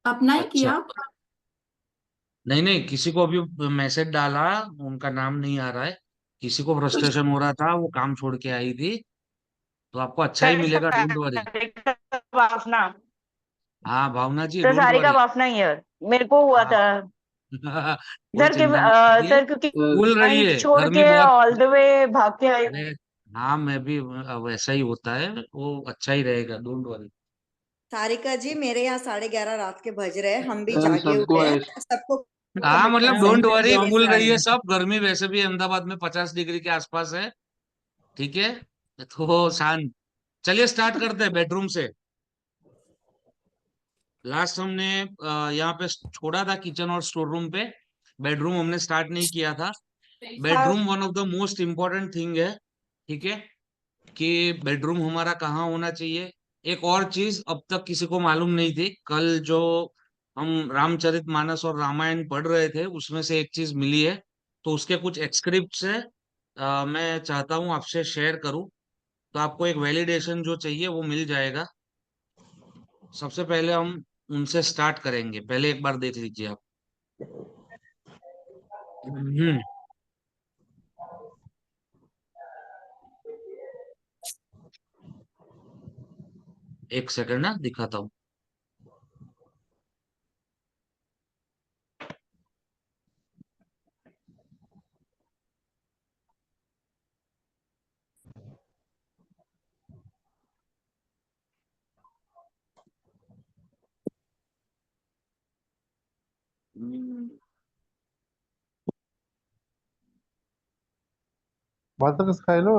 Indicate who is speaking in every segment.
Speaker 1: अपना ही
Speaker 2: अच्छा।
Speaker 1: किया।
Speaker 2: नहीं नहीं, किसी को अभी मैसेज डाला, उनका नाम नहीं आ रहा है। किसी को
Speaker 1: तो
Speaker 2: फ्रस्ट्रेशन हो रहा था, वो काम छोड़ के आई थी। तो आपको अच्छा ही
Speaker 1: शायद
Speaker 2: मिलेगा, डोंट वरी।
Speaker 1: सारिका बाफना।
Speaker 2: हाँ भावना जी,
Speaker 1: तो
Speaker 2: डोंट
Speaker 1: सारिका
Speaker 2: वरी।
Speaker 1: बाफना ही है। मेरे को हुआ
Speaker 2: हाँ।
Speaker 1: था।
Speaker 2: कोई
Speaker 1: सर के
Speaker 2: चिंता मत कीजिए।
Speaker 1: सर क्योंकि
Speaker 2: भूल रही
Speaker 1: बैंक
Speaker 2: है,
Speaker 1: छोड़
Speaker 2: गर्मी
Speaker 1: के
Speaker 2: बहुत।
Speaker 1: ऑल द वे भाग के आई
Speaker 2: अरे
Speaker 1: हूँ।
Speaker 2: हाँ, मैं भी वैसा ही होता है, वो अच्छा ही रहेगा, डोंट वरी।
Speaker 3: सारिका जी, मेरे यहाँ 11:30 रात के बज रहे हैं, हम भी
Speaker 4: सर
Speaker 3: जागे
Speaker 4: सबको
Speaker 3: हुए
Speaker 4: ऐस
Speaker 3: हैं, सबको
Speaker 2: हाँ मतलब
Speaker 3: कमिटमेंट्स हैं,
Speaker 2: डोंट
Speaker 3: मुझे
Speaker 2: वरी,
Speaker 3: देने से
Speaker 2: भूल रही
Speaker 3: आने
Speaker 2: है
Speaker 3: हैं।
Speaker 2: सब। गर्मी वैसे भी अहमदाबाद में 50 डिग्री के आसपास है। ठीक है, तो शांत। चलिए स्टार्ट करते हैं बेडरूम से। लास्ट हमने यहाँ पे छोड़ा था किचन और स्टोर रूम पे। बेडरूम हमने स्टार्ट नहीं किया था।
Speaker 3: हाँ।
Speaker 2: Bedroom one of the most important thing है। ठीक है, कि बेडरूम हमारा कहाँ होना चाहिए। एक और चीज अब तक किसी को मालूम नहीं थी, कल जो हम रामचरितमानस और रामायण पढ़ रहे थे उसमें से एक चीज मिली है। तो उसके कुछ एक्सक्रिप्ट्स है, मैं चाहता हूँ आपसे शेयर करूँ। तो आपको एक वैलिडेशन जो चाहिए वो मिल जाएगा। सबसे पहले हम उनसे स्टार्ट करेंगे, पहले एक बार देख लीजिए आप। हम्म। एक सेकंड ना, दिखाता हूँ। हम्म,
Speaker 4: भात खाइलो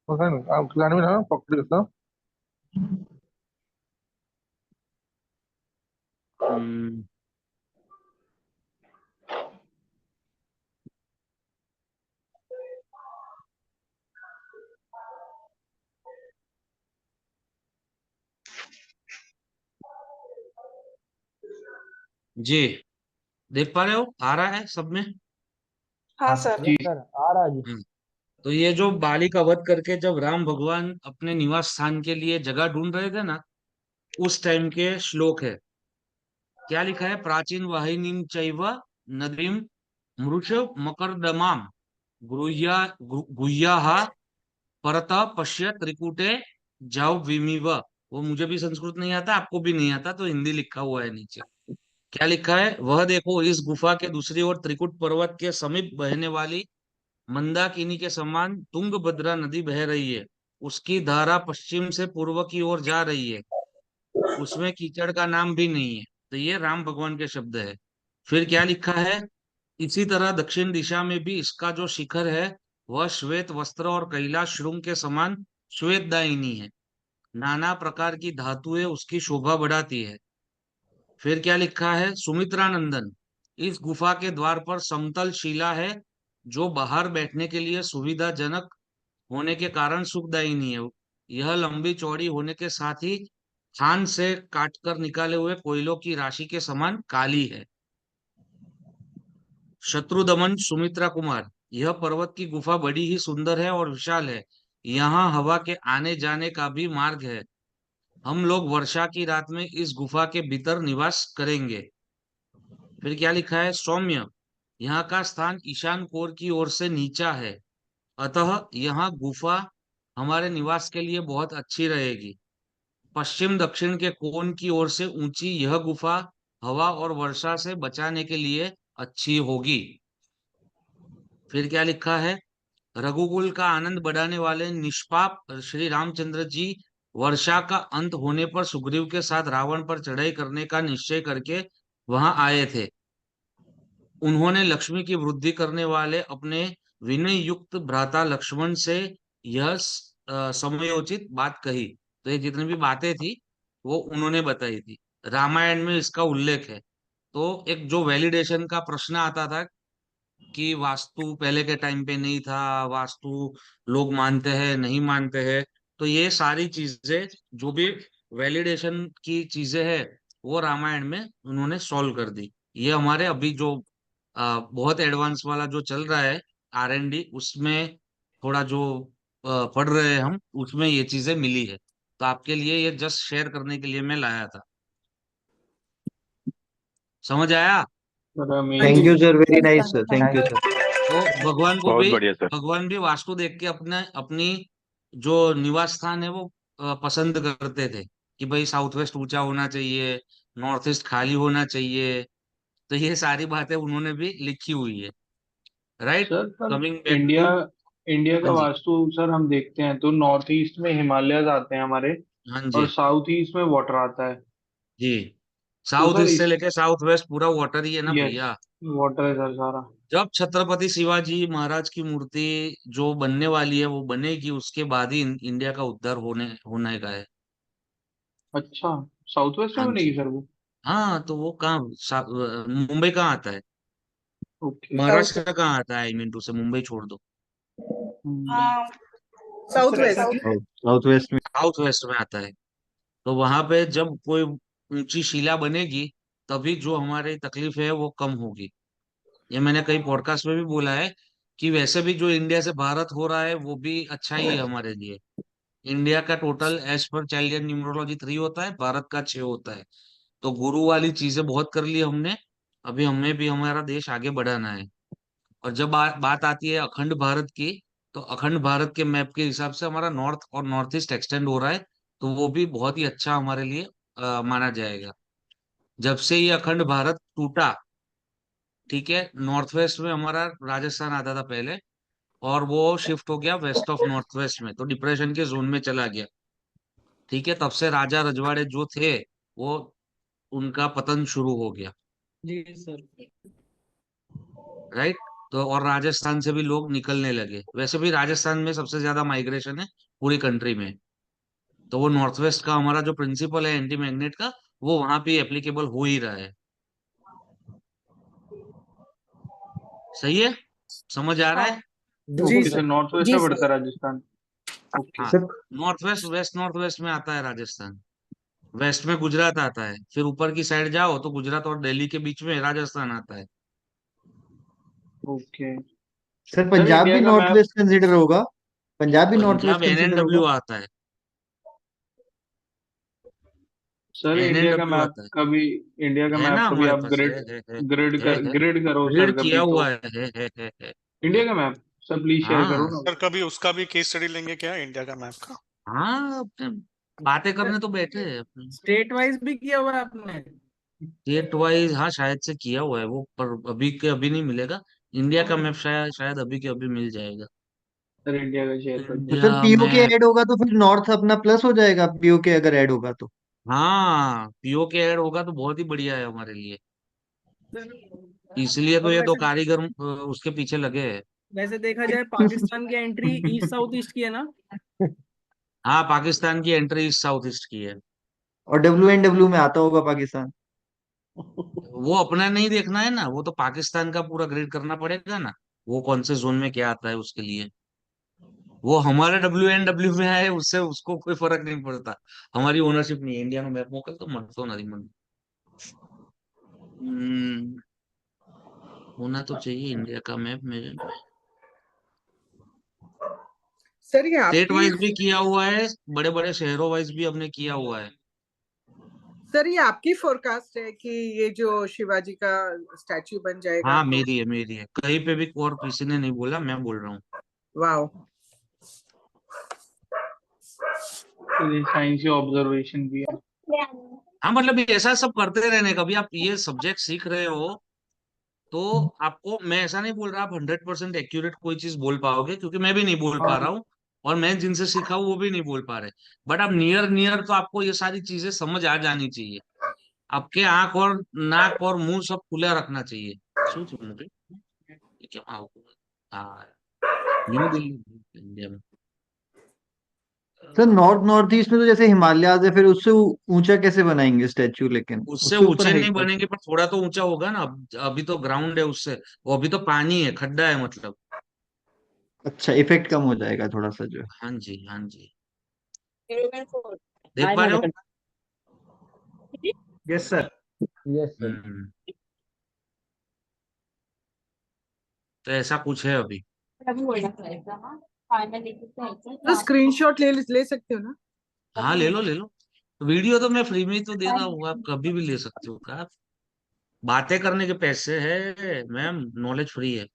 Speaker 4: खिलाने में ना पकड़ी कसम।
Speaker 2: हम्म, जी, देख पा रहे हो, आ रहा है सब में।
Speaker 1: हाँ सर।
Speaker 4: जी।
Speaker 5: सर आ रहा जी।
Speaker 2: हम्म। तो ये जो बाली का वध करके जब राम भगवान अपने निवास स्थान के लिए जगह ढूंढ रहे थे ना, उस टाइम के श्लोक है। क्या लिखा है? प्राचीन वाहिनीम चैव नदीम मृष मकरदमाम गुह्या परत पश्य त्रिकुटे जाव विमिव। वो मुझे भी संस्कृत नहीं आता, आपको भी नहीं आता, तो हिंदी लिखा हुआ है नीचे। क्या लिखा है? वह देखो, इस गुफा के दूसरी ओर त्रिकुट पर्वत के समीप बहने वाली मंदाकिनी के समान तुंगभद्रा नदी बह रही है। उसकी धारा पश्चिम से पूर्व की ओर जा रही है। उसमें कीचड़ का नाम भी नहीं है। तो ये राम भगवान के शब्द है। फिर क्या लिखा है? इसी तरह दक्षिण दिशा में भी इसका जो शिखर है वह श्वेत वस्त्र और कैलाश श्रृंग के समान श्वेत दायिनी है। नाना प्रकार की धातुएं उसकी शोभा बढ़ाती है। फिर क्या लिखा है? सुमित्रा नंदन, इस गुफा के द्वार पर समतल शिला है, जो बाहर बैठने के लिए सुविधाजनक होने के कारण सुखदायिनी है। यह लंबी चौड़ी होने के साथ ही खान से काटकर निकाले हुए कोयलों की राशि के समान काली है। शत्रुदमन सुमित्रा कुमार, यह पर्वत की गुफा बड़ी ही सुंदर है और विशाल है। यहाँ हवा के आने जाने का भी मार्ग है। हम लोग वर्षा की रात में इस गुफा के भीतर निवास करेंगे। फिर क्या लिखा है? सौम्य, यहाँ का स्थान ईशान कोर की ओर से नीचा है, अतः यहाँ गुफा हमारे निवास के लिए बहुत अच्छी रहेगी। पश्चिम दक्षिण के कोण की ओर से ऊंची यह गुफा हवा और वर्षा से बचाने के लिए अच्छी होगी। फिर क्या लिखा है? रघुकुल का आनंद बढ़ाने वाले निष्पाप श्री रामचंद्र जी वर्षा का अंत होने पर सुग्रीव के साथ रावण पर चढ़ाई करने का निश्चय करके वहां आए थे। उन्होंने लक्ष्मी की वृद्धि करने वाले अपने विनय युक्त भ्राता लक्ष्मण से यह समयोचित बात कही। तो ये जितनी भी बातें थी वो उन्होंने बताई थी। रामायण में इसका उल्लेख है। तो एक जो वैलिडेशन का प्रश्न आता था कि वास्तु पहले के टाइम पे नहीं था, वास्तु लोग मानते हैं नहीं मानते हैं, तो ये सारी चीजें जो भी वैलिडेशन की चीजें हैं वो रामायण में उन्होंने सॉल्व कर दी। ये हमारे अभी जो बहुत एडवांस वाला जो चल रहा है R&D, उसमें थोड़ा जो पढ़ रहे हैं हम, उसमें ये चीजें मिली है। तो आपके लिए ये जस्ट शेयर करने के लिए मैं लाया था। समझ आया?
Speaker 5: Thank you sir, very nice sir, thank you sir.
Speaker 2: तो भगवान को
Speaker 6: बहुत
Speaker 2: भी
Speaker 6: बढ़िया सर।
Speaker 2: भगवान भी वास्तु देख के अपने अपनी जो निवास स्थान है वो पसंद करते थे कि भाई साउथ वेस्ट ऊंचा होना चाहिए, नॉर्थ ईस्ट खाली होना चाहिए। तो ये सारी बातें उन्होंने भी लिखी हुई है। राइट।
Speaker 7: सर पर
Speaker 2: coming back
Speaker 7: India
Speaker 2: to.
Speaker 7: India का
Speaker 2: हाँ जी।
Speaker 7: वास्तु सर हम देखते हैं तो नॉर्थ ईस्ट में हिमालयस आते हैं हमारे,
Speaker 2: हाँ
Speaker 7: और
Speaker 2: जी।
Speaker 7: साउथ ईस्ट में वाटर आता है।
Speaker 2: जी।
Speaker 7: तो
Speaker 2: साउथ
Speaker 7: सर
Speaker 2: ईस्ट से
Speaker 7: इस
Speaker 2: लेके साउथ वेस्ट पूरा वाटर ही है ना
Speaker 7: यस,
Speaker 2: भैया।
Speaker 7: वाटर है सर सारा।
Speaker 2: जब छत्रपति शिवाजी महाराज की मूर्ति जो बनने वाली है वो बनेगी, उसके बाद ही इंडिया का उद्धार होने का है।
Speaker 7: अच्छा, साउथ वेस्ट
Speaker 2: हाँ
Speaker 7: में बनेगी
Speaker 2: जी।
Speaker 7: सर वो?
Speaker 2: हाँ तो वो कहाँ मुंबई कहाँ आता है?
Speaker 7: ओके।
Speaker 1: साउथ
Speaker 2: महाराष्ट्र कहाँ आता है? आई मीन टू से मुंबई छोड़ दो।
Speaker 1: South west.
Speaker 5: साउथ वेस्ट में।
Speaker 2: साउथ वेस्ट में आता है। तो वहां पे जब कोई ऊंची शिला बनेगी तभी जो हमारी तकलीफ है वो कम होगी। ये मैंने कई पॉडकास्ट में भी बोला है कि वैसे भी जो इंडिया से भारत हो रहा है वो भी अच्छा ही है हमारे लिए। इंडिया का total as per child numerology 3 होता है, भारत का 6 होता है। तो गुरु वाली चीजें बहुत कर ली हमने। अभी हमें भी हमारा देश आगे बढ़ाना है। और जब बात आती है अखंड भारत की, तो अखंड भारत के मैप के हिसाब से हमारा नॉर्थ और नॉर्थ ईस्ट एक्सटेंड हो रहा है। तो वो भी बहुत ही अच्छा हमारे लिए माना जाएगा। जब से ये अखंड भारत टूटा, ठीक है, नॉर्थ वेस्ट में हमारा राजस्थान आता था पहले, और वो शिफ्ट हो गया वेस्ट ऑफ नॉर्थ वेस्ट में, तो डिप्रेशन के जोन में चला गया। ठीक है, तब से राजा रजवाड़े जो थे वो उनका पतन शुरू हो गया।
Speaker 8: जी सर।
Speaker 2: राइट। तो और राजस्थान से भी लोग निकलने लगे। वैसे भी राजस्थान में सबसे ज्यादा माइग्रेशन है पूरी कंट्री में। तो वो नॉर्थ वेस्ट का हमारा जो प्रिंसिपल है एंटी मैग्नेट का, वो वहां पे एप्लीकेबल हो ही रहा है। सही है? समझ आ रहा है?
Speaker 1: जी
Speaker 7: okay sir,
Speaker 1: sir.
Speaker 7: North west
Speaker 1: जी
Speaker 7: में
Speaker 1: सर।
Speaker 7: पड़ता है राजस्थान। ओके।
Speaker 2: हाँ।
Speaker 5: Sir
Speaker 2: north west, west north west में आता है राजस्थान। वेस्ट में गुजरात आता है, फिर ऊपर की साइड जाओ तो गुजरात और दिल्ली के बीच में राजस्थान आता है।
Speaker 7: Okay
Speaker 5: sir
Speaker 7: sir,
Speaker 5: Punjab
Speaker 7: India
Speaker 5: भी
Speaker 7: का
Speaker 5: नॉर्थ
Speaker 7: मैप।
Speaker 5: वेस्ट कंसिडर होगा? पंजाब भी नॉर्थ वेस्ट
Speaker 2: पंजाब
Speaker 5: कंसिडर होगा?
Speaker 2: NNW आता है।
Speaker 7: सर
Speaker 2: NNW आता
Speaker 7: इंडिया का
Speaker 2: है
Speaker 7: मैप
Speaker 2: ना
Speaker 7: कभी
Speaker 2: हमारे
Speaker 7: आप
Speaker 2: पास, है।
Speaker 7: ग्रिड करो सर
Speaker 2: रीड किया
Speaker 7: कभी तो।
Speaker 2: हुआ है।
Speaker 7: इंडिया का मैप सर प्लीज शेयर करो
Speaker 2: हाँ।
Speaker 7: ना।
Speaker 6: सर कभी उसका भी केस स्टडी लेंगे क्या, इंडिया का मैप का?
Speaker 2: हाँ, अपने बातें करने तो बैठे हैं अपने।
Speaker 8: स्टेट वाइज भी किया हुआ है आपने?
Speaker 2: स्टेट वाइज हाँ शायद से किया हुआ है वो, पर अभी के अभी नहीं मिलेगा। इंडिया का मैप शायद शायद अभी के अभी मिल जाएगा।
Speaker 7: सर इंडिया का शेयर कर
Speaker 5: तो
Speaker 7: दीजिए।
Speaker 5: Sir
Speaker 2: India
Speaker 5: PoK
Speaker 2: map.
Speaker 5: Add होगा तो फिर नॉर्थ अपना प्लस हो जाएगा, पीओके अगर ऐड होगा तो।
Speaker 2: हाँ, POK ऐड होगा तो बहुत ही बढ़िया है हमारे लिए। इसलिए तो
Speaker 8: और
Speaker 2: ये दो
Speaker 8: वैसे
Speaker 2: कारीगर उसके पीछे लगे हैं।
Speaker 8: वैसे देखा जाए पाकिस्तान की एंट्री ईस्ट साउथ ईस्ट की है ना?
Speaker 2: हाँ, पाकिस्तान की एंट्री साउथ ईस्ट की है।
Speaker 5: और WNW में आता होगा पाकिस्तान।
Speaker 2: वो अपना नहीं देखना है ना, वो तो पाकिस्तान का पूरा ग्रिड करना पड़ेगा ना। वो कौन से जोन में क्या आता है उसके लिए। वो हमारे WNW में है, उससे उसको कोई फर्क नहीं पड़ता। हमारी ओनरशिप नहीं है। इंडिया में मैप मोकल तो मत तो नहीं मन। हम्म, होना तो चाहिए इंडिया का मैप मेरे में।
Speaker 1: सर ये
Speaker 2: स्टेट
Speaker 1: आपकी
Speaker 2: वाइज भी किया हुआ है, बड़े बड़े शहरों वाइज भी हमने किया हुआ है।
Speaker 1: सर ये आपकी फोरकास्ट है कि ये जो शिवाजी का स्टैच्यू बन जाएगा
Speaker 2: हाँ,
Speaker 1: तो?
Speaker 2: मेरी है, कहीं पे भी और किसी ने नहीं बोला, मैं बोल रहा हूँ।
Speaker 1: वाह।
Speaker 7: साइंस ऑब्जर्वेशन भी है।
Speaker 2: हाँ, मतलब ये ऐसा सब करते रहने का भी। आप ये सब्जेक्ट सीख रहे हो तो आपको, मैं ऐसा नहीं बोल रहा आप 100% एक्यूरेट कोई चीज बोल पाओगे, क्योंकि मैं भी नहीं बोल पा
Speaker 7: हाँ
Speaker 2: रहा हूँ। और मैं जिनसे सीखा हूँ वो भी नहीं बोल पा रहे। बट आप नियर नियर तो आपको ये सारी चीजें समझ आ जानी चाहिए। आपके आंख और नाक और मुंह सब खुला रखना चाहिए। सोच मुझे ये क्या हाँ, न्यू दिल्ली इंडिया में।
Speaker 5: सर नॉर्थ नॉर्थ ईस्ट में तो जैसे हिमालयाज है, फिर उससे ऊंचा कैसे बनाएंगे स्टैच्यू, लेकिन
Speaker 2: उससे
Speaker 5: उससे ऊपर
Speaker 2: ऊंचे नहीं
Speaker 5: हाइट पर।
Speaker 2: बनेंगे, पर थोड़ा तो ऊंचा होगा ना। अभी तो ग्राउंड है उससे। वो अभी तो पानी है, खड्डा है मतलब।
Speaker 5: अच्छा, इफेक्ट कम हो जाएगा थोड़ा सा जो है।
Speaker 2: हाँ जी, हाँ जी। देख पा रहे हो?
Speaker 5: Yes sir. Yes sir.
Speaker 2: Hmm. तो ऐसा कुछ है अभी।
Speaker 1: तो स्क्रीनशॉट ले सकते हो ना?
Speaker 2: हाँ, ले लो ले लो। वीडियो तो मैं फ्री में ही तो दे रहा हूँ, आप कभी भी ले सकते हो का। बातें करने के पैसे है मैम, नॉलेज फ्री है।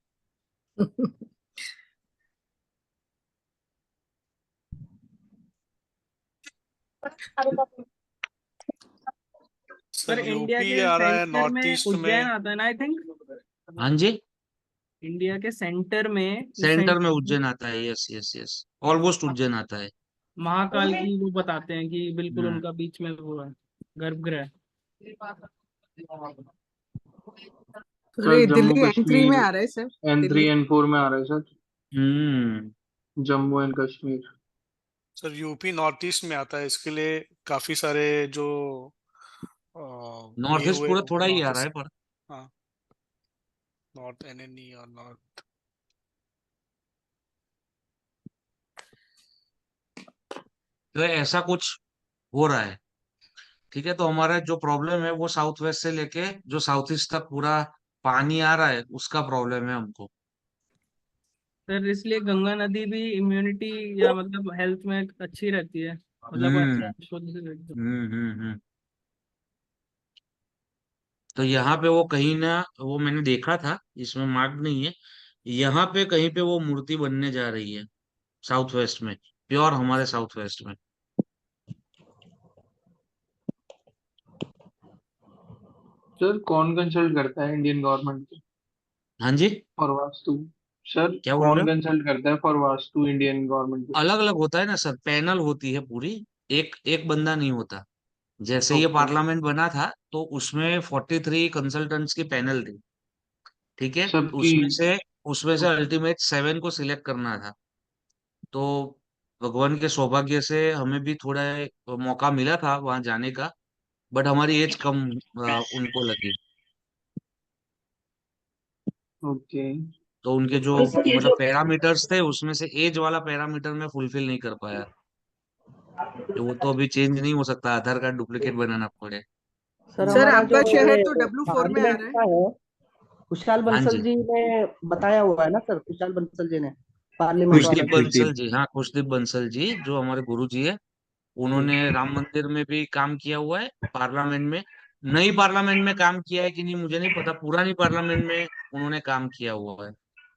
Speaker 8: सर
Speaker 6: सर
Speaker 8: इंडिया
Speaker 6: यूपी
Speaker 8: के
Speaker 6: आ रहा है
Speaker 8: सेंटर
Speaker 6: नॉर्थ
Speaker 8: में
Speaker 6: ईस्ट
Speaker 8: उज्जैन
Speaker 6: में।
Speaker 8: आता है ना, आई थिंक।
Speaker 2: हाँ जी,
Speaker 8: इंडिया के सेंटर में जो
Speaker 2: सेंटर में
Speaker 8: सेंटर
Speaker 2: उज्जैन आता है, yes yes yes, almost Ujjain आता है।
Speaker 8: महाकाल की वो बताते हैं कि बिल्कुल
Speaker 2: हम्म।
Speaker 8: उनका बीच में वो है गर्भगृह।
Speaker 1: सर
Speaker 7: सर
Speaker 1: ये
Speaker 7: जम्मू
Speaker 1: दिल्ली एंट्री में
Speaker 7: कश्मीर
Speaker 1: आ रहा है सर,
Speaker 7: N3
Speaker 1: दिल्ली।
Speaker 7: N4 में आ रहा है sir,
Speaker 2: hmm.
Speaker 7: Jammu and Kashmir.
Speaker 6: Sir UP north east में आता है, इसके लिए काफी सारे जो
Speaker 2: नॉर्थ
Speaker 6: ये
Speaker 2: ईस्ट
Speaker 6: हुए
Speaker 2: पूरा थोड़ा ही
Speaker 6: नॉर्थ
Speaker 2: आ रहा है
Speaker 6: ईस्ट।
Speaker 2: पर।
Speaker 6: हाँ, नॉर्थ एनएनई और नॉर्थ।
Speaker 2: तो ऐसा कुछ हो रहा है, ठीक है। तो हमारा जो प्रॉब्लम है वो साउथ वेस्ट से लेके जो साउथ ईस्ट तक पूरा पानी आ रहा है, उसका प्रॉब्लम है हमको।
Speaker 8: सर इसलिए गंगा नदी भी इम्यूनिटी या मतलब हेल्थ में अच्छी रहती है, मतलब
Speaker 2: हम्म
Speaker 8: अच्छा शुद्ध से रहती है।
Speaker 2: हम्म। तो यहाँ पे वो कहीं ना, वो मैंने देखा था, इसमें मार्क नहीं है, यहाँ पे कहीं पे वो मूर्ति बनने जा रही है साउथ वेस्ट में, प्योर हमारे साउथ वेस्ट में।
Speaker 7: सर कौन कंसल्ट करता है इंडियन गवर्नमेंट को
Speaker 2: हाँ जी,
Speaker 7: फॉर वास्तु? सर
Speaker 2: क्या बोल रहे
Speaker 7: कौन
Speaker 2: हो?
Speaker 7: कंसल्ट करता है फॉर वास्तु इंडियन गवर्नमेंट को?
Speaker 2: अलग अलग होता है ना सर, पैनल होती है पूरी, एक एक बंदा नहीं होता। जैसे ये
Speaker 7: ओके।
Speaker 2: पार्लियामेंट बना था तो उसमें 43 कंसल्टेंट्स की पैनल थी, ठीक है। तो
Speaker 7: सबकी।
Speaker 2: उसमें से
Speaker 7: ओके।
Speaker 2: अल्टीमेट 7 को सिलेक्ट करना था। तो भगवान के सौभाग्य से हमें भी थोड़ा मौका मिला था वहां जाने का, बट हमारी एज कम उनको लगी।
Speaker 7: ओके।
Speaker 2: तो उनके जो
Speaker 9: तो सर ये
Speaker 2: मतलब
Speaker 9: जो
Speaker 2: पैरामीटर्स थे उसमें से एज वाला पैरामीटर में फुलफिल नहीं कर पाया। तो वो तो अभी चेंज नहीं हो सकता, आधार कार्ड डुप्लीकेट बनाना पड़े।
Speaker 9: सर
Speaker 1: सर
Speaker 9: हमारा जो
Speaker 1: आपका शहर
Speaker 9: ये
Speaker 1: तो W4 में आ
Speaker 9: पार्लियामेंट
Speaker 1: रहा है।
Speaker 9: का है, खुशहाल
Speaker 2: हाँ
Speaker 9: बंसल
Speaker 2: जी,
Speaker 9: जी ने बताया हुआ है ना सर, खुशहाल बंसल जी ने पार्लियामेंट वाला
Speaker 2: खुशदीप
Speaker 5: खुशदीप
Speaker 9: जो।
Speaker 2: बंसल
Speaker 5: खुशदीप।
Speaker 2: जी, हाँ खुशदीप बंसल जी जो हमारे गुरु जी है,
Speaker 9: जी
Speaker 2: उन्होंने राम मंदिर में भी काम किया हुआ है, पार्लियामेंट में। नई पार्लियामेंट में काम किया है कि नहीं मुझे नहीं पता, पुरानी पार्लियामेंट में उन्होंने काम किया हुआ है।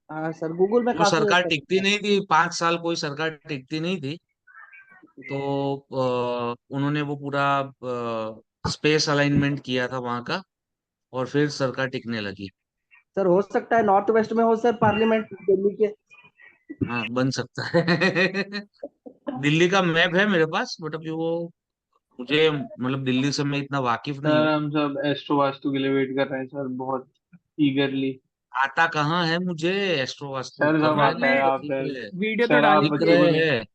Speaker 9: हाँ सर, गूगल में
Speaker 2: वो
Speaker 9: काफी
Speaker 2: सरकार
Speaker 9: होता है
Speaker 2: टिकती
Speaker 9: सर।
Speaker 2: नहीं थी, 5 साल कोई सरकार टिकती नहीं थी। तो उन्होंने वो पूरा स्पेस अलाइनमेंट किया था वहां का, और फिर सरकार टिकने लगी।
Speaker 9: सर हो सकता है नॉर्थ वेस्ट में हो सर पार्लियामेंट दिल्ली के।
Speaker 2: हाँ बन सकता है। दिल्ली का मैप है मेरे पास, बट अभी वो मुझे मतलब दिल्ली से मैं इतना वाकिफ नहीं
Speaker 7: सर
Speaker 2: हूँ।
Speaker 7: हम सब एस्ट्रो वास्तु के लिए वेट कर रहे हैं सर, बहुत ईगरली।
Speaker 2: आता कहाँ है मुझे एस्ट्रो वास्तु,
Speaker 7: सर
Speaker 2: कर
Speaker 7: सब
Speaker 2: रहे
Speaker 8: ग्रुप
Speaker 7: आता
Speaker 2: हैं,
Speaker 7: है,
Speaker 8: में
Speaker 7: आप
Speaker 2: सीख
Speaker 7: सर।
Speaker 2: रहे हैं,
Speaker 8: वीडियो तो
Speaker 7: सर आप
Speaker 8: डाली
Speaker 2: सीख
Speaker 8: थी।
Speaker 7: बच्चों को
Speaker 2: रहे
Speaker 7: नहीं।
Speaker 2: हैं,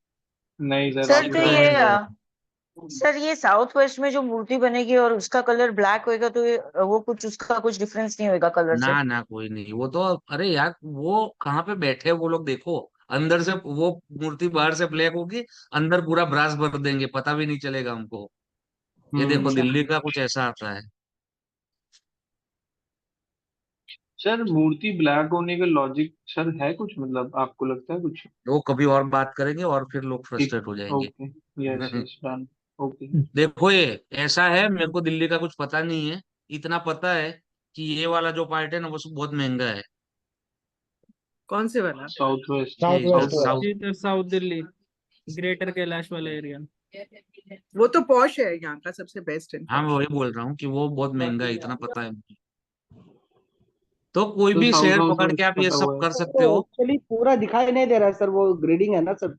Speaker 7: नहीं सर,
Speaker 10: सर
Speaker 7: आप
Speaker 2: सीख
Speaker 10: तो
Speaker 7: बच्चों को
Speaker 2: रहे
Speaker 10: ये
Speaker 7: नहीं
Speaker 2: हैं।
Speaker 10: सर ये साउथ वेस्ट में जो मूर्ति बनेगी और उसका कलर ब्लैक होएगा तो वो कुछ उसका कुछ डिफरेंस नहीं होएगा कलर
Speaker 2: ना
Speaker 10: से?
Speaker 2: ना कोई नहीं, वो तो, अरे यार वो कहाँ पे बैठे हैं वो लोग, देखो अंदर से वो मूर्ति बाहर से ब्लैक होगी, अंदर पूरा ब्रास भर देंगे, पता भी नहीं चलेगा हमको। ये देखो
Speaker 7: हम्म।
Speaker 10: अच्छा।
Speaker 2: दिल्ली का कुछ ऐसा आता है।
Speaker 7: सर मूर्ति ब्लैक होने का लॉजिक सर है कुछ, मतलब आपको लगता है कुछ?
Speaker 2: वो कभी और बात करेंगे और फिर लोग
Speaker 7: ठीक।
Speaker 2: फ्रस्ट्रेट हो जाएंगे।
Speaker 7: Okay. Yes yes done. Okay.
Speaker 2: देखो ये ऐसा है, मेरे को दिल्ली का कुछ पता नहीं है, इतना पता है कि ये वाला जो पार्ट है ना वो बहुत महंगा है।
Speaker 1: कौन से वाला?
Speaker 7: South west.
Speaker 9: साउथ
Speaker 2: ये
Speaker 9: वेस्ट
Speaker 7: साउथ
Speaker 9: वाला।
Speaker 2: साउथ।
Speaker 8: जी तो साउथ दिल्ली, ग्रेटर कैलाश वाला एरिया।
Speaker 1: वो तो पॉश है, यहाँ का सबसे बेस्ट एंड
Speaker 2: हाँ मैं
Speaker 1: पॉश।
Speaker 2: वही बोल रहा हूँ कि वो बहुत महंगा है, इतना पता है मुझे। तो कोई
Speaker 7: तो
Speaker 2: भी
Speaker 7: साउथ
Speaker 2: शेयर
Speaker 7: साउथ
Speaker 2: पकड़ के
Speaker 7: वेस्ट
Speaker 2: आप ये
Speaker 7: पता
Speaker 2: सब
Speaker 7: हुआ है।
Speaker 2: कर
Speaker 9: सर
Speaker 2: सकते
Speaker 9: तो
Speaker 2: हो।
Speaker 9: एक्चुअली पूरा दिखाई नहीं दे रहा है सर, वो ग्रेडिंग है ना सर,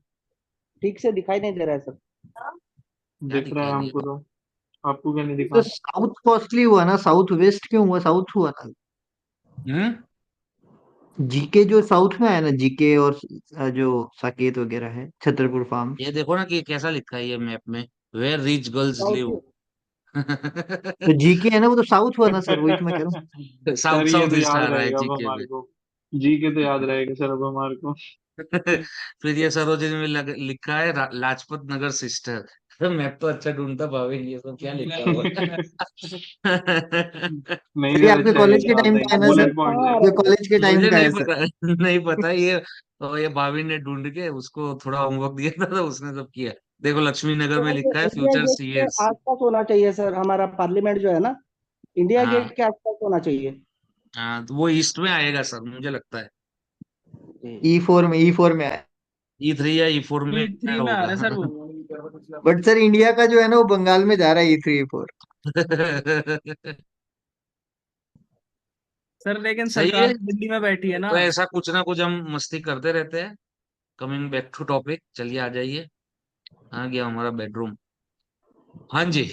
Speaker 9: ठीक से दिखाई नहीं दे रहा है सर।
Speaker 2: क्या
Speaker 7: दिख रहा है
Speaker 2: दिखाई नहीं
Speaker 7: हमको तो। आपको क्या नहीं
Speaker 5: तो
Speaker 7: दिखा?
Speaker 5: साउथ कॉस्टली हुआ ना, साउथ वेस्ट क्यों हुआ, साउथ हुआ ना।
Speaker 2: हम्म।
Speaker 5: जीके जो साउथ में है ना, जीके और जो साकेत वगैरह है, छतरपुर
Speaker 2: ये
Speaker 5: फार्म्स।
Speaker 2: देखो ना कि कैसा लिखा है ये मैप में, where rich girls live.
Speaker 9: South.
Speaker 5: तो जीके है ना, वो तो साउथ हुआ ना सर, वही तो मैं कह रहा हूँ।
Speaker 7: सर
Speaker 2: साउथ
Speaker 7: ये
Speaker 2: साउथ
Speaker 7: तो
Speaker 2: ईस्ट
Speaker 7: याद
Speaker 2: आ रहा है
Speaker 7: रहेगा अब
Speaker 2: जीके में।
Speaker 7: हमारे को। जी के तो याद रहेगा सर अब हमारे को।
Speaker 2: फिर ये सरोजिनी में लिखा है लाजपत नगर सिस्टर। तो मैप तो अच्छा ढूंढता भाभी, ये सब क्या लिखा हुआ है?
Speaker 7: नहीं
Speaker 5: ये
Speaker 7: सर,
Speaker 5: आपके
Speaker 7: अच्छा है,
Speaker 5: कॉलेज के
Speaker 7: याद
Speaker 5: टाइम का है
Speaker 7: रहेगा,
Speaker 5: ना सर,
Speaker 7: बुलेट पॉइंट
Speaker 9: कहाँ आ
Speaker 7: है।
Speaker 9: रहा
Speaker 5: ये
Speaker 9: है
Speaker 5: कॉलेज के टाइम
Speaker 2: मुझे
Speaker 5: का
Speaker 2: नहीं
Speaker 5: है सर।
Speaker 2: पता, नहीं पता ये, तो ये भाभी ने ढूंढ के उसको थोड़ा होमवर्क दिया था तो उसने सब किया। देखो लक्ष्मी नगर में
Speaker 9: सर?
Speaker 2: लिखा है
Speaker 9: इंडिया
Speaker 2: फ्यूचर
Speaker 9: गेट के
Speaker 2: सीएस।
Speaker 9: आसपास होना चाहिए सर हमारा पार्लियामेंट जो है ना। इंडिया
Speaker 2: हाँ
Speaker 9: गेट के आसपास होना चाहिए।
Speaker 2: हाँ, तो वो ईस्ट में आएगा सर, मुझे लगता है
Speaker 5: E4 में आया।
Speaker 2: E3 या E4 में
Speaker 8: E3 में आ
Speaker 2: होगा।
Speaker 8: रहा है सर वो।
Speaker 5: बट सर इंडिया का जो है ना वो बंगाल में जा रहा है E3 E4।
Speaker 8: सर लेकिन
Speaker 2: सही है।
Speaker 8: सरकार तो दिल्ली में बैठी है ना।
Speaker 2: तो ऐसा कुछ ना कुछ हम मस्ती करते रहते हैं। कमिंग बैक टू टॉपिक, चलिए आ जाइए। आ गया हमारा बेडरूम। हाँ जी।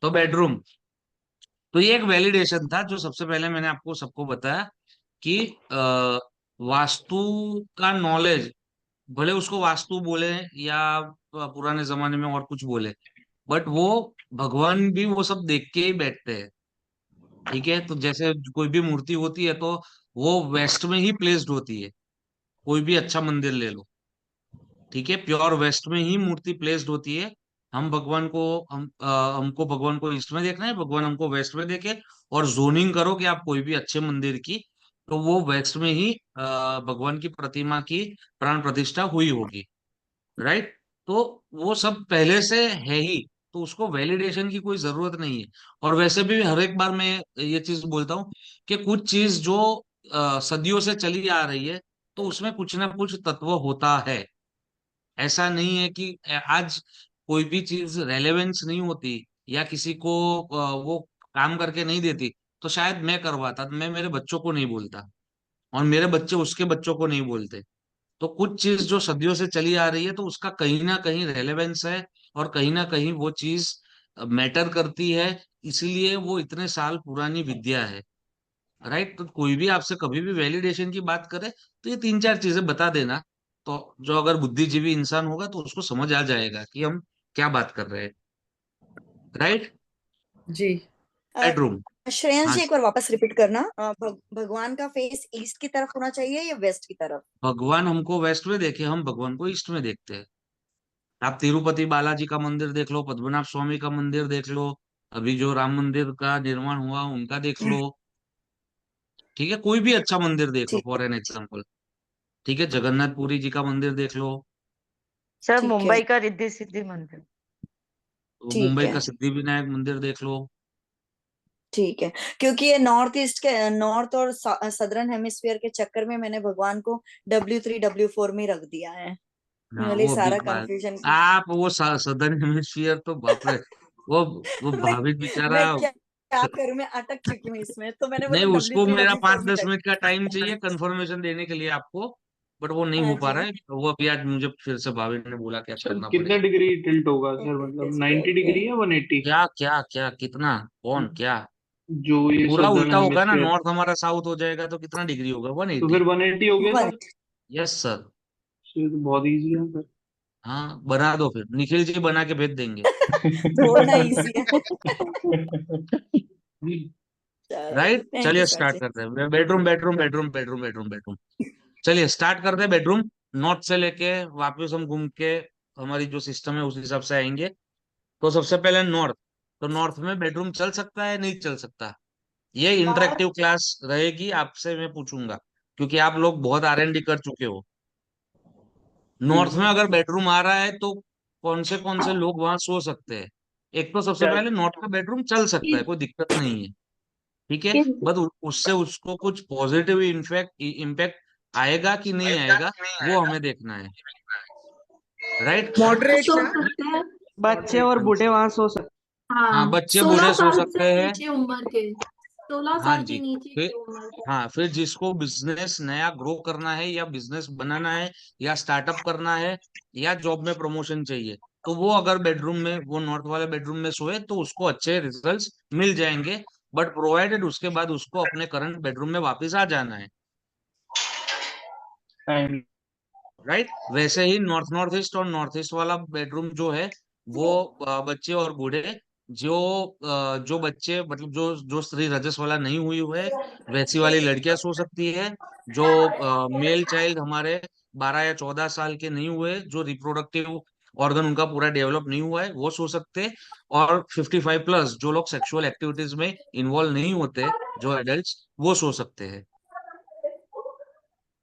Speaker 2: तो बेडरूम, तो ये एक वैलिडेशन था जो सबसे पहले मैंने आपको सबको बताया कि वास्तु का नॉलेज, भले उसको वास्तु बोले या पुराने जमाने में और कुछ बोले, बट वो भगवान भी वो सब देख के ही बैठते हैं। ठीक है, तो जैसे कोई भी मूर्ति होती है तो वो वेस्ट में ही प्लेस्ड होती है। कोई भी अच्छा मंदिर ले लो, ठीक है, प्योर वेस्ट में ही मूर्ति प्लेस्ड होती है। हम भगवान को हमको भगवान को ईस्ट में देखना है, भगवान हमको वेस्ट में देखे। और जोनिंग करो कि आप कोई भी अच्छे मंदिर की, तो वो वेस्ट में ही भगवान की प्रतिमा की प्राण प्रतिष्ठा हुई होगी। राइट। तो वो सब पहले से है ही, तो उसको वैलिडेशन की कोई जरूरत नहीं है। और वैसे भी हर एक बार मैं ये चीज बोलता हूँ कि कुछ चीज जो सदियों से चली आ रही है, तो उसमें कुछ ना कुछ तत्व होता है। ऐसा नहीं है कि आज कोई भी चीज रेलेवेंस नहीं होती या किसी को वो काम करके नहीं देती, तो शायद मैं करवाता, मैं मेरे बच्चों को नहीं बोलता और मेरे बच्चे उसके बच्चों को नहीं बोलते। तो कुछ चीज जो सदियों से चली आ रही है, तो उसका कहीं ना कहीं रेलेवेंस है और कहीं ना कहीं वो चीज मैटर करती है। इसीलिए वो इतने साल पुरानी विद्या है। राइट। तो कोई भी आपसे कभी भी वैलिडेशन की बात करे, तो ये तीन चार चीजें बता देना। तो जो अगर बुद्धिजीवी इंसान होगा तो उसको समझ आ जाएगा कि हम क्या बात कर रहे हैं। राइट।
Speaker 1: जी।
Speaker 3: अ,
Speaker 2: बेडरूम।
Speaker 3: श्रेयांश
Speaker 2: हाँ,
Speaker 3: जी एक बार वापस रिपीट करना। भगवान का फेस ईस्ट की तरफ होना चाहिए या वेस्ट की तरफ?
Speaker 2: भगवान हमको वेस्ट में देखे, हम भगवान को ईस्ट में देखते हैं। आप तिरुपति बालाजी का मंदिर देख लो, पद्मनाभ स्वामी का मंदिर देख लो, अभी जो राम मंदिर का निर्माण हुआ उनका देख लो। ठीक है, कोई भी अच्छा मंदिर देख लो
Speaker 3: ठीक
Speaker 2: फॉर एन एग्जाम्पल। ठीक है, जगन्नाथपुरी जी का मंदिर देख लो।
Speaker 10: सर
Speaker 3: ठीक है।
Speaker 10: मुंबई का रिद्धि सिद्धि मंदिर।
Speaker 2: तो
Speaker 3: ठीक
Speaker 2: मुंबई
Speaker 3: है।
Speaker 2: का सिद्धि विनायक मंदिर देख लो।
Speaker 3: ठीक है। क्योंकि ये नॉर्थ ईस्ट के नॉर्थ और सदर्न हेमिस्फीयर के चक्कर में मैंने भगवान को W3 W4 में रख दिया है।
Speaker 2: हाँ,
Speaker 3: वाली
Speaker 2: वो
Speaker 3: सारा
Speaker 2: बिग बात।
Speaker 3: कंफ्यूजन।
Speaker 2: आप वो सदर्न हेमिस्फीयर तो बाप रे, वो वो
Speaker 3: मैं
Speaker 2: भावित बेचारा।
Speaker 3: मैं क्या करूं, मैं अटक चुकी हूँ इसमें, तो मैंने
Speaker 2: नहीं,
Speaker 3: बोला डब्ल्यू
Speaker 2: उसको
Speaker 3: थ्री
Speaker 2: मेरा
Speaker 3: डब्ल्यू
Speaker 2: पाँच
Speaker 3: फोर में
Speaker 2: दस
Speaker 3: कर।
Speaker 2: मिनट का टाइम चाहिए कंफर्मेशन देने के लिए आपको, बट वो नहीं
Speaker 3: हाँ
Speaker 2: हो पा
Speaker 3: जी।
Speaker 2: रहा है। तो वो अभी आज मुझे फिर से भावित ने बोला कि अब
Speaker 7: सर
Speaker 2: करना
Speaker 7: कितने
Speaker 2: पड़ेगा।
Speaker 7: डिग्री टिल्ट होगा सर,
Speaker 3: ओके
Speaker 7: मतलब 90
Speaker 3: ओके।
Speaker 7: डिग्री या 180?
Speaker 2: क्या क्या क्या कितना, कौन क्या?
Speaker 7: जो ये
Speaker 2: पूरा
Speaker 7: सदर्न
Speaker 2: उल्टा होगा ना,
Speaker 7: हेमिस्फेयर,
Speaker 2: नॉर्थ हमारा साउथ हो जाएगा तो कितना डिग्री होगा?
Speaker 7: तो
Speaker 2: 180।
Speaker 7: फिर 180 हो गया
Speaker 3: वन।
Speaker 7: सर।
Speaker 2: Yes sir.
Speaker 7: ये तो बहुत इजी है सर।
Speaker 2: हाँ, बना दो फिर, निखिल जी बना के भेज देंगे।
Speaker 3: थोड़ा इजी है। चलो
Speaker 2: राइट,
Speaker 3: थैंक यू
Speaker 2: चलिए
Speaker 3: सर
Speaker 2: स्टार्ट
Speaker 3: जी।
Speaker 2: करते हैं। Bedroom bedroom bedroom bedroom bedroom bedroom. चलिए स्टार्ट करते हैं बेडरूम। नॉर्थ से लेके वापस हम घूम के हमारी जो सिस्टम है उस हिसाब से आएंगे। तो सबसे पहले नॉर्थ। तो नॉर्थ में बेडरूम चल सकता है नहीं चल सकता? ये इंटरेक्टिव क्लास रहेगी, आपसे मैं पूछूंगा क्योंकि आप लोग बहुत R&D कर चुके हो। नॉर्थ में अगर बेडरूम आ रहा है तो कौन से लोग वहां सो सकते हैं? एक तो सबसे पहले नॉर्थ का बेडरूम चल सकता है, कोई दिक्कत नहीं है। ठीक है, बट उससे उसको कुछ पॉजिटिव इम्पैक्ट इम्पैक्ट आएगा कि नहीं आएगा, वो हमें देखना है। राइट।
Speaker 1: मॉडरेट
Speaker 11: सो
Speaker 1: ना?
Speaker 11: सकते हैं।
Speaker 9: बच्चे और
Speaker 1: मॉडरेट।
Speaker 9: बूढ़े वहां सो सकते।
Speaker 2: हाँ,
Speaker 11: हाँ,
Speaker 2: बच्चे
Speaker 11: 16
Speaker 2: बूढ़े सो
Speaker 11: साल
Speaker 2: सकते
Speaker 11: से
Speaker 2: हैं।
Speaker 11: नीचे उम्र के, 16
Speaker 2: हाँ
Speaker 11: साल
Speaker 2: जी।
Speaker 11: के नीचे
Speaker 2: फिर
Speaker 11: की उम्र के।
Speaker 2: हाँ, फिर जिसको बिजनेस नया ग्रो करना है या बिजनेस बनाना है या स्टार्टअप करना है या जॉब में प्रमोशन चाहिए, तो वो अगर बेडरूम में, वो नॉर्थ वाले बेडरूम में सोए तो उसको अच्छे रिजल्ट्स मिल जाएंगे। बट प्रोवाइडेड उसके बाद उसको अपने करंट बेडरूम में वापस आ जाना है।
Speaker 7: टाइम।
Speaker 2: राइट। वैसे ही नॉर्थ नॉर्थ ईस्ट और नॉर्थ ईस्ट वाला बेडरूम जो है, वो बच्चे और बूढ़े, जो जो बच्चे मतलब जो जो स्त्री रजस वाला नहीं हुई है, वैसी वाली लड़कियां सो सकती है। जो मेल चाइल्ड हमारे 12 या 14 साल के नहीं हुए, जो रिप्रोडक्टिव ऑर्गन उनका पूरा डेवलप नहीं हुआ है, वो सो सकते हैं। और 55+ जो लोग सेक्सुअल एक्टिविटीज में इन्वॉल्व नहीं होते, जो एडल्ट, वो सो सकते हैं।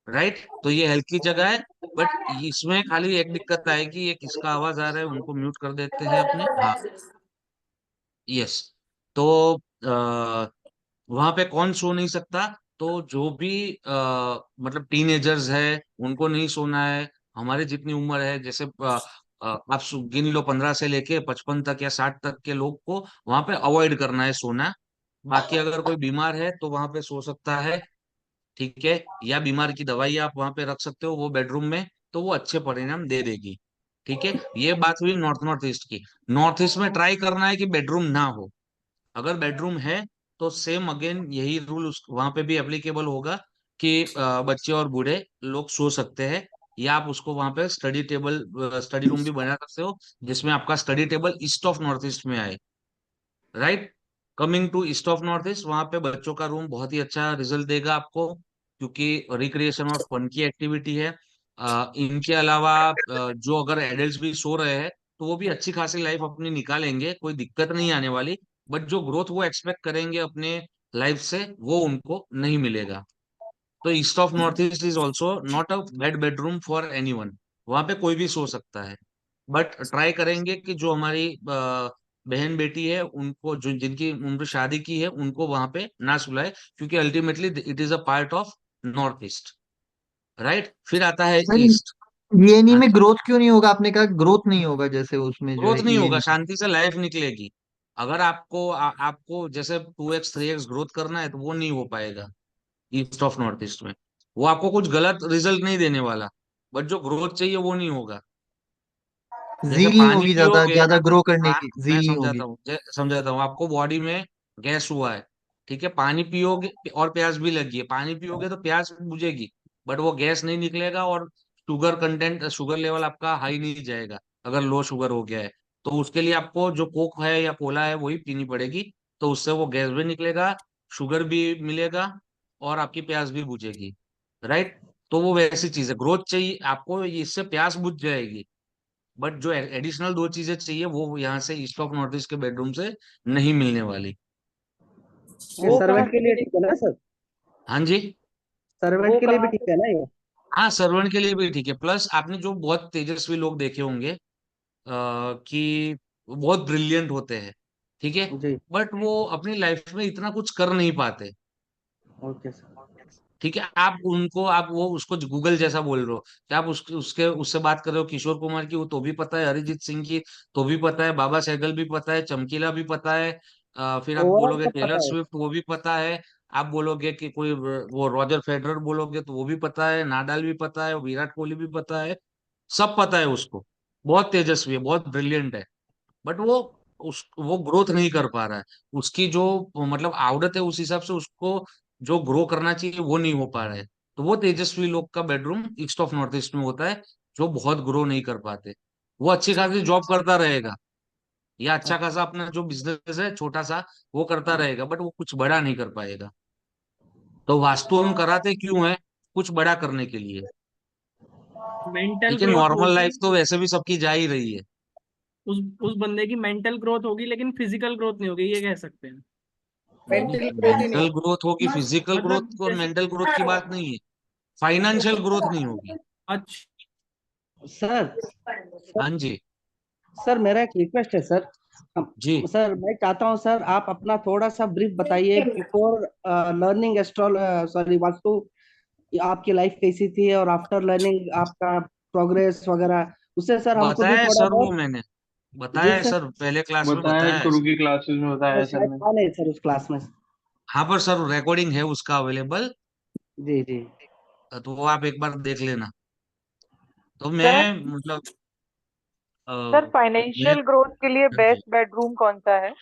Speaker 2: राइट। तो ये हेल्थ की जगह है। बट इसमें खाली एक दिक्कत आएगी, ये किसका आवाज आ रहा है, उनको म्यूट कर देते हैं अपने। हाँ, यस। तो वहां पे कौन सो नहीं सकता? तो जो भी मतलब टीनेजर्स है उनको नहीं सोना है। हमारे जितनी उम्र है, जैसे आप गिन लो 15 से लेके 55 तक या 60 तक के लोग को वहां पे अवॉइड करना है सोना। बाकी अगर कोई बीमार है तो वहां पे सो सकता है, ठीक है, या बीमार की दवाई आप वहां पे रख सकते हो वो बेडरूम में, तो वो अच्छे परिणाम दे देगी। ठीक है, ये बात हुई नॉर्थ नॉर्थ ईस्ट की। नॉर्थ ईस्ट में ट्राई करना है कि बेडरूम ना हो। अगर बेडरूम है तो सेम अगेन यही रूल वहां पे भी एप्लीकेबल होगा कि बच्चे और बूढ़े लोग सो सकते हैं। या आप उसको वहां पे स्टडी रूम भी बना सकते हो, जिसमें आपका study table east of north east में आए। Right. Coming to east of north east, वहां पे बच्चों का रूम बहुत ही अच्छा रिजल्ट देगा आपको, क्योंकि रिक्रिएशन और फन की एक्टिविटी है। इनके अलावा जो अगर एडल्ट्स भी सो रहे हैं तो वो भी अच्छी खासी लाइफ अपनी निकालेंगे, कोई दिक्कत नहीं आने वाली। बट जो ग्रोथ वो एक्सपेक्ट करेंगे अपने लाइफ से, वो उनको नहीं मिलेगा। तो east of north east is also not a bed bedroom for anyone. वहां पे कोई भी सो सकता है। बट ट्राई करेंगे कि जो हमारी बहन बेटी है उनको, जो जिनकी उम्र शादी की है, उनको वहां पे ना सुलाए, क्योंकि ultimately it is a part of north east. Right, फिर आता है
Speaker 5: सर
Speaker 2: ईस्ट।
Speaker 5: ईएनई
Speaker 2: हाँ
Speaker 5: में
Speaker 2: जी।
Speaker 5: ग्रोथ क्यों नहीं होगा? आपने कहा ग्रोथ नहीं होगा, जैसे उसमें जो
Speaker 2: ग्रोथ
Speaker 5: है
Speaker 2: नहीं होगा,
Speaker 5: ईएनई।
Speaker 2: शांति से लाइफ निकलेगी। अगर आपको जैसे 2x 3x ग्रोथ करना है तो वो नहीं हो पाएगा ईस्ट ऑफ नॉर्थ ईस्ट में। वो आपको कुछ गलत रिजल्ट नहीं देने वाला, बट जो ग्रोथ चाहिए वो नहीं होगा। जैसे
Speaker 5: झील नहीं
Speaker 2: पानी
Speaker 5: होगी, ज्यादा
Speaker 2: पियोगे,
Speaker 5: ज्यादा ग्रो करने
Speaker 2: पा,
Speaker 5: की
Speaker 2: मैं
Speaker 5: झील नहीं होगी।
Speaker 2: समझाता हूँ आपको। बॉडी में गैस हुआ है, ठीक है, पानी पियोगे और प्यास भी लगी है, पानी पियोगे तो प्यास बुझेगी, बट वो गैस नहीं निकलेगा, और शुगर लेवल आपका हाई नहीं जाएगा। अगर लो शुगर हो गया है तो उसके लिए आपको जो कोक है या कोला है वही पीनी पड़ेगी। तो उससे वो गैस भी निकलेगा, शुगर भी मिलेगा, और आपकी प्यास भी बुझेगी। राइट। तो वो वैसी चीज है, ग्रोथ चाहिए आपको, इससे प्यास बुझ जाएगी। बट जो एडिशनल दो चीजें चाहिए वो यहाँ से ईस्ट ऑफ नॉर्थ ईस्ट के बेडरूम से नहीं मिलने वाली।
Speaker 9: ये
Speaker 10: वो कहाँ
Speaker 9: सर्वेंट के लिए
Speaker 10: पे?
Speaker 9: ठीक है ना सर?
Speaker 2: हाँ जी।
Speaker 9: सर्वेंट
Speaker 10: वो
Speaker 9: के लिए भी
Speaker 10: कहाँ
Speaker 9: ठीक
Speaker 10: पे?
Speaker 9: है ना ये?
Speaker 2: हाँ, सर्वेंट के लिए भी ठीक है। प्लस आपने जो बहुत तेजस्वी लोग देखे होंगे कि वो बहुत ब्रिलियंट होते हैं, ठीक है,
Speaker 9: जी।
Speaker 2: बट वो अपनी लाइफ में इतना कुछ कर नहीं पाते।
Speaker 9: Okay sir.
Speaker 2: ठीक है, आप वो उसको गूगल जैसा बोल रहे हो कि आप उससे बात कर रहे हो किशोर कुमार की, वो तो भी पता है, अरिजीत सिंह की तो भी पता है, बाबा सहगल भी पता है, चमकीला भी पता है, फिर आप
Speaker 9: ओवरऑल
Speaker 2: बोलोगे
Speaker 9: सब
Speaker 2: टेलर
Speaker 9: पता है।
Speaker 2: स्विफ्ट वो भी पता है। आप बोलोगे कि कोई वो रॉजर फेडरर बोलोगे तो वो भी पता है, नाडाल भी पता है, विराट कोहली भी पता है। सब पता है उसको। बहुत तेजस्वी है, बहुत ब्रिलियंट है। बट वो ग्रोथ नहीं कर पा रहा है। उसकी जो मतलब आवड़त है उस हिसाब से उसको जो ग्रो करना चाहिए वो नहीं हो पा रहा है। तो वो तेजस्वी लोग का bedroom east of north east में होता है, जो बहुत ग्रो नहीं कर पाते। वो अच्छी खासी जॉब करता रहेगा, या अच्छा खासा अपना जो बिजनेस है छोटा सा वो करता रहेगा, बट वो कुछ बड़ा नहीं कर पाएगा। तो वास्तु हम कराते क्यों है? कुछ बड़ा करने के लिए।
Speaker 8: मेंटल
Speaker 2: ठीक है,
Speaker 8: ग्रोथ
Speaker 2: नॉर्मल
Speaker 8: होगी।
Speaker 2: लाइफ तो वैसे भी सबकी जा ही रही है।
Speaker 8: उस बंदे की मेंटल ग्रोथ होगी लेकिन फिजिकल ग्रोथ नहीं होगी, ये कह सकते हैं।
Speaker 1: मेंटल ग्रोथ ही नहीं
Speaker 2: मेंटल ग्रोथ होगी, फिजिकल
Speaker 8: मतलब
Speaker 2: ग्रोथ और
Speaker 8: जैसे
Speaker 2: मेंटल ग्रोथ की बात नहीं है। फाइनेंशियल ग्रोथ नहीं होगी।
Speaker 8: अच्छा,
Speaker 9: सर
Speaker 2: हाँ जी।
Speaker 9: सर मेरा एक रिक्वेस्ट है सर।
Speaker 2: जी।
Speaker 9: सर मैं चाहता हूँ सर आप अपना थोड़ा सा ब्रीफ बताइए before learning Astral sorry vastu, आपकी लाइफ कैसी थी और आफ्टर लर्निंग आपका प्रोग्रेस वगैरह, उससे सर हमको भी
Speaker 2: बताया है
Speaker 9: थोड़ा
Speaker 2: सर, वो
Speaker 9: बहुत।
Speaker 2: मैंने
Speaker 9: जी
Speaker 2: बताया है
Speaker 9: सर।
Speaker 2: सर, पहले क्लास में
Speaker 7: बताया है,
Speaker 2: बताया है
Speaker 7: शुरू
Speaker 2: सर।
Speaker 7: की क्लासेस में बताया है सर
Speaker 9: शायद
Speaker 7: ने।
Speaker 9: था नहीं सर उस क्लास में।
Speaker 2: हाँ, पर सर रिकॉर्डिंग है उसका अवेलेबल,
Speaker 9: जी जी।
Speaker 2: तो वो आप एक बार देख लेना। तो
Speaker 10: सर,
Speaker 2: मैं मतलब
Speaker 10: सर
Speaker 2: मैं
Speaker 10: फाइनेंशियल ग्रोथ के लिए
Speaker 2: हाँ जी,
Speaker 10: बेस्ट बेडरूम कौन सा है?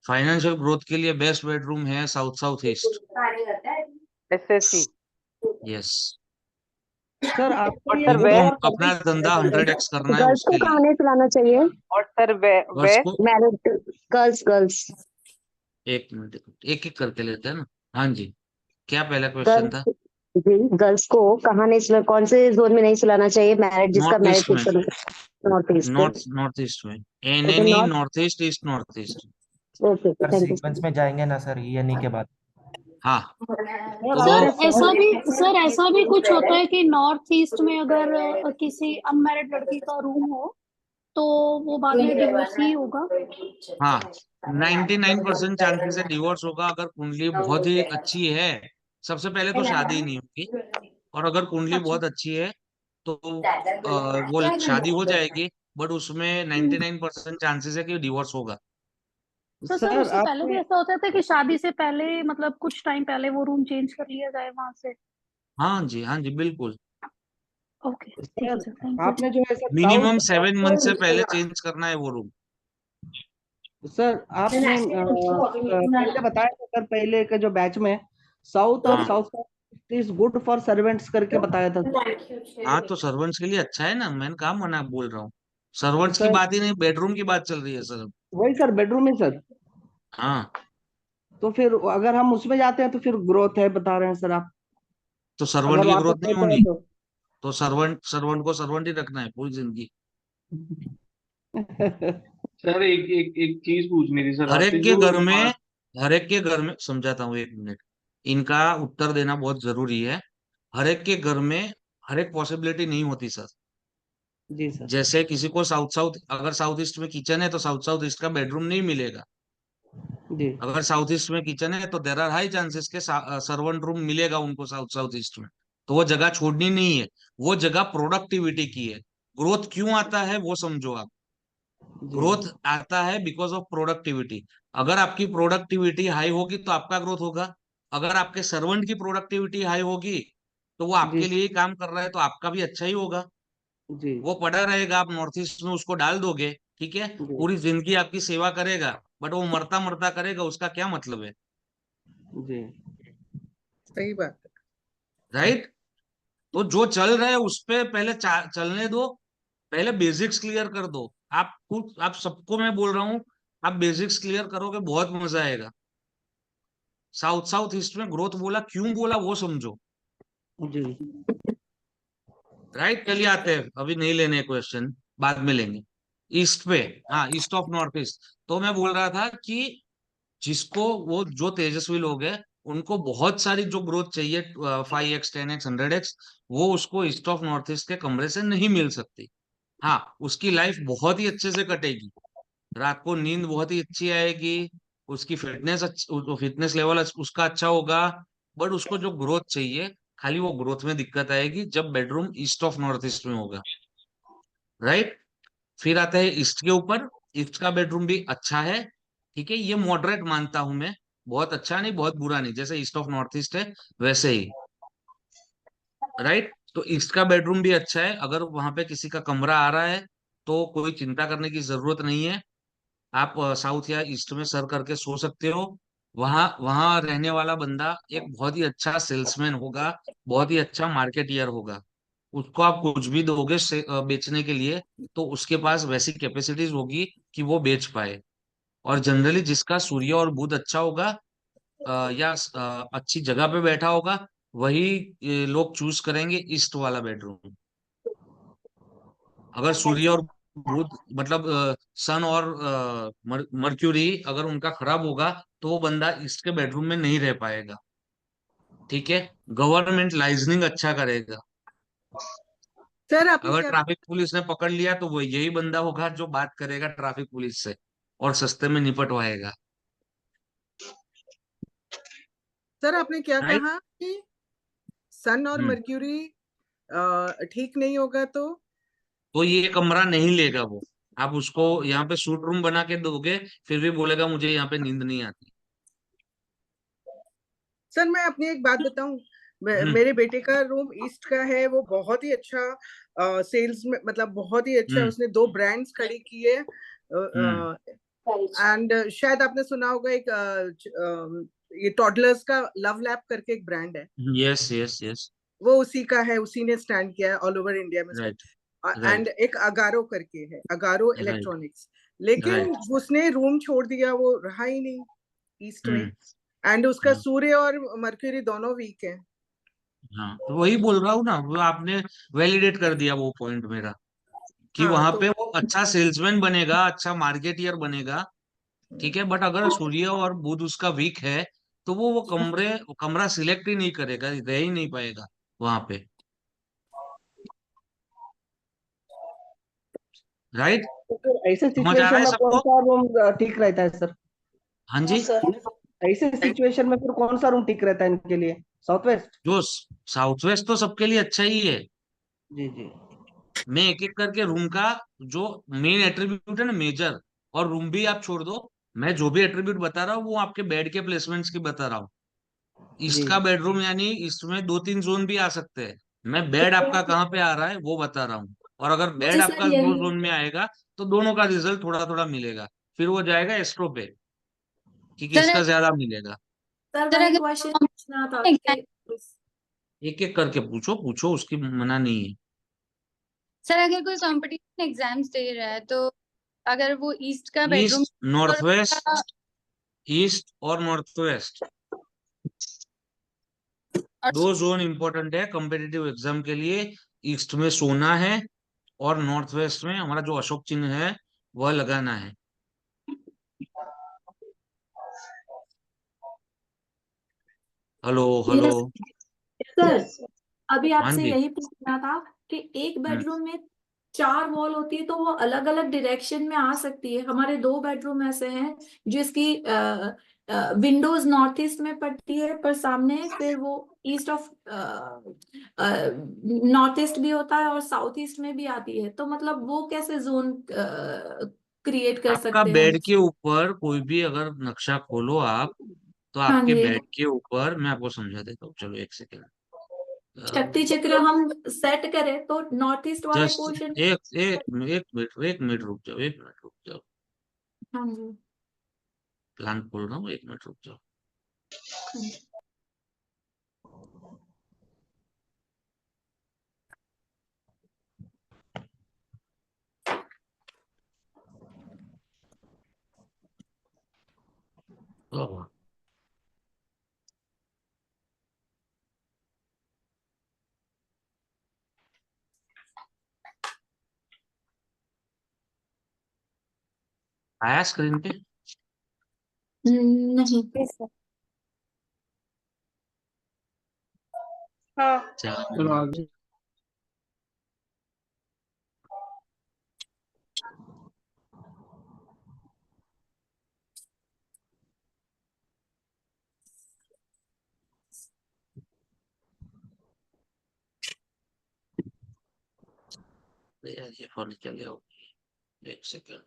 Speaker 2: फाइनेंशियल ग्रोथ के लिए बेस्ट बेडरूम है south south east.
Speaker 10: SSC.
Speaker 2: Yes.
Speaker 9: Sir आपको
Speaker 10: और
Speaker 9: ये
Speaker 10: सर
Speaker 2: उनको
Speaker 10: वे
Speaker 9: थोड़ा
Speaker 2: अपना
Speaker 9: सर्विस
Speaker 2: धंधा 100x करना है
Speaker 12: गर्ल्स को
Speaker 2: उसके लिए।
Speaker 12: कहाँ नहीं पिलाना चाहिए?
Speaker 10: और सर वे
Speaker 2: गर्ल्स
Speaker 10: वे
Speaker 2: को
Speaker 12: मैरिड गर्ल्स गर्ल्स
Speaker 2: एक मिनट, एक एक करके लेते हैं ना। हाँ जी, क्या पहला क्वेश्चन था?
Speaker 12: गर्ल्स जी, गर्ल्स को कहाँ नहीं सुला, कौन से जोन में नहीं सुलाना चाहिए? मैरिड, जिसका
Speaker 2: नॉर्थ
Speaker 12: मैरिड
Speaker 2: ईस्ट में,
Speaker 12: फिक्स हो, नॉर्थ ईस्ट में।
Speaker 2: नॉर्थ ईस्ट में,
Speaker 12: okay
Speaker 2: NNE
Speaker 12: north.
Speaker 2: North east, east north east.
Speaker 12: Okay okay,
Speaker 13: sir
Speaker 12: thank you.
Speaker 13: Sequence में जाएंगे ना सर, ईएनई के बाद?
Speaker 2: हाँ।
Speaker 9: सर
Speaker 2: तो
Speaker 11: सर
Speaker 9: आपने
Speaker 11: ऐसा
Speaker 9: सर्वे
Speaker 11: भी
Speaker 9: किया?
Speaker 11: सर ऐसा भी कुछ होता है कि नॉर्थ ईस्ट में अगर किसी अनमैरिड लड़की का रूम हो तो वो बाद में डिवोर्स ही होगा।
Speaker 2: हाँ, 99% चांसेस है डिवोर्स होगा अगर कुंडली बहुत ही अच्छी है। सबसे पहले तो शादी ही नहीं होगी, और अगर कुंडली
Speaker 11: अच्छा।
Speaker 2: बहुत अच्छी है तो वो शादी हो जाएगी, बट उसमें 99% चांसेस है कि डिवोर्स होगा।
Speaker 11: तो सर
Speaker 9: सर
Speaker 11: उससे पहले भी
Speaker 9: आपने
Speaker 11: ऐसा होता था कि शादी से पहले मतलब कुछ टाइम पहले वो रूम चेंज कर लिया जाए वहां से।
Speaker 2: हाँ जी बिल्कुल।
Speaker 11: ओके ठीक है
Speaker 9: सर
Speaker 11: सर, थैंक यू।
Speaker 9: आपने जो है सर
Speaker 2: मिनिमम
Speaker 9: साउथ
Speaker 2: 7 मंथ से पहले चेंज करना है वो रूम।
Speaker 9: सर आपने पहले बताया था सर, पहले के जो बैच में साउथ और
Speaker 2: हाँ
Speaker 9: south is good for servants करके बताया था
Speaker 2: हाँ, तो सर्वेंट्स के लिए अच्छा है ना, मैंने कहा मना बोल रहा हूँ। सर्वेंट्स की
Speaker 9: सर।
Speaker 2: बात ही नहीं, बेडरूम की बात चल रही है सर।
Speaker 9: वही सर बेडरूम में सर।
Speaker 2: हाँ,
Speaker 9: तो फिर अगर हम उसमें जाते हैं तो फिर ग्रोथ है बता रहे हैं सर आप।
Speaker 2: तो सर्वेंट
Speaker 9: अगर
Speaker 2: की
Speaker 9: वापस
Speaker 2: ग्रोथ नहीं
Speaker 9: लेते हैं
Speaker 2: होनी,
Speaker 9: तो
Speaker 2: तो सर्वेंट सर्वेंट को सर्वेंट ही रखना है पूरी जिंदगी।
Speaker 7: सर एक एक एक चीज पूछनी थी सर
Speaker 2: हर एक
Speaker 7: आपसे
Speaker 2: के
Speaker 7: जो
Speaker 2: घर में हर एक के घर में समझाता हूँ, 1 मिनट, इनका उत्तर देना बहुत जरूरी है। हर एक के घर में हर एक पॉसिबिलिटी नहीं होती सर।
Speaker 9: जी सर।
Speaker 2: जैसे किसी को साउथ साउथ, अगर साउथ ईस्ट में किचन है तो साउथ साउथ ईस्ट का बेडरूम नहीं मिलेगा।
Speaker 9: जी
Speaker 2: अगर साउथ ईस्ट में किचन है तो देर आर हाई चांसेस के सर्वेंट रूम मिलेगा उनको साउथ साउथ ईस्ट में। तो वो जगह छोड़नी नहीं है, वो जगह प्रोडक्टिविटी की है। ग्रोथ क्यों आता है वो समझो आप।
Speaker 9: जी
Speaker 2: ग्रोथ आता है बिकॉज ऑफ प्रोडक्टिविटी। अगर आपकी प्रोडक्टिविटी हाई होगी तो आपका ग्रोथ होगा। अगर आपके सर्वेंट की प्रोडक्टिविटी हाई होगी तो वो
Speaker 9: जी
Speaker 2: आपके लिए ही काम कर रहा है, तो आपका भी अच्छा ही होगा।
Speaker 9: जी
Speaker 2: वो पड़ा रहेगा, आप नॉर्थ ईस्ट में उसको डाल दोगे, ठीक है,
Speaker 9: जी
Speaker 2: पूरी जिंदगी आपकी सेवा करेगा, बट वो मरता मरता करेगा, उसका क्या मतलब है।
Speaker 9: जी
Speaker 1: सही बात है।
Speaker 2: राइट। तो जो चल रहा है उस पे पहले चलने दो। पहले बेसिक्स क्लियर कर दो। आप सबको मैं बोल रहा हूँ, आप बेसिक्स क्लियर करोगे बहुत मजा आएगा। साउथ साउथ ईस्ट में ग्रोथ बोला, क्यों बोला वो समझो।
Speaker 9: जी
Speaker 2: राइट, चलिए आते हैं, अभी नहीं लेने क्वेश्चन, बाद में लेंगे। ईस्ट पे, हाँ, ईस्ट ऑफ नॉर्थ ईस्ट। तो मैं बोल रहा था कि जिसको वो जो तेजस्वी लोग हैं उनको बहुत सारी जो ग्रोथ चाहिए, 5x 10x 100x, वो उसको ईस्ट ऑफ नॉर्थ ईस्ट के कमरे से नहीं मिल सकती। हाँ, उसकी लाइफ बहुत ही अच्छे से कटेगी, रात को नींद बहुत ही अच्छी आएगी, उसकी फिटनेस लेवल उसका अच्छा होगा, बट उसको जो ग्रोथ चाहिए, खाली वो ग्रोथ में दिक्कत आएगी जब bedroom east of north east में होगा। राइट। फिर आता है ईस्ट के ऊपर। ईस्ट का बेडरूम भी अच्छा है, ठीक है, ये मॉडरेट मानता हूं मैं। बहुत अच्छा नहीं, बहुत बुरा नहीं, जैसे ईस्ट ऑफ नॉर्थ ईस्ट है वैसे ही। राइट। तो ईस्ट का बेडरूम भी अच्छा है, अगर वहां पे किसी का कमरा आ रहा है तो कोई चिंता करने की जरूरत नहीं है। आप साउथ या ईस्ट में सर करके सो सकते हो। वहां वहां रहने वाला बंदा एक बहुत ही अच्छा सेल्समैन होगा, बहुत ही अच्छा मार्केटियर होगा। उसको आप कुछ भी दोगे बेचने के लिए, तो उसके पास वैसी कैपेसिटीज होगी कि वो बेच पाए। और जनरली जिसका सूर्य और बुध अच्छा होगा, या अच्छी जगह पे बैठा होगा, वही लोग चूज करेंगे ईस्ट वाला बेडरूम। अगर सूर्य और बुध मतलब सन और मर्क्यूरी अगर उनका खराब होगा, तो वो बंदा ईस्ट के बेडरूम में नहीं रह पाएगा। ठीक है। गवर्नमेंट लाइजनिंग अच्छा करेगा।
Speaker 1: सर आपने
Speaker 2: अगर
Speaker 1: क्या
Speaker 2: ट्रैफिक पुलिस ने पकड़ लिया तो वो यही बंदा होगा जो बात करेगा ट्रैफिक पुलिस से और सस्ते में निपटवाएगा।
Speaker 1: सर आपने क्या
Speaker 2: राइट।
Speaker 1: कहा कि सन और
Speaker 2: हम्म।
Speaker 1: मर्क्यूरी ठीक नहीं होगा
Speaker 2: तो ये कमरा नहीं लेगा वो। आप उसको यहाँ पे सूट रूम बना के दोगे, फिर भी बोलेगा मुझे यहाँ पे नींद नहीं आती।
Speaker 1: सर मैं अपनी एक बात बताऊं।
Speaker 2: हम्म।
Speaker 1: मेरे बेटे का रूम ईस्ट का है, वो बहुत ही अच्छा सेल्स में, मतलब बहुत ही अच्छा,
Speaker 2: हम्म।
Speaker 1: उसने 2 ब्रांड्स खड़ी किए।
Speaker 2: हम्म।
Speaker 1: एंड शायद आपने सुना होगा एक ये टॉडलर्स का लव लैब करके एक ब्रांड है,
Speaker 2: यस यस यस।
Speaker 1: वो उसी का है, उसी ने स्टैंड किया है ऑल ओवर इंडिया में सब।
Speaker 2: राइट
Speaker 1: एंड
Speaker 2: राइट
Speaker 1: एक अगारो करके है, अगारो
Speaker 2: राइट
Speaker 1: इलेक्ट्रॉनिक्स। लेकिन
Speaker 2: राइट।
Speaker 1: उसने रूम छोड़ दिया, वो रहा ही नहीं ईस्ट में।
Speaker 2: हम्म।
Speaker 1: एंड उसका
Speaker 2: हाँ
Speaker 1: सूर्य और मर्क्यूरी दोनों वीक है।
Speaker 2: हाँ, तो वही बोल रहा हूँ ना, वो आपने वैलिडेट कर दिया वो पॉइंट मेरा, कि
Speaker 1: हाँ
Speaker 2: वहां
Speaker 1: तो
Speaker 2: पे वो अच्छा सेल्समैन बनेगा, अच्छा मार्केटियर बनेगा। ठीक है, बट अगर सूर्य और बुध उसका वीक है, तो वो कमरा सिलेक्ट ही नहीं करेगा, रह ही नहीं पाएगा वहां पे। राइट?
Speaker 9: तो फिर ऐसे
Speaker 2: समझ आ रहा
Speaker 9: सिचुएशन
Speaker 2: है
Speaker 9: में कौन
Speaker 2: सबको?
Speaker 9: सा रूम ठीक रहता है सर?
Speaker 2: हाँ जी,
Speaker 9: ऐसे सिचुएशन में फिर कौन सा रूम ठीक रहता है इनके लिए? South west?
Speaker 2: जो साउथ वेस्ट तो सबके लिए अच्छा ही है।
Speaker 9: जी जी।
Speaker 2: मैं एक एक करके रूम का जो मेन एट्रीब्यूट है ना, मेजर, और रूम भी आप छोड़ दो, मैं जो भी एट्रीब्यूट बता रहा हूँ वो आपके बेड के प्लेसमेंट्स की बता रहा हूँ। ईस्ट
Speaker 9: जी
Speaker 2: का
Speaker 9: जी।
Speaker 2: बेडरूम यानी इसमें 2-3 जोन भी आ सकते हैं। मैं बेड आपका कहाँ पे आ रहा है वो बता रहा हूँ, और अगर बेड
Speaker 14: जी सर
Speaker 2: आपका 2
Speaker 14: यही
Speaker 2: जोन में आएगा तो दोनों का रिजल्ट थोड़ा थोड़ा मिलेगा। फिर वो जाएगा एस्ट्रो पे कि
Speaker 14: सर
Speaker 2: किसका ज्यादा मिलेगा।
Speaker 14: सर
Speaker 11: सर
Speaker 14: वही
Speaker 11: अगर
Speaker 14: क्वेश्चन पूछना था कि
Speaker 2: एक एक करके पूछो पूछो, उसकी मना नहीं है।
Speaker 11: सर अगर कोई कंपटीशन एग्जाम्स दे रहा है तो अगर वो ईस्ट का बेडरूम
Speaker 2: ईस्ट, नॉर्थ
Speaker 11: और
Speaker 2: वेस्ट, ईस्ट और नॉर्थ वेस्ट, दो जोन इंपॉर्टेंट है कॉम्पिटिटिव एग्जाम के लिए। ईस्ट में सोना है और नॉर्थ वेस्ट में हमारा जो अशोक चिन्ह है वह लगाना है। Hello hello.
Speaker 14: यस सर अभी
Speaker 2: हाँ
Speaker 14: आपसे
Speaker 2: जी।
Speaker 14: यही पूछना था कि एक
Speaker 2: हम्म,
Speaker 14: बेडरूम में 4 वॉल होती है तो वो अलग अलग डायरेक्शन में आ सकती है। हमारे 2 बेडरूम ऐसे हैं जिसकी विंडोज नॉर्थ ईस्ट में पड़ती है पर सामने फिर वो ईस्ट ऑफ नॉर्थ ईस्ट भी होता है और साउथ ईस्ट में भी आती है। तो मतलब वो कैसे जोन क्रिएट कर
Speaker 2: आपका
Speaker 14: सकते हैं हम?
Speaker 2: बेड के ऊपर कोई भी अगर नक्शा खोलो आप, तो
Speaker 14: हाँ
Speaker 2: आपके
Speaker 14: जी।
Speaker 2: बेड के ऊपर मैं आपको समझा देता हूँ, चलो एक सेकेंड।
Speaker 14: शक्ति चक्र हम सेट करें तो नॉर्थ ईस्ट वाले
Speaker 2: जस्ट
Speaker 14: पोर्शन।
Speaker 2: एक मिनट रुक जाओ, एक मिनट रुक जाओ।
Speaker 14: हाँ जी।
Speaker 2: प्लान खोल रहा हूँ, एक मिनट रुक जाओ।
Speaker 14: हाँ जी।
Speaker 2: ओह, आया स्क्रीन पे?
Speaker 14: नहीं।
Speaker 10: हाँ
Speaker 7: चलो आगे।
Speaker 2: यार ये फोन चल गया, एक सेकेंड।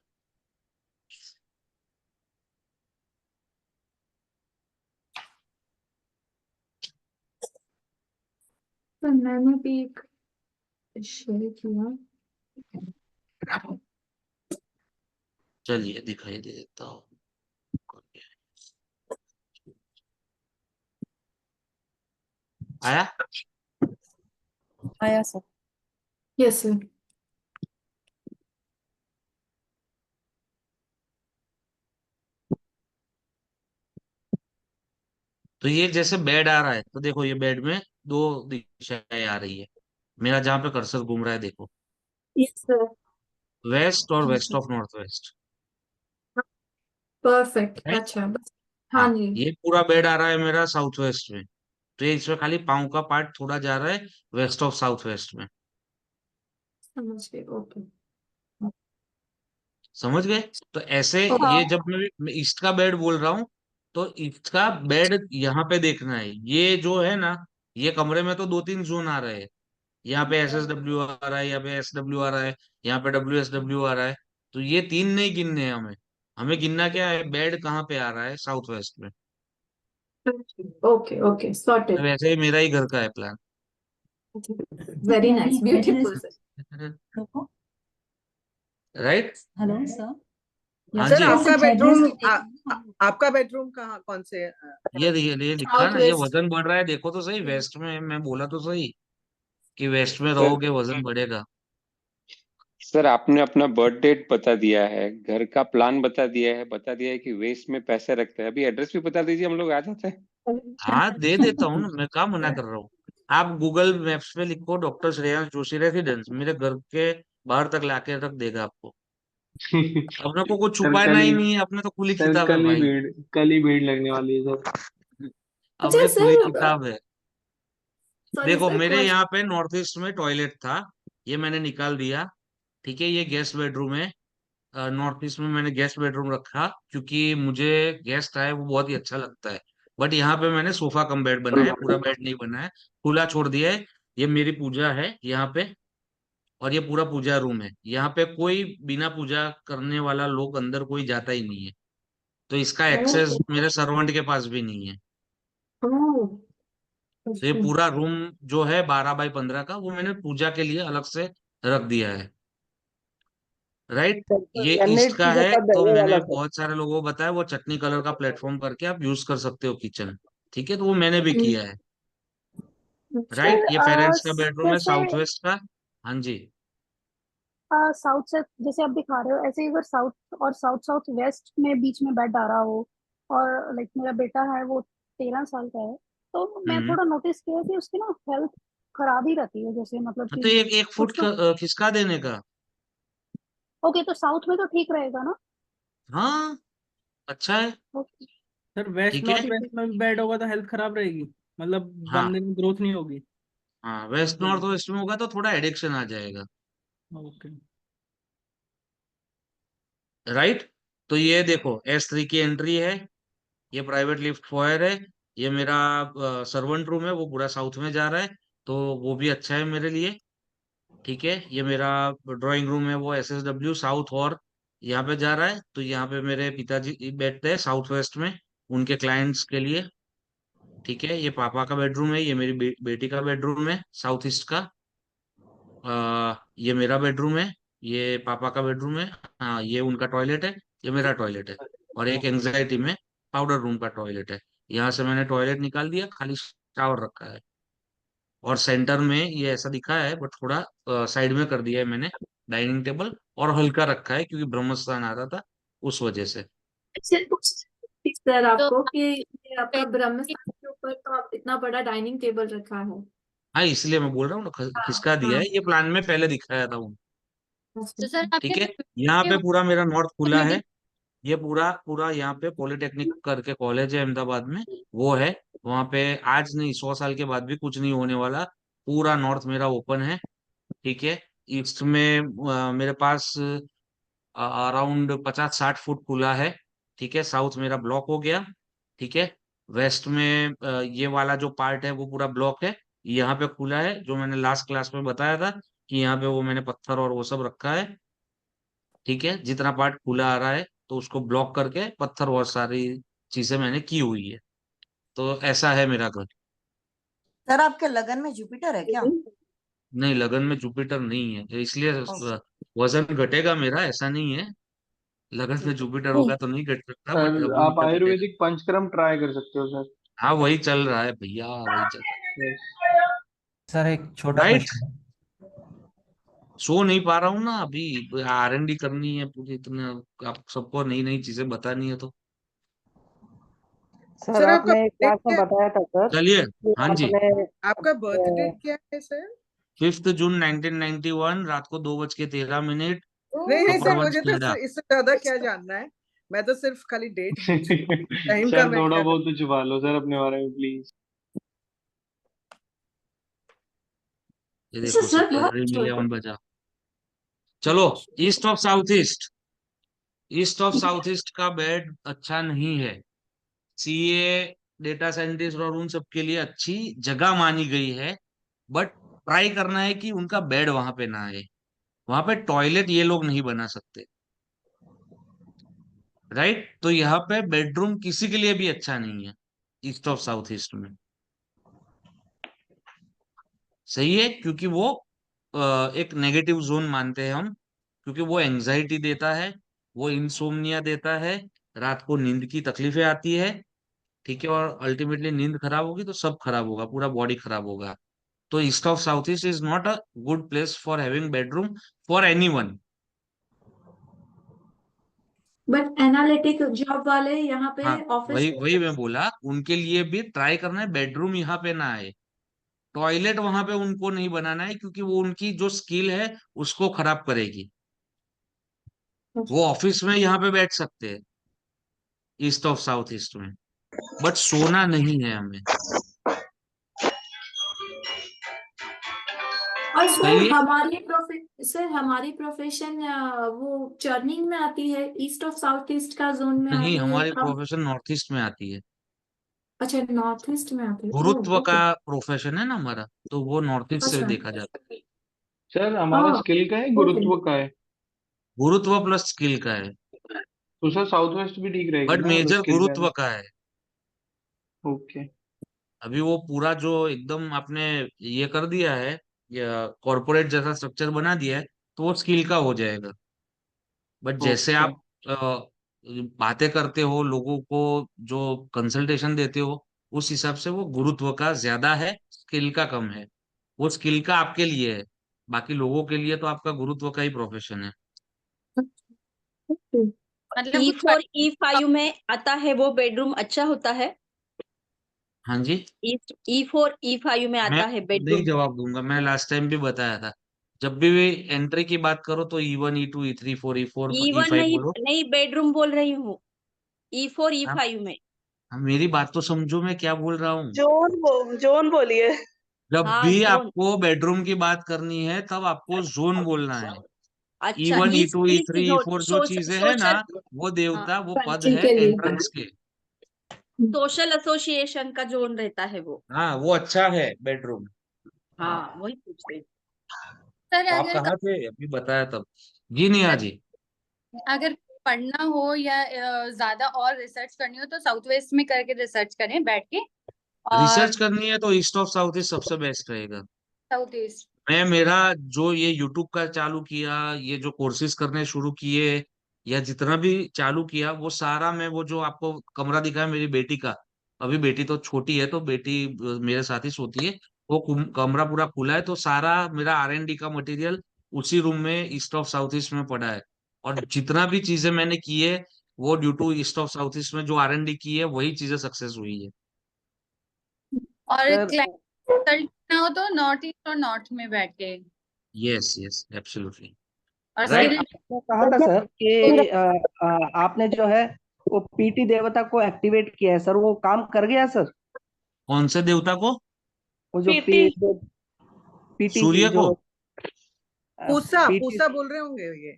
Speaker 14: तो मैंने भी एक शेयर किया।
Speaker 2: चलिए दिखाई दे देता हूँ। आया?
Speaker 3: आया सर।
Speaker 14: Yes sir.
Speaker 2: तो ये जैसे बेड आ रहा है तो देखो, ये बेड में दो दिशाएं आ रही है। मेरा जहां पे कर्सर घूम रहा है देखो,
Speaker 14: यस सर।
Speaker 2: वेस्ट और west of north west.
Speaker 14: Perfect.
Speaker 2: Right?
Speaker 14: अच्छा बस। हाँ
Speaker 2: हाँ,
Speaker 14: जी।
Speaker 2: ये पूरा बेड आ रहा है मेरा साउथ वेस्ट में, तो ये इसमें खाली पाँव का पार्ट थोड़ा जा रहा है वेस्ट ऑफ साउथ वेस्ट में।
Speaker 14: समझ गए। ओके।
Speaker 2: समझ गए? तो ऐसे ये
Speaker 14: हाँ।
Speaker 2: जब मैं ईस्ट का बेड बोल रहा हूँ, तो ईस्ट का बेड यहाँ पे देखना है। ये जो है ना, ये कमरे में तो 2-3 जोन आ रहे हैं। यहाँ पे SSW आ रहा है, यहाँ पे SW आ रहा है, यहाँ पे WSW आ रहा है। तो ये 3 नहीं गिनने हैं हमें। हमें गिनना क्या है, बेड कहाँ पे आ रहा है साउथ वेस्ट में।
Speaker 14: ओके ओके
Speaker 2: तो
Speaker 14: सॉर्टेड।
Speaker 2: वैसे ही मेरा ही घर का है plan.
Speaker 14: Very nice beautiful sir.
Speaker 2: Right?
Speaker 3: Hello sir.
Speaker 2: हाँ
Speaker 1: सर
Speaker 2: जी।
Speaker 1: आपका बेडरूम आपका बेडरूम कहाँ कौन से
Speaker 2: ये लिखा
Speaker 14: साउथ
Speaker 2: ना, ये
Speaker 14: वेस्ट।
Speaker 2: वजन बढ़ रहा है, देखो तो सही वेस्ट में। मैं बोला तो सही कि वेस्ट में
Speaker 15: सर
Speaker 2: रहोगे वजन बढ़ेगा।
Speaker 15: सर आपने अपना बर्थ डेट बता दिया है, घर का प्लान बता दिया है कि वेस्ट में पैसे रखते हैं। अभी एड्रेस भी बता दीजिए, हम लोग आ जाते हैं।
Speaker 2: हाँ दे देता हूँ ना, मैं क्या मना कर रहा हूँ। आप गूगल मैप्स पे लिखो डॉक्टर श्रेयांश जोशी रेसिडेंस, मेरे घर के बाहर तक लाके रख देगा आपको। अपने को कुछ
Speaker 7: सर
Speaker 2: छुपाना ही नहीं है, अपने तो खुली
Speaker 7: सर
Speaker 2: किताब है भाई।
Speaker 7: कल ही भीड़ लगने वाली है सर।
Speaker 14: अच्छा
Speaker 2: अपने खुली
Speaker 14: सर।
Speaker 2: किताब है।
Speaker 14: सॉरी
Speaker 2: देखो
Speaker 14: सर
Speaker 2: मेरे
Speaker 14: क्वेश्चन।
Speaker 2: यहाँ पे नॉर्थ ईस्ट में टॉयलेट था, ये मैंने निकाल दिया। ठीक है, ये गेस्ट बेडरूम है। नॉर्थ ईस्ट में मैंने गेस्ट बेडरूम रखा क्योंकि मुझे गेस्ट आए वो बहुत ही अच्छा लगता है। बट यहाँ पे मैंने सोफा कम बेड बनाया है, पूरा बेड नहीं बनाया है, खुला छोड़ दिया है। ये मेरी पूजा है यहाँ पे, और ये पूरा पूजा रूम है। यहाँ पे कोई बिना पूजा करने वाला लोग अंदर कोई जाता ही नहीं है, तो इसका एक्सेस मेरे सर्वेंट के पास भी नहीं है। तो ये पूरा रूम जो है 12 बाई 15 का, वो मैंने पूजा के लिए अलग से रख दिया है। राइट, ये ईस्ट
Speaker 9: एनएट
Speaker 2: का
Speaker 9: की
Speaker 2: है,
Speaker 9: जगह
Speaker 2: तो
Speaker 9: ये
Speaker 2: मैंने
Speaker 9: वाला सर।
Speaker 2: बहुत सारे लोगों को बताया वो चटनी कलर का प्लेटफॉर्म करके आप यूज कर सकते हो किचन। ठीक है, तो वो मैंने भी किया है। राइट,
Speaker 16: सर
Speaker 2: ये पेरेंट्स का बेडरूम है
Speaker 16: जैसे
Speaker 2: साउथ वेस्ट का। हाँ जी।
Speaker 16: साउथ से जैसे आप दिखा रहे हो ऐसे ही अगर साउथ और साउथ साउथ वेस्ट में बीच में बेड आ रहा हो, और लाइक मेरा बेटा है वो 13 साल का है, तो मैं
Speaker 2: हम्म।
Speaker 16: थोड़ा नोटिस किया कि उसकी ना हेल्थ खराब ही रहती है, जैसे मतलब
Speaker 2: तो
Speaker 16: कि
Speaker 2: एक फुट
Speaker 16: कुछ तो।
Speaker 2: खिसका देने का।
Speaker 16: ओके, तो साउथ में तो ठीक रहेगा ना?
Speaker 2: हाँ, अच्छा है।
Speaker 16: ओके।
Speaker 8: सर वेस्ट
Speaker 2: ठीक
Speaker 8: नॉर्थ
Speaker 2: है।
Speaker 8: वेस्ट में बेड होगा तो हेल्थ खराब रहेगी, मतलब
Speaker 2: हाँ
Speaker 8: बंदे में ग्रोथ नहीं होगी।
Speaker 2: हाँ, वेस्ट नॉर्थ वेस्ट में होगा तो थोड़ा एडिक्शन आ जाएगा।
Speaker 8: ओके।
Speaker 2: राइट, तो ये देखो S3 की एंट्री है, ये प्राइवेट लिफ्ट फॉयर है, ये मेरा सर्वेंट रूम है, वो पूरा साउथ में जा रहा है, तो वो भी अच्छा है मेरे लिए। ठीक है, ये मेरा ड्राइंग रूम है, वो SSW साउथ और यहाँ पे जा रहा है, तो यहाँ पे मेरे पिताजी बैठते हैं साउथ वेस्ट में उनके क्लाइंट्स के लिए। ठीक है, ये पापा का बेडरूम है, ये मेरी बेटी का बेडरूम है साउथ ईस्ट का। ये मेरा बेडरूम है, ये पापा का बेडरूम है। हाँ, ये उनका टॉयलेट है, ये मेरा टॉयलेट है, और एक एंजाइटी में पाउडर रूम का टॉयलेट है। यहाँ से मैंने टॉयलेट निकाल दिया, खाली शावर रखा है। और सेंटर में ये ऐसा दिखा है, बट थोड़ा साइड में कर दिया है मैंने डाइनिंग टेबल, और हल्का रखा है क्योंकि ब्रह्मस्थान आ रहा था उस वजह से।
Speaker 14: सर
Speaker 11: तो
Speaker 14: आपको कि ये आपका ब्रह्म स्थान के ऊपर तो आप इतना बड़ा डाइनिंग टेबल रखा है।
Speaker 2: हाँ, इसलिए मैं बोल रहा हूँ ना,
Speaker 14: हाँ
Speaker 2: खिसका दिया
Speaker 14: हाँ।
Speaker 2: है, ये प्लान में पहले दिखाया था।
Speaker 11: तो सर आपने
Speaker 2: ठीक है, यहाँ पे पूरा मेरा नॉर्थ खुला है।
Speaker 11: मीटिंग
Speaker 2: ये पूरा पूरा यहाँ पे पॉलिटेक्निक करके कॉलेज है अहमदाबाद में, वो है। वहाँ पे आज नहीं 100 साल के बाद भी कुछ नहीं होने वाला। पूरा नॉर्थ मेरा ओपन है। ठीक है, ईस्ट में मेरे पास अराउंड 50-60 फुट खुला है। ठीक है, साउथ मेरा ब्लॉक हो गया। ठीक है, वेस्ट में ये वाला जो पार्ट है वो पूरा ब्लॉक है। यहाँ पे खुला है, जो मैंने लास्ट क्लास में बताया था कि यहाँ पे वो मैंने पत्थर और वो सब रखा है। ठीक है, जितना पार्ट खुला आ रहा है तो उसको ब्लॉक करके पत्थर और सारी चीजें मैंने की हुई है। तो ऐसा है मेरा घर।
Speaker 3: सर आपके लगन में जुपिटर है क्या?
Speaker 2: नहीं, लगन में जुपिटर नहीं है, इसलिए
Speaker 3: ओके।
Speaker 2: वजन घटेगा मेरा, ऐसा नहीं है। लगन में जुपिटर
Speaker 3: नहीं।
Speaker 2: होगा तो नहीं घट सकता, बट
Speaker 7: सर
Speaker 2: अभी
Speaker 7: आप
Speaker 2: उल्टा घटेगा।
Speaker 7: आयुर्वेदिक पंचकर्म ट्राई कर सकते हो सर।
Speaker 2: हाँ, वही चल रहा है भैया, वही चल रहा
Speaker 7: यस।
Speaker 13: सर एक
Speaker 2: है।
Speaker 13: छोटा
Speaker 2: राइट,
Speaker 13: क्वेश्चन।
Speaker 2: सो नहीं पा रहा हूँ ना अभी, R&D करनी है पूरी, इतना आप सबको नई नई चीजें बतानी है तो।
Speaker 9: सर
Speaker 1: सर आपका
Speaker 9: आपने
Speaker 1: डेट
Speaker 9: क्लास में
Speaker 1: क्या
Speaker 9: बताया था सर
Speaker 2: चलिए।
Speaker 9: कि
Speaker 2: हाँ जी,
Speaker 9: आपने
Speaker 1: आपका बर्थ डेट क्या है सर?
Speaker 2: 5 जून 1991 रात को 2:13
Speaker 1: नहीं नहीं सर,
Speaker 2: कप्रवंश
Speaker 1: मुझे तो
Speaker 2: खेड़ा।
Speaker 1: इससे ज्यादा क्या जानना है। मैं तो सिर्फ खाली डेट पूछ रही हूँ, टाइम का
Speaker 7: सर
Speaker 1: मैं
Speaker 7: थोड़ा
Speaker 1: क्या
Speaker 7: बहुत तो छुपा लो सर अपने बारे में प्लीज।
Speaker 2: ये
Speaker 14: अच्छा
Speaker 2: देखो
Speaker 14: सर
Speaker 2: सबका
Speaker 14: बहुत
Speaker 2: ड्रीम
Speaker 14: छोटे।
Speaker 2: 11 बजा। चलो, east of south east. East of south east का बेड अच्छा नहीं है। CA, डेटा साइंटिस्ट और उन सब के लिए अच्छी जगह मानी गई है, बट ट्राई करना है कि उनका बेड वहां पे ना आए। वहां पे टॉयलेट ये लोग नहीं बना सकते। राइट, तो यहाँ पे बेडरूम किसी के लिए भी अच्छा नहीं है ईस्ट ऑफ साउथ ईस्ट में। सही है, क्योंकि वो एक नेगेटिव जोन मानते हैं हम, क्योंकि वो एंजाइटी देता है, वो इंसोम्निया देता है, रात को नींद की तकलीफें आती है। ठीक है, और अल्टीमेटली नींद खराब होगी तो सब खराब होगा, पूरा बॉडी खराब होगा। तो east of south east is not a good place for having bedroom for anyone.
Speaker 14: But analytic job वाले यहाँ पे
Speaker 2: हाँ,
Speaker 14: ऑफिस
Speaker 2: वही वही
Speaker 14: में।
Speaker 2: मैं बोला, उनके लिए भी ट्राई करना है बेडरूम यहाँ पे ना आए, टॉयलेट वहां पे उनको नहीं बनाना है, क्योंकि वो उनकी जो स्किल है उसको खराब करेगी। वो ऑफिस में यहाँ पे बैठ सकते हैं ईस्ट ऑफ साउथ ईस्ट में, बट सोना नहीं है हमें।
Speaker 14: और सर
Speaker 2: सही है।
Speaker 14: हमारी प्रोफेशन वो चर्निंग में आती है, ईस्ट ऑफ साउथ ईस्ट का जोन में
Speaker 2: नहीं,
Speaker 14: आती है
Speaker 2: हमारी
Speaker 14: हम।
Speaker 2: प्रोफेशन नॉर्थ ईस्ट में आती है।
Speaker 14: अच्छा, नॉर्थ ईस्ट में आती है।
Speaker 2: गुरुत्व
Speaker 14: ओह
Speaker 2: का
Speaker 14: ओके।
Speaker 2: प्रोफेशन है ना हमारा, तो वो नॉर्थ ईस्ट से
Speaker 14: अच्छा।
Speaker 2: देखा जाता है।
Speaker 7: सर हमारा स्किल का है
Speaker 14: ओके।
Speaker 7: गुरुत्व का है?
Speaker 2: गुरुत्व प्लस स्किल का है,
Speaker 7: तो सर साउथ वेस्ट भी ठीक रहेगा
Speaker 2: बट
Speaker 7: ना अगर
Speaker 2: मेजर
Speaker 7: स्किल का है
Speaker 2: गुरुत्व
Speaker 7: तो?
Speaker 2: का है।
Speaker 7: ओके।
Speaker 2: अभी वो पूरा जो एकदम आपने ये कर दिया है, या कॉर्पोरेट जैसा स्ट्रक्चर बना दिया है, तो वो स्किल का हो जाएगा। बट जैसे
Speaker 7: ओके।
Speaker 2: आप बातें करते हो, लोगों को जो कंसल्टेशन देते हो, उस हिसाब से वो गुरुत्व का ज्यादा है, स्किल का कम है। वो स्किल का आपके लिए है, बाकी लोगों के लिए तो आपका गुरुत्व का ही प्रोफेशन है।
Speaker 11: मतलब
Speaker 17: ई
Speaker 11: कुछ
Speaker 17: फोर E5 में आता है वो बेडरूम अच्छा होता है?
Speaker 2: हाँ जी।
Speaker 17: E4 E5 में
Speaker 2: मैं
Speaker 17: आता है
Speaker 2: नहीं
Speaker 17: बेडरूम?
Speaker 2: जवाब दूंगा, मैं लास्ट टाइम भी बताया था। जब भी एंट्री की बात करो तो E1 E2 E3 4
Speaker 17: E1
Speaker 2: E5
Speaker 17: नहीं,
Speaker 2: बोलो।
Speaker 17: नहीं बेडरूम बोल रही हूँ, E4
Speaker 2: आप
Speaker 17: E5 में।
Speaker 2: मेरी बात तो समझो, मैं क्या बोल रहा हूँ।
Speaker 18: जोन बोलिए।
Speaker 2: जब
Speaker 17: हाँ
Speaker 2: भी
Speaker 17: जोन।
Speaker 2: आपको बेडरूम की बात करनी है, तब आपको जोन बोलना है।
Speaker 17: अच्छा,
Speaker 2: E1
Speaker 17: east
Speaker 2: E2
Speaker 17: east
Speaker 2: E3
Speaker 17: zone,
Speaker 2: E4 जो चीजें है ना,
Speaker 17: सोशल
Speaker 2: वो देवता, वो पद
Speaker 14: कंट्री
Speaker 2: है
Speaker 14: के लिए।
Speaker 2: एंट्रेंस के।
Speaker 17: सोशल एसोसिएशन का जोन रहता है वो।
Speaker 2: हाँ, वो अच्छा है बेडरूम।
Speaker 17: हाँ वही पूछ रही।
Speaker 11: सर
Speaker 2: तो आप
Speaker 11: अगर
Speaker 2: कहाँ थे अभी, बताया तब। जी नहीं
Speaker 11: सर
Speaker 2: जी।
Speaker 11: अगर पढ़ना हो या ज्यादा और रिसर्च करनी हो तो साउथ वेस्ट में करके रिसर्च करें बैठ के। और
Speaker 2: रिसर्च करनी है तो ईस्ट ऑफ साउथ ईस्ट सबसे बेस्ट रहेगा।
Speaker 11: South east.
Speaker 2: मैं मेरा जो ये यूट्यूब का चालू किया, ये जो कोर्सेज करने शुरू किए, या जितना भी चालू किया, वो सारा मैं वो जो आपको कमरा दिखा है मेरी बेटी का, अभी बेटी तो छोटी है तो बेटी मेरे साथ ही सोती है, वो कमरा पूरा खुला है, तो सारा मेरा R&D का मटेरियल उसी रूम में ईस्ट ऑफ साउथ ईस्ट में पड़ा है। और जितना भी चीजें मैंने की है, वो due to east of south east में जो R&D की है, वही चीजें सक्सेस हुई है।
Speaker 11: और
Speaker 9: सर
Speaker 11: क्लाइंट ना हो तो नॉर्थ ईस्ट और नॉर्थ में बैठ के।
Speaker 2: यस यस एब्सोल्युटली
Speaker 11: और
Speaker 9: सर
Speaker 11: स्किल।
Speaker 2: राइट।
Speaker 9: आपने कहा था सर कि आपने जो है वो पीटी देवता को एक्टिवेट किया है सर, वो काम कर गया सर?
Speaker 2: कौन से देवता को?
Speaker 9: वो जो
Speaker 18: पीटी।
Speaker 9: पीटी
Speaker 2: सूर्य
Speaker 9: जो
Speaker 2: को?
Speaker 1: पूसा
Speaker 9: पीटी
Speaker 1: पूसा बोल रहे होंगे ये।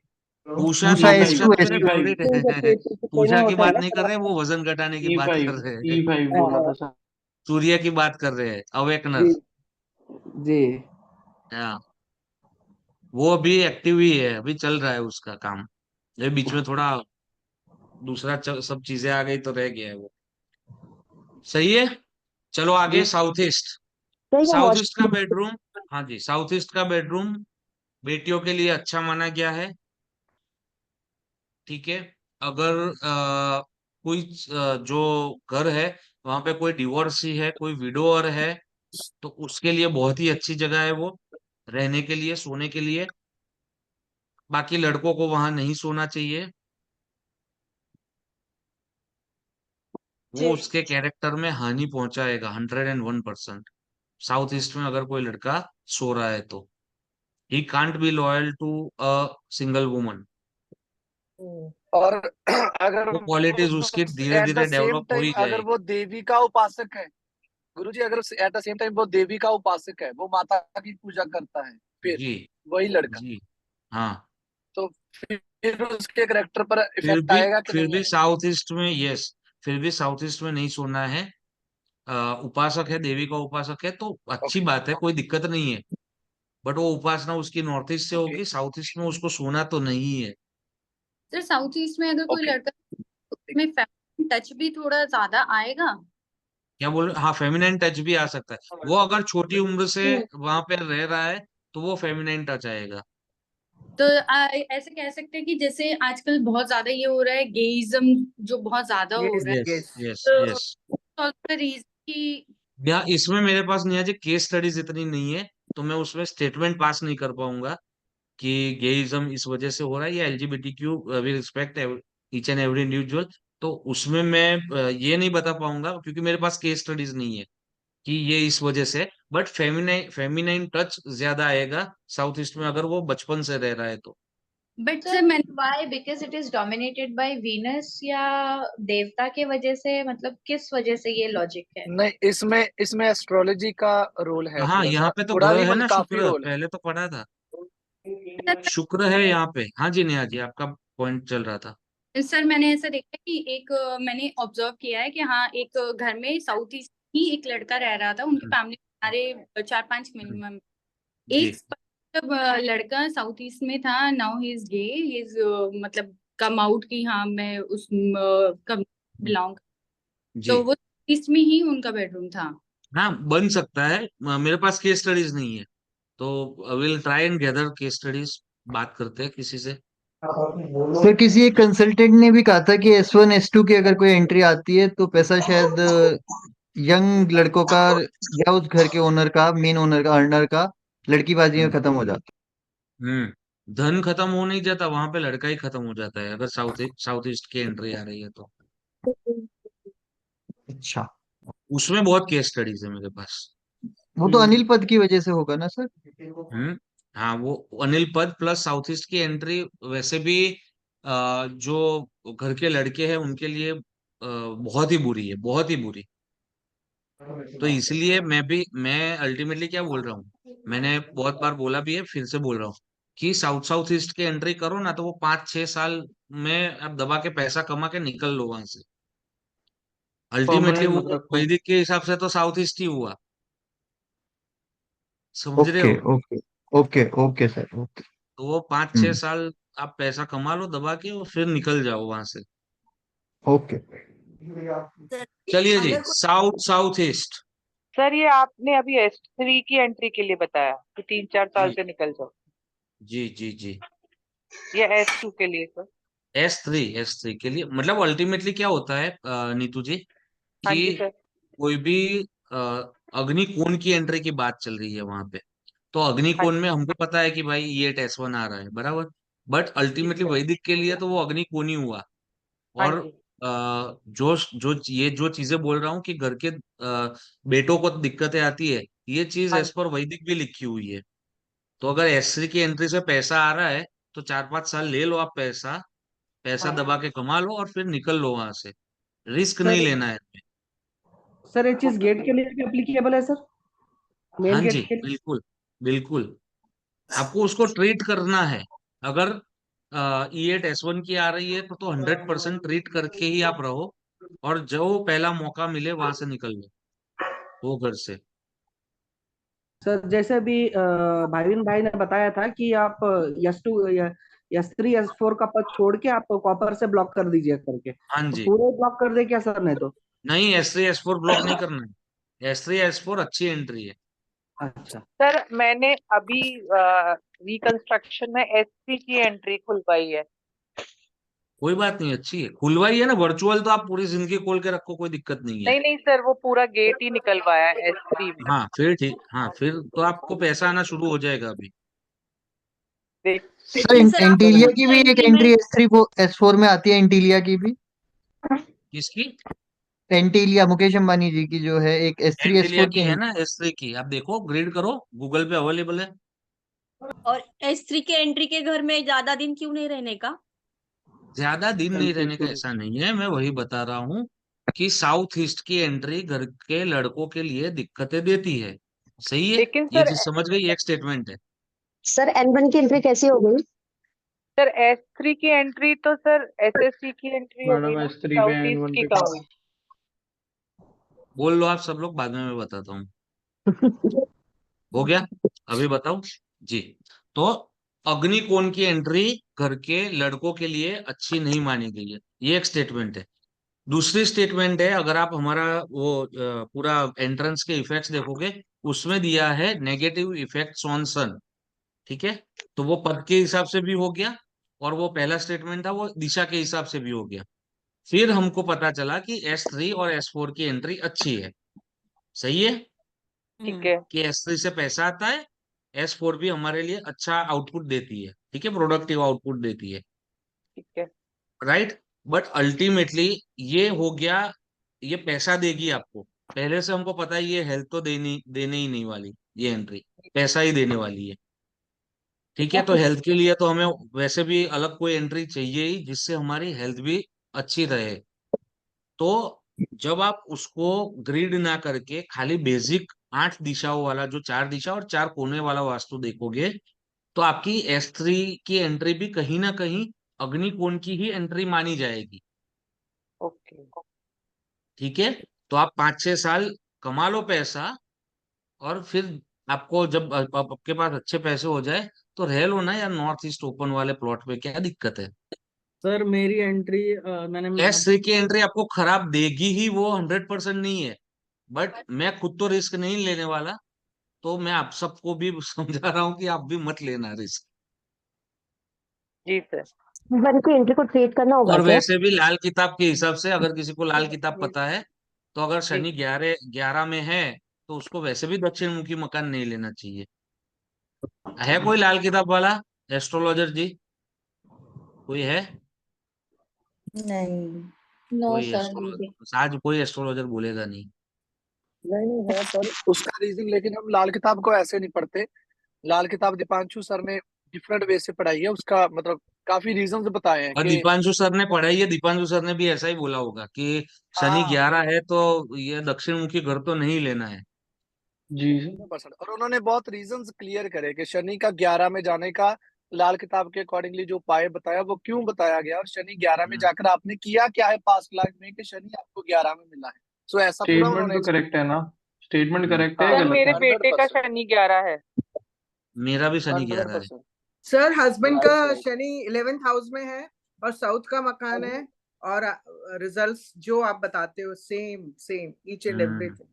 Speaker 2: पूषा
Speaker 5: पूसा
Speaker 2: नहीं, पूषा
Speaker 5: S2
Speaker 2: तो मेरे
Speaker 5: S2
Speaker 2: फेवरेट है।
Speaker 9: कोई
Speaker 2: पूषा
Speaker 9: नहीं
Speaker 2: की
Speaker 9: होता है
Speaker 2: बात
Speaker 9: ना
Speaker 2: नहीं
Speaker 9: सर
Speaker 2: कर रहे,
Speaker 9: आपका?
Speaker 2: वो वजन घटाने की बात कर
Speaker 7: E5
Speaker 2: रहे हैं।
Speaker 7: E5 बोला था सर।
Speaker 2: सूर्य की बात कर रहे हैं, अवेकनर।
Speaker 9: जी जी।
Speaker 2: हाँ, वो अभी एक्टिव ही है, अभी चल रहा है उसका काम। ये बीच में थोड़ा दूसरा सब चीजें आ गई तो रह गया है वो। सही है। चलो आगे,
Speaker 9: जी
Speaker 2: साउथ ईस्ट।
Speaker 12: रहेगा
Speaker 2: साउथ
Speaker 12: वॉश।
Speaker 2: ईस्ट का बेडरूम। हाँ जी, साउथ ईस्ट का बेडरूम बेटियों के लिए अच्छा माना गया है। ठीक है। अगर कोई जो घर है, वहां पे कोई डिवोर्सी है, कोई विडोअर है, तो उसके लिए बहुत ही अच्छी जगह है वो, रहने के लिए, सोने के लिए। बाकी लड़कों को वहां नहीं सोना चाहिए, वो
Speaker 18: जी।
Speaker 2: उसके कैरेक्टर में हानि पहुंचाएगा 101%। साउथ ईस्ट में अगर कोई लड़का सो रहा है तो he can't be loyal to a single woman.
Speaker 19: और अगर
Speaker 2: वो
Speaker 19: वो
Speaker 2: क्वालिटीज उसकी धीरे
Speaker 19: एट द
Speaker 2: धीरे
Speaker 19: सेम
Speaker 2: डेवलप हो
Speaker 19: टाइम
Speaker 2: ही
Speaker 19: अगर
Speaker 2: जाएगी।
Speaker 19: वो देवी का उपासक है, गुरुजी, अगर एट द सेम टाइम वो देवी का उपासक है, वो माता की पूजा करता है, फिर
Speaker 2: जी
Speaker 19: वही लड़का,
Speaker 2: जी। हाँ,
Speaker 19: तो फिर उसके करेक्टर पर इफेक्ट आएगा कि
Speaker 2: फिर
Speaker 19: नहीं
Speaker 2: भी
Speaker 19: आएगा?
Speaker 2: साउथ ईस्ट में, यस, फिर भी साउथ ईस्ट में नहीं सोना है। उपासक है, देवी का उपासक है तो अच्छी
Speaker 19: ओके।
Speaker 2: बात है, कोई दिक्कत नहीं है। बट वो उपासना उसकी नॉर्थ ईस्ट से
Speaker 19: ओके।
Speaker 2: होगी, साउथ ईस्ट में उसको सोना तो नहीं है।
Speaker 11: सर साउथ ईस्ट में अगर कोई
Speaker 19: ओके।
Speaker 11: लड़का में फैमिली टच भी थोड़ा ज्यादा आएगा।
Speaker 2: क्या बोल रहे? हाँ, फेमिनाइन टच भी आ सकता है। वो अगर छोटी उम्र से वहां पे रह रहा है, तो वो फेमिनाइन टच आएगा।
Speaker 11: तो ऐसे कह सकते हैं कि जैसे आजकल बहुत ज्यादा ये हो रहा है गेइज्म, जो बहुत ज्यादा हो
Speaker 1: यस
Speaker 11: रहा है।
Speaker 2: Yes
Speaker 1: yes.
Speaker 2: यस
Speaker 11: तो
Speaker 2: यस।
Speaker 11: रीजन की।
Speaker 2: यहाँ इसमें मेरे पास नहीं है, केस स्टडीज इतनी नहीं है, तो मैं उसमें स्टेटमेंट पास नहीं कर पाऊंगा कि गेइज्म इस वजह से हो रहा है, या LGBTQ, we respect each and every individual. तो उसमें मैं ये नहीं बता पाऊंगा, क्योंकि मेरे पास केस स्टडीज नहीं है कि ये इस वजह से। बट फेमिनाइन फेमिनाइन टच ज्यादा आएगा साउथ ईस्ट में, अगर वो बचपन से रह रहा है तो।
Speaker 11: बट
Speaker 17: सर
Speaker 11: सर मैंने
Speaker 17: why because it is dominated by Venus या देवता के वजह से, मतलब किस वजह से ये लॉजिक है?
Speaker 19: नहीं, इसमें इसमें एस्ट्रोलॉजी का रोल है
Speaker 2: हाँ,
Speaker 19: थोड़ा
Speaker 2: यहाँ
Speaker 19: सा,
Speaker 2: पे तो
Speaker 19: थोड़ा
Speaker 2: ग्रह
Speaker 19: नहीं
Speaker 2: है
Speaker 19: मतलब
Speaker 2: ना,
Speaker 19: काफी
Speaker 2: शुक्र,
Speaker 19: रोल है।
Speaker 2: पहले तो पढ़ा था।
Speaker 11: सर
Speaker 2: शुक्र है यहाँ पे। हाँ जी नेहा जी, आपका पॉइंट चल रहा था।
Speaker 11: सर मैंने ऐसा देखा कि एक मैंने ऑब्जर्व किया है कि हाँ एक घर में साउथ ईस्ट ही एक लड़का रह रहा था, उनकी फैमिली सारे 4-5 मिनिमम।
Speaker 2: जी।
Speaker 11: एक मतलब लड़का साउथ ईस्ट में था, now he is gay, he is मतलब कम आउट की हाँ मैं उस कम बिलोंग,
Speaker 2: जी।
Speaker 11: तो वो ईस्ट में ही उनका बेडरूम था।
Speaker 2: हाँ, बन सकता है। मेरे पास केस स्टडीज नहीं है, तो will try and gather case studies, बात करते हैं किसी से।
Speaker 5: सर किसी एक कंसल्टेंट ने भी कहा था कि S1 S2 की अगर कोई एंट्री आती है तो पैसा शायद यंग लड़कों का या उस घर के ओनर का, मेन ओनर का, अर्नर का लड़कीबाजी में खत्म हो जाता
Speaker 2: धन खत्म हो नहीं जाता वहां पे, लड़का ही खत्म हो जाता है, अगर साउथ ईस्ट की एंट्री आ रही है तो।
Speaker 5: है। अच्छा,
Speaker 2: उसमें बहुत केस स्टडीज है मेरे पास।
Speaker 5: वो तो अनिल पद की वजह से होगा ना सर?
Speaker 2: हम्म। हाँ, वो अनिल पद प्लस साउथ ईस्ट की एंट्री वैसे भी जो घर के लड़के हैं उनके लिए बहुत ही बुरी है, बहुत ही बुरी। तो इसलिए मैं अल्टीमेटली क्या बोल रहा हूँ, मैंने बहुत बार बोला भी है, फिर से बोल रहा हूँ कि साउथ साउथ ईस्ट की एंट्री करो ना, तो वो 5-6 साल में आप दबा के पैसा कमा के निकल लो वहां से। अल्टीमेटली
Speaker 7: परमानेंट
Speaker 2: वो
Speaker 7: मत रखो।
Speaker 2: वैदिक के हिसाब से तो साउथ ईस्ट ही हुआ, समझ रहे
Speaker 5: ओके
Speaker 2: हो।
Speaker 5: Okay okay okay sir, okay.
Speaker 2: तो वो 5-6 साल आप पैसा कमा लो दबा के, और फिर निकल जाओ वहां से।
Speaker 5: ओके।
Speaker 3: सर
Speaker 2: चलिए जी,
Speaker 3: अगर कोई
Speaker 2: साउथ साउथ ईस्ट।
Speaker 18: सर ये आपने अभी S3 की एंट्री के लिए बताया कि 3-4 साल
Speaker 2: जी
Speaker 18: से निकल जाओ,
Speaker 2: जी जी जी।
Speaker 18: या S2 के लिए सर?
Speaker 2: S3 के लिए मतलब अल्टीमेटली क्या होता है नीतू जी,
Speaker 18: हाँ
Speaker 2: कि
Speaker 18: जी सर।
Speaker 2: कोई भी अ, अग्निकोण की एंट्री की बात चल रही है वहां पे, तो
Speaker 18: हाँ
Speaker 2: अग्निकोण में
Speaker 18: जी।
Speaker 2: हमको पता है कि भाई ये S1 आ रहा है, बराबर। बट
Speaker 18: जी
Speaker 2: अल्टीमेटली
Speaker 18: सर।
Speaker 2: वैदिक के लिए तो वो अग्निकोण ही हुआ।
Speaker 18: हाँ
Speaker 2: और
Speaker 18: जी।
Speaker 2: जो जो ये जो चीजें बोल रहा हूँ कि घर के बेटों को दिक्कतें आती है, ये चीज
Speaker 18: हाँ
Speaker 2: एज
Speaker 18: जी।
Speaker 2: पर वैदिक भी लिखी हुई है। तो अगर S3 की एंट्री से पैसा आ रहा है, तो 4-5 साल ले लो आप पैसा, पैसा
Speaker 18: हाँ
Speaker 2: दबा के कमा लो और फिर निकल लो वहां से। रिस्क नहीं
Speaker 9: सर
Speaker 2: लेना है।
Speaker 9: सर ये चीज
Speaker 18: ओके
Speaker 9: गेट के
Speaker 18: सर।
Speaker 9: लिए भी एप्लीकेबल है सर, मेन
Speaker 2: हाँ जी,
Speaker 9: गेट के लिए?
Speaker 2: बिल्कुल बिल्कुल। आपको उसको ट्रीट करना है। अगर E8 S1 की आ रही है तो 100% ट्रीट करके ही आप रहो, और जो पहला मौका मिले वहां से निकल लो वो घर से।
Speaker 9: सर जैसे भी भाईविन भाई ने बताया था कि आप S2 S3 S4 का पद छोड़ के आप कॉपर से ब्लॉक कर दीजिए करके,
Speaker 2: हाँ
Speaker 9: तो
Speaker 2: जी।
Speaker 9: पूरे ब्लॉक कर दे क्या सर? नहीं तो?
Speaker 2: नहीं, S3 S4 ब्लॉक नहीं करना है। S3 S4 अच्छी एंट्री है।
Speaker 9: अच्छा
Speaker 18: सर मैंने अभी रिकंस्ट्रक्शन में S3 की एंट्री खुलवाई है।
Speaker 2: कोई बात नहीं, अच्छी है, खुलवाई है ना। वर्चुअल तो आप पूरी जिंदगी खोल के रखो, कोई दिक्कत नहीं है।
Speaker 18: नहीं नहीं सर, वो पूरा गेट ही निकलवाया है S3 में।
Speaker 2: हाँ फिर ठीक, हाँ फिर तो आपको पैसा आना शुरू हो जाएगा अभी।
Speaker 5: सर
Speaker 17: लेकिन सर आप
Speaker 5: एंटीलिया
Speaker 17: खुद
Speaker 5: की
Speaker 17: तो
Speaker 5: भी एक
Speaker 17: एंट्री में,
Speaker 5: एंट्री S3 को S4 में आती है, एंटीलिया की भी।
Speaker 2: किसकी?
Speaker 5: एंटीलिया मुकेश अंबानी जी की जो है, एक S3
Speaker 2: एंटीलिया
Speaker 5: S4
Speaker 2: की
Speaker 5: की
Speaker 2: है ना, S3 की, आप देखो, ग्रीड करो, गूगल पे अवेलेबल है।
Speaker 17: और S3 के एंट्री के घर में ज्यादा दिन क्यों नहीं रहने का?
Speaker 2: ज्यादा दिन नहीं
Speaker 7: हेल्थ
Speaker 2: रहने का
Speaker 7: इश्यूज।
Speaker 2: ऐसा नहीं है, मैं वही बता रहा हूँ कि साउथ ईस्ट की एंट्री घर के लड़कों के लिए दिक्कतें देती है। सही है,
Speaker 18: लेकिन
Speaker 2: ये
Speaker 18: सर,
Speaker 2: चीज समझ गई, एक स्टेटमेंट है।
Speaker 12: सर N1 की एंट्री कैसी हो गई?
Speaker 18: सर S3 की एंट्री तो सर SSC की एंट्री हो गई
Speaker 7: मैडम
Speaker 18: ना,
Speaker 7: S3 पे
Speaker 18: साउथ ईस्ट
Speaker 7: N1
Speaker 18: की
Speaker 7: पे
Speaker 18: कहाँ हुई?
Speaker 2: बोल लो आप सब लोग, बाद में मैं बताता हूँ। हो गया, अभी बताओ जी। तो अग्निकोण की एंट्री घर के लड़कों के लिए अच्छी नहीं मानी गई है, ये एक स्टेटमेंट है। दूसरी स्टेटमेंट है, अगर आप हमारा वो पूरा एंट्रेंस के इफेक्ट्स देखोगे, उसमें दिया है नेगेटिव इफेक्ट्स ऑन सन। ठीक है, तो वो पद के हिसाब से भी हो गया, और वो पहला स्टेटमेंट था वो दिशा के हिसाब से भी हो गया। फिर हमको पता चला कि S3 और S4 की एंट्री अच्छी है। सही है,
Speaker 18: ठीक है।
Speaker 2: कि S3 से पैसा आता है, S4 भी हमारे लिए अच्छा आउटपुट देती है, ठीक है, प्रोडक्टिव आउटपुट देती है।
Speaker 18: ठीक है।
Speaker 2: राइट। बट अल्टीमेटली ये हो गया, ये पैसा देगी आपको। पहले से हमको पता है ये हेल्थ तो देनी देने ही नहीं वाली, ये एंट्री पैसा ही देने वाली है। ठीक है, तो हेल्थ के लिए तो हमें वैसे भी अलग कोई एंट्री चाहिए ही, जिससे हमारी हेल्थ भी अच्छी रहे। तो जब आप उसको ग्रिड ना करके खाली बेसिक 8 दिशाओं वाला, जो 4 दिशा और 4 कोने वाला वास्तु देखोगे, तो आपकी S3 की एंट्री भी कहीं ना कहीं अग्निकोण की ही एंट्री मानी जाएगी।
Speaker 18: ओके।
Speaker 2: ठीक है, तो आप 5-6 साल कमा लो पैसा, और फिर आपको जब आपके पास अच्छे पैसे हो जाए, तो रह लो ना यार नॉर्थ ईस्ट ओपन वाले प्लॉट पे, क्या दिक्कत है।
Speaker 8: सर मेरी एंट्री मैंने
Speaker 2: S3 की एंट्री आपको खराब देगी ही, वो 100% नहीं है, बट मैं खुद तो रिस्क नहीं लेने वाला, तो मैं आप सबको भी समझा रहा हूँ कि आप भी मत लेना रिस्क।
Speaker 18: जी सर।
Speaker 12: वन की एंट्री को ट्रेड करना होगा
Speaker 2: और
Speaker 12: क्या?
Speaker 2: वैसे भी लाल किताब के हिसाब से, अगर किसी को लाल किताब पता है, तो अगर
Speaker 18: जी।
Speaker 2: शनि 11 में है, तो उसको वैसे भी दक्षिण मुखी मकान नहीं लेना चाहिए। है कोई लाल किताब वाला एस्ट्रोलॉजर जी? कोई है?
Speaker 3: नहीं।
Speaker 17: नो
Speaker 2: कोई
Speaker 17: सर मुझे
Speaker 2: एस्ट्रोलॉजर आज कोई एस्ट्रोलॉजर बोलेगा नहीं।
Speaker 19: नहीं है पर उसका रीजन, लेकिन हम लाल किताब को ऐसे नहीं पढ़ते। लाल किताब दीपांशु सर ने डिफरेंट वे से पढ़ाई है, उसका मतलब काफी रीजंस बताए हैं
Speaker 2: और
Speaker 19: कि
Speaker 2: दीपांशु सर ने पढ़ाई है, दीपांशु सर ने भी ऐसा ही बोला होगा कि शनि
Speaker 19: हाँ
Speaker 2: 11 है तो ये दक्षिण मुखी घर तो नहीं लेना है।
Speaker 7: जी
Speaker 19: 100%। और उन्होंने बहुत रीजंस क्लियर करे कि शनि का 11 में जाने का लाल किताब के अकॉर्डिंगली जो उपाय बताया वो क्यों बताया गया, और शनि 11 में जाकर आपने किया क्या है पास्ट लाइफ में कि शनि आपको 11 में मिला है। सो ऐसा पूरा
Speaker 7: स्टेटमेंट
Speaker 19: उन्होंने
Speaker 7: तो करेक्ट है ना? स्टेटमेंट
Speaker 2: हम्म,
Speaker 7: करेक्ट है या
Speaker 18: सर
Speaker 7: गलत
Speaker 18: मेरे
Speaker 7: है?
Speaker 18: बेटे का
Speaker 19: 100%।
Speaker 18: शनि 11 है।
Speaker 2: मेरा भी शनि 11 है।
Speaker 19: 100%।
Speaker 1: सर हस्बैंड का
Speaker 19: right right.
Speaker 1: Shani 11th house में है और साउथ का मकान है, और रिजल्ट्स जो आप बताते हो same same each and everything.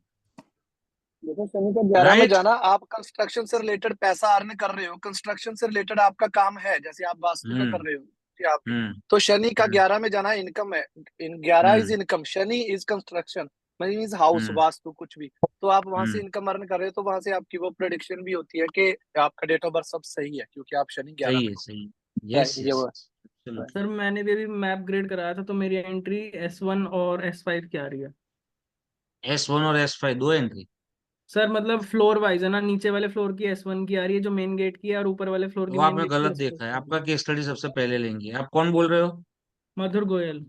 Speaker 19: देखो शनि का 11 में
Speaker 2: राइट।
Speaker 19: जाना, आप कंस्ट्रक्शन से रिलेटेड पैसा अर्न कर रहे हो, कंस्ट्रक्शन से रिलेटेड आपका काम है, जैसे आप वास्तु का
Speaker 2: हम्म
Speaker 19: कर रहे हो कि आप भी,
Speaker 2: हम्म
Speaker 19: तो शनि का
Speaker 2: हम्म
Speaker 19: 11 में जाना इनकम है। In 11 is
Speaker 2: hmm
Speaker 19: income, Shani is construction, means house
Speaker 2: hmm
Speaker 19: vastu कुछ भी। तो आप वहां से
Speaker 2: हम्म,
Speaker 19: इनकम अर्न कर रहे हो, तो वहां से आपकी वो प्रेडिक्शन भी होती है कि आपका डेट ऑफ बर्थ सब सही है क्योंकि आप शनि 11
Speaker 2: सही
Speaker 19: में
Speaker 2: है
Speaker 19: हो।
Speaker 2: सही है।
Speaker 19: राइट,
Speaker 2: यस
Speaker 19: ये
Speaker 2: यस।
Speaker 19: वो है।
Speaker 8: सर मैंने भी अभी मैप ग्रेड कराया था, तो मेरी एंट्री S1 और S5 की आ रही है।
Speaker 2: S1 और S5 दो एंट्री?
Speaker 8: सर मतलब फ्लोर वाइज है ना, नीचे वाले फ्लोर की S1 की आ रही है जो मेन गेट की है, और ऊपर वाले फ्लोर की
Speaker 2: तो
Speaker 8: मेन
Speaker 2: आपने
Speaker 8: गेट की
Speaker 2: गलत
Speaker 8: S5
Speaker 2: देखा है,
Speaker 8: की आ रही
Speaker 2: आपका
Speaker 8: है।
Speaker 2: केस स्टडी सबसे पहले लेंगे। आप कौन बोल रहे हो?
Speaker 8: मधुर गोयल।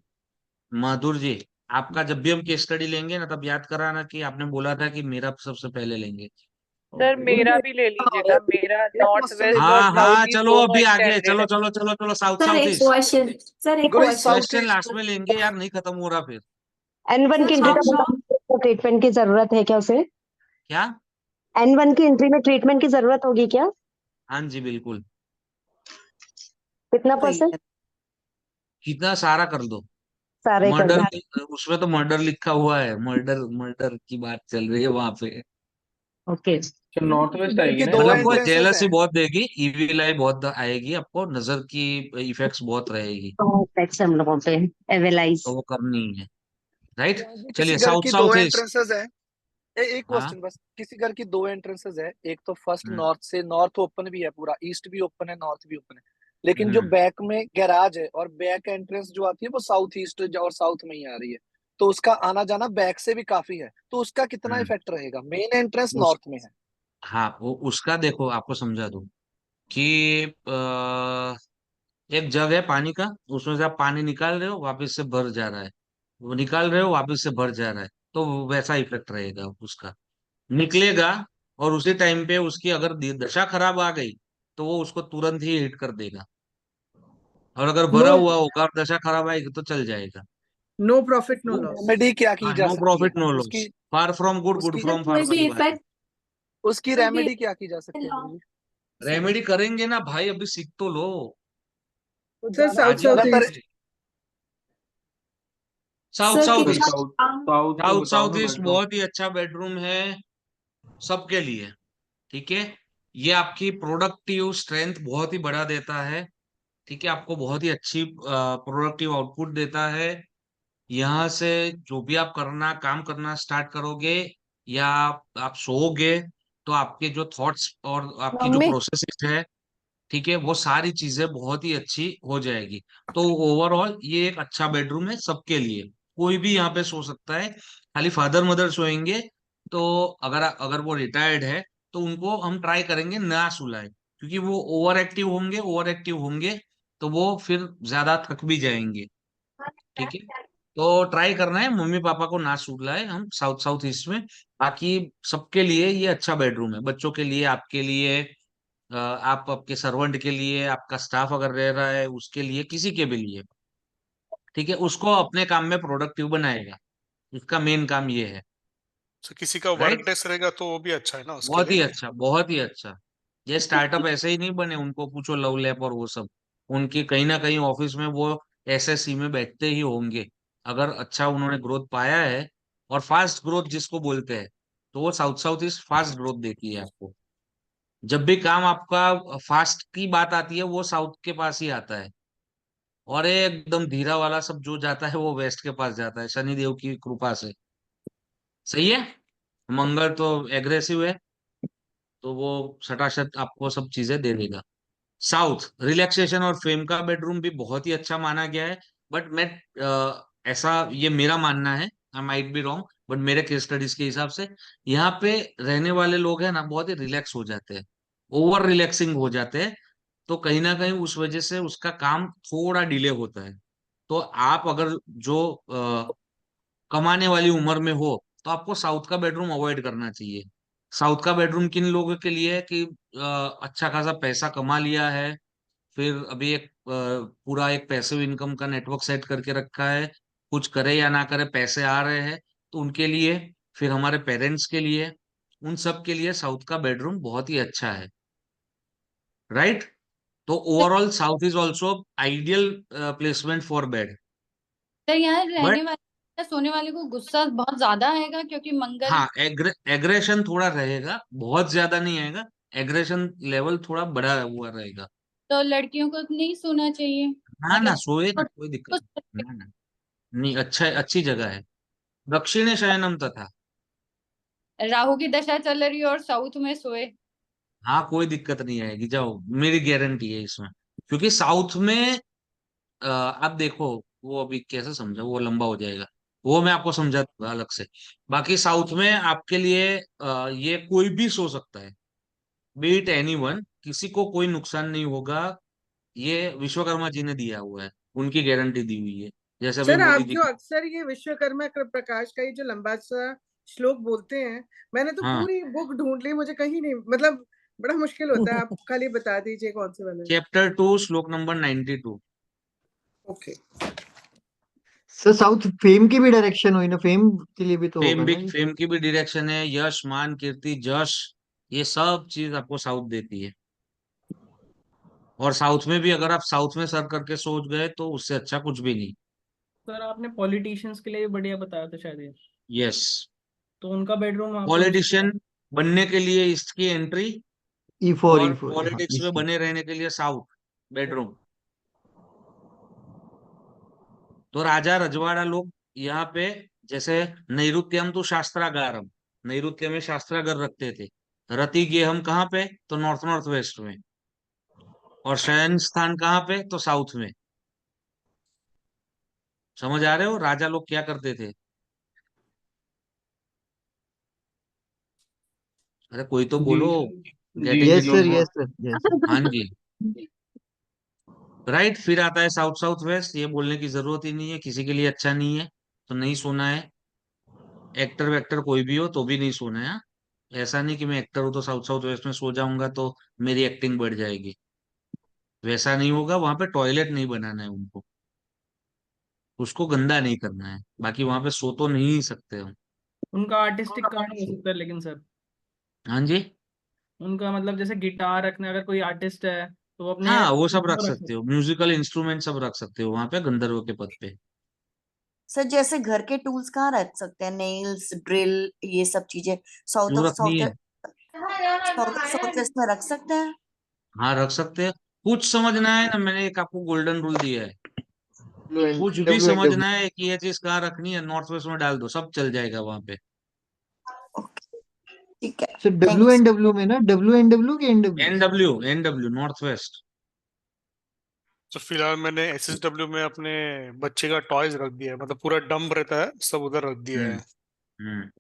Speaker 2: माधुर जी, आपका जब भी हम केस स्टडी लेंगे ना, तब याद कराना कि आपने बोला था कि मेरा सबसे पहले लेंगे।
Speaker 18: Sir
Speaker 8: okay.
Speaker 18: मेरा भी ले लीजिएगा, मेरा
Speaker 19: एक
Speaker 18: नॉर्थ
Speaker 19: क्वेश्चन
Speaker 18: वेस्ट और
Speaker 2: हाँ
Speaker 18: साउथ
Speaker 2: हाँ,
Speaker 18: ईस्ट
Speaker 2: चलो
Speaker 18: दोनों
Speaker 2: अभी आगे,
Speaker 18: एक्सटेंडेड
Speaker 2: चलो
Speaker 18: है।
Speaker 2: चलो चलो चलो, साउथ
Speaker 14: सर
Speaker 2: साउथ
Speaker 14: एक
Speaker 2: ईस्ट।
Speaker 14: क्वेश्चन, सर एक
Speaker 19: गुरु
Speaker 14: question.
Speaker 19: South
Speaker 2: question
Speaker 19: east.
Speaker 2: Last में लेंगे यार, नहीं खत्म हो रहा फिर।
Speaker 12: N1 की
Speaker 14: सर
Speaker 12: एंट्री
Speaker 14: हम
Speaker 12: का
Speaker 14: नॉर्थ
Speaker 12: बताओ, ट्रीटमेंट की जरूरत है क्या उसे?
Speaker 2: क्या?
Speaker 12: N1 की एंट्री में ट्रीटमेंट की जरूरत होगी क्या?
Speaker 2: हाँ जी बिल्कुल।
Speaker 12: कितना
Speaker 3: सही
Speaker 12: परसेंट?
Speaker 3: है।
Speaker 2: कितना सारा कर दो।
Speaker 12: सारे कर
Speaker 2: मर्डर,
Speaker 12: दो।
Speaker 2: उसमें तो मर्डर लिखा हुआ है, मर्डर मर्डर की बात चल रही है वहां पे।
Speaker 12: ओके।
Speaker 7: अच्छा नॉर्थ वेस्ट
Speaker 19: घर
Speaker 7: आएगी
Speaker 19: की
Speaker 7: ना
Speaker 19: दो
Speaker 7: S1
Speaker 2: मतलब वो
Speaker 7: पे?
Speaker 19: एंट्रेंसेस
Speaker 2: जेलसी
Speaker 19: हैं।
Speaker 2: बहुत देगी, इविल आई बहुत आएगी, आपको नजर की इफेक्ट्स बहुत रहेगी,
Speaker 12: टैक्स हम लोगों पे एवेलाइज।
Speaker 2: तो वो करनी है। राइट।
Speaker 19: किसी
Speaker 2: चलिए
Speaker 19: घर
Speaker 2: साउथ
Speaker 19: की दो
Speaker 2: साउथ ईस्ट।
Speaker 19: एंट्रेंसेस हैं। एक
Speaker 2: हाँ।
Speaker 19: क्वेश्चन बस, किसी घर की दो एंट्रेंसेस है, एक तो फर्स्ट
Speaker 2: हम्म
Speaker 19: नॉर्थ से, नॉर्थ ओपन भी है पूरा, ईस्ट भी ओपन है, नॉर्थ भी ओपन है, लेकिन जो
Speaker 2: हम्म
Speaker 19: बैक में गैराज है और बैक एंट्रेंस जो आती है वो साउथ ईस्ट और साउथ में ही आ रही है, तो उसका आना जाना बैक से भी काफी है, तो उसका कितना
Speaker 2: हम्म
Speaker 19: इफेक्ट रहेगा? मेन एंट्रेंस
Speaker 2: उस
Speaker 19: नॉर्थ में है।
Speaker 2: हाँ, वो उसका देखो, आपको समझा दूं कि एक जग है पानी का, उसमें से आप पानी निकाल रहे हो, वापस से भर जा रहा है, वो निकाल रहे हो वापस से भर जा रहा है, तो वैसा इफेक्ट रहेगा उसका। निकलेगा, और उसी टाइम पे उसकी अगर दशा खराब आ गई, तो वो उसको तुरंत ही हिट कर देगा, और अगर भरा
Speaker 1: नो,
Speaker 2: हुआ होगा और दशा खराब आएगी तो चल जाएगा।
Speaker 1: नो प्रॉफिट नो
Speaker 19: उसकी
Speaker 1: लॉस।
Speaker 19: रेमेडी क्या की
Speaker 2: हाँ,
Speaker 19: जा
Speaker 2: नो
Speaker 19: सकती है
Speaker 2: प्रॉफिट नो लॉस,
Speaker 19: उसकी?
Speaker 2: फार फ्रॉम गुड, गुड
Speaker 19: उसकी
Speaker 2: फ्रॉम फार
Speaker 14: कोई भी
Speaker 2: वाली बात है।
Speaker 14: इफेक्ट,
Speaker 19: उसकी
Speaker 14: कोई भी
Speaker 19: रेमेडी क्या की जा सकती है गुरु जी?
Speaker 2: रेमेडी करेंगे ना भाई, अभी सीख तो लो।
Speaker 19: तो
Speaker 1: सर साउथ
Speaker 2: आज ही
Speaker 1: साउथ
Speaker 19: ज्यादातर
Speaker 1: east.
Speaker 2: South
Speaker 14: sir
Speaker 2: south
Speaker 7: sir
Speaker 14: कितना
Speaker 2: ईस्ट।
Speaker 7: साउथ
Speaker 14: काम।
Speaker 7: साउथ का
Speaker 2: साउथ
Speaker 7: बताओ
Speaker 2: साउथ
Speaker 7: ना
Speaker 2: ईस्ट
Speaker 7: बेडरूम।
Speaker 2: बहुत ही अच्छा बेडरूम है सबके लिए। ठीक है, ये आपकी प्रोडक्टिव स्ट्रेंथ बहुत ही बढ़ा देता है। ठीक है, आपको बहुत ही अच्छी प्रोडक्टिव आउटपुट देता है। यहाँ से जो भी आप करना काम करना स्टार्ट करोगे, या आप सोओगे, तो आपके जो थॉट्स और आपकी जो
Speaker 3: मम्मी।
Speaker 2: प्रोसेस है, ठीक है, वो सारी चीजें बहुत ही अच्छी हो जाएगी। तो ओवरऑल ये एक अच्छा बेडरूम है सबके लिए, कोई भी यहाँ पे सो सकता है। खाली फादर मदर सोएंगे, तो अगर अगर वो रिटायर्ड है, तो उनको हम ट्राई करेंगे ना सुलाए, क्योंकि वो ओवर एक्टिव होंगे तो वो फिर ज्यादा थक भी जाएंगे। ठीक है, तो ट्राई करना है मम्मी पापा को ना सूट लाए हम साउथ साउथ ईस्ट में। बाकी सबके लिए ये अच्छा बेडरूम है, बच्चों के लिए, आपके लिए, आप आपके सर्वेंट के लिए, आपका स्टाफ अगर रह रहा है उसके लिए, किसी के भी लिए। ठीक है, उसको अपने काम में प्रोडक्टिव बनाएगा, उसका मेन काम ये है।
Speaker 6: तो किसी का वर्क
Speaker 2: राइट,
Speaker 6: डेस्क रहेगा तो वो भी अच्छा है ना उसके
Speaker 2: बहुत ही
Speaker 6: लिए।
Speaker 2: अच्छा, बहुत ही अच्छा। ये स्टार्टअप ऐसे ही नहीं बने, उनको पूछो लव लैप और वो सब, उनकी कहीं ना कहीं ऑफिस में वो एसएससी में बैठते ही होंगे। अगर अच्छा उन्होंने ग्रोथ पाया है, और फास्ट ग्रोथ जिसको बोलते हैं, तो वो south south east fast growth देती है आपको। जब भी काम आपका फास्ट की बात आती है वो साउथ के पास ही आता है, और ये एकदम धीरा वाला सब जो जाता है वो वेस्ट के पास जाता है, शनिदेव की कृपा से। सही है, मंगल तो एग्रेसिव है, तो वो सटाशट आपको सब चीजें दे देगा। साउथ रिलैक्सेशन और फेम का बेडरूम भी बहुत ही अच्छा माना गया है। बट मैं ऐसा, ये मेरा मानना है, I might be wrong, but मेरे केस स्टडीज के हिसाब से यहाँ पे रहने वाले लोग हैं ना बहुत ही रिलैक्स हो जाते हैं, ओवर रिलैक्सिंग हो जाते हैं। तो कहीं ना कहीं उस वजह से उसका काम थोड़ा डिले होता है। तो आप अगर जो कमाने वाली उम्र में हो, तो आपको साउथ का बेडरूम अवॉइड करना चाहिए। साउथ का बेडरूम किन लोगों के लिए है कि अच्छा खासा पैसा कमा लिया है, फिर अभी एक पूरा एक पैसिव इनकम का नेटवर्क सेट करके रखा है, कुछ करे या ना करे पैसे आ रहे हैं, तो उनके लिए, फिर हमारे पेरेंट्स के लिए, उन सब के लिए साउथ का बेडरूम बहुत ही अच्छा है। राइट, तो overall south is also ideal placement for bed.
Speaker 11: तो यहाँ रहने
Speaker 2: बट
Speaker 11: वाले सोने वाले को गुस्सा बहुत ज्यादा आएगा क्योंकि मंगल।
Speaker 2: हाँ, एग्रेशन थोड़ा रहेगा, बहुत ज्यादा नहीं आएगा, एग्रेशन लेवल थोड़ा बड़ा हुआ रहेगा।
Speaker 11: तो लड़कियों को नहीं सोना चाहिए
Speaker 2: ना ना,
Speaker 11: मतलब
Speaker 2: सोए ना, कोई दिक्कत नहीं, ना ना, नहीं, अच्छा, अच्छी जगह है, दक्षिण शयनम तथा।
Speaker 11: राहु की दशा चल रही है और साउथ में सोए।
Speaker 2: हाँ, कोई दिक्कत नहीं आएगी, जाओ, मेरी गारंटी है इसमें। क्योंकि साउथ में आप देखो, वो अभी कैसे समझा, वो लंबा हो जाएगा, वो मैं आपको समझा दूंगा अलग से। बाकी साउथ में आपके लिए ये कोई भी सो सकता है, बीट एनीवन, किसी को कोई नुकसान नहीं होगा। ये विश्वकर्मा जी ने दिया हुआ है, उनकी गारंटी दी हुई है, जैसे अभी
Speaker 1: सर आप
Speaker 2: मोदी जी
Speaker 1: जो
Speaker 2: की।
Speaker 1: अक्सर ये विश्वकर्मा प्रकाश का ये जो लंबा सा श्लोक बोलते हैं, मैंने तो
Speaker 2: हाँ,
Speaker 1: पूरी बुक ढूंढ ली, मुझे कहीं नहीं, मतलब बड़ा मुश्किल होता है, आप खाली बता दीजिए कौन से वाले।
Speaker 2: चैप्टर 2 श्लोक number 92।
Speaker 1: Okay.
Speaker 5: Sir south fame की भी डायरेक्शन हुई ना, फेम के लिए भी तो होगा ना ये?
Speaker 2: फेम की भी डायरेक्शन है, यश मान कीर्ति जश, ये सब चीज आपको साउथ देती है। और साउथ में भी अगर आप साउथ में सर करके सोच गए तो उससे अच्छा कुछ भी नहीं।
Speaker 8: सर आपने पॉलिटिशियंस के लिए भी बढ़िया बताया था शायद ये,
Speaker 2: यस,
Speaker 8: तो उनका बेडरूम आप लोग।
Speaker 2: पॉलिटिशियन बनने के लिए ईस्ट की एंट्री,
Speaker 5: E4
Speaker 2: और
Speaker 5: E4 हाँ
Speaker 2: पॉलिटिक्स में
Speaker 5: इसकी।
Speaker 2: बने रहने के लिए साउथ बेडरूम। तो राजा रजवाड़ा लोग यहाँ पे, जैसे नैऋत्यम तो शास्त्रागारम, नैऋत्य में शास्त्रागार रखते थे। रति गेहम कहाँ पे, तो नॉर्थ नॉर्थ वेस्ट में। और शयन स्थान कहाँ पे, तो साउथ में। समझ आ रहे हो राजा लोग क्या करते थे? अरे कोई तो
Speaker 7: जी
Speaker 2: बोलो,
Speaker 7: जी
Speaker 2: गेटिंग
Speaker 7: जी
Speaker 5: यस
Speaker 2: योर
Speaker 5: सर,
Speaker 7: जी।
Speaker 5: Yes sir, yes sir.
Speaker 2: हाँ जी। राइट, फिर आता है साउथ साउथ वेस्ट, ये बोलने की जरूरत ही नहीं है, किसी के लिए अच्छा नहीं है तो नहीं सोना है। एक्टर वेक्टर कोई भी हो तो भी नहीं सोना है, हाँ? ऐसा नहीं कि मैं एक्टर हूं तो साउथ साउथ वेस्ट में सो जाऊंगा तो मेरी एक्टिंग बढ़ जाएगी, वैसा नहीं होगा। वहां पे टॉयलेट नहीं बनाना है उनको, उसको गंदा नहीं करना है, बाकी वहां पे सो तो नहीं सकते हम।
Speaker 8: उनका आर्टिस्टिक काम हो सकता है लेकिन सर,
Speaker 2: हाँ जी,
Speaker 8: उनका मतलब जैसे गिटार रखना, अगर कोई आर्टिस्ट है तो वो अपने
Speaker 2: हाँ, वो सब रख
Speaker 8: वो रख
Speaker 2: सकते
Speaker 8: सकते।
Speaker 2: हो, म्यूजिकल इंस्ट्रूमेंट सब रख सकते हो वहां पे गंधर्व के पद पे।
Speaker 3: सर जैसे घर के टूल्स कहाँ रख सकते हैं, नेल्स, ड्रिल, ये सब चीजें साउथ
Speaker 2: क्यों
Speaker 3: ऑफ
Speaker 2: रखनी है?
Speaker 3: साउथ वेस्ट में रख सकते हैं?
Speaker 2: हाँ, रख सकते हैं। कुछ समझना है ना, मैंने एक आपको गोल्डन रूल दिया है, कुछ भी
Speaker 5: डब्ल्यू एंड डब्ल्यू।
Speaker 2: समझना है कि ये चीज कहाँ रखनी है, नॉर्थ वेस्ट में डाल दो, सब चल जाएगा वहां पे।
Speaker 3: ठीक है,
Speaker 5: sir
Speaker 3: thank
Speaker 5: W
Speaker 3: you.
Speaker 5: And W में ना, डब्ल्यू की N W?
Speaker 2: NW north west.
Speaker 6: तो फिलहाल मैंने एसएसडब्ल्यू में अपने बच्चे का टॉयज रख दिया है, मतलब पूरा डंप रहता है सब उधर रख दिया
Speaker 2: हम्म
Speaker 6: है।
Speaker 2: हम्म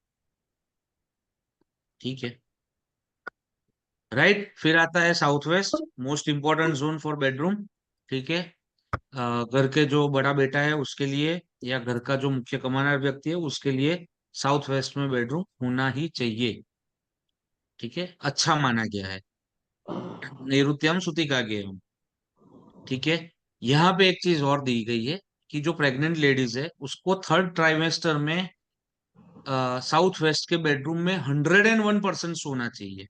Speaker 2: ठीक है। राइट। फिर आता है south west, most important zone for bedroom. ठीक है, घर के जो बड़ा बेटा है उसके लिए, या घर का जो मुख्य कमानार व्यक्ति है उसके लिए साउथ वेस्ट में बेडरूम होना ही चाहिए। ठीक है, अच्छा माना गया है, नैऋत्यम सुतिकागेयम। ठीक है, यहाँ पे एक चीज और दी गई है कि जो प्रेग्नेंट लेडीज है उसको थर्ड ट्राइमेस्टर में साउथ वेस्ट के बेडरूम में 101% सोना चाहिए,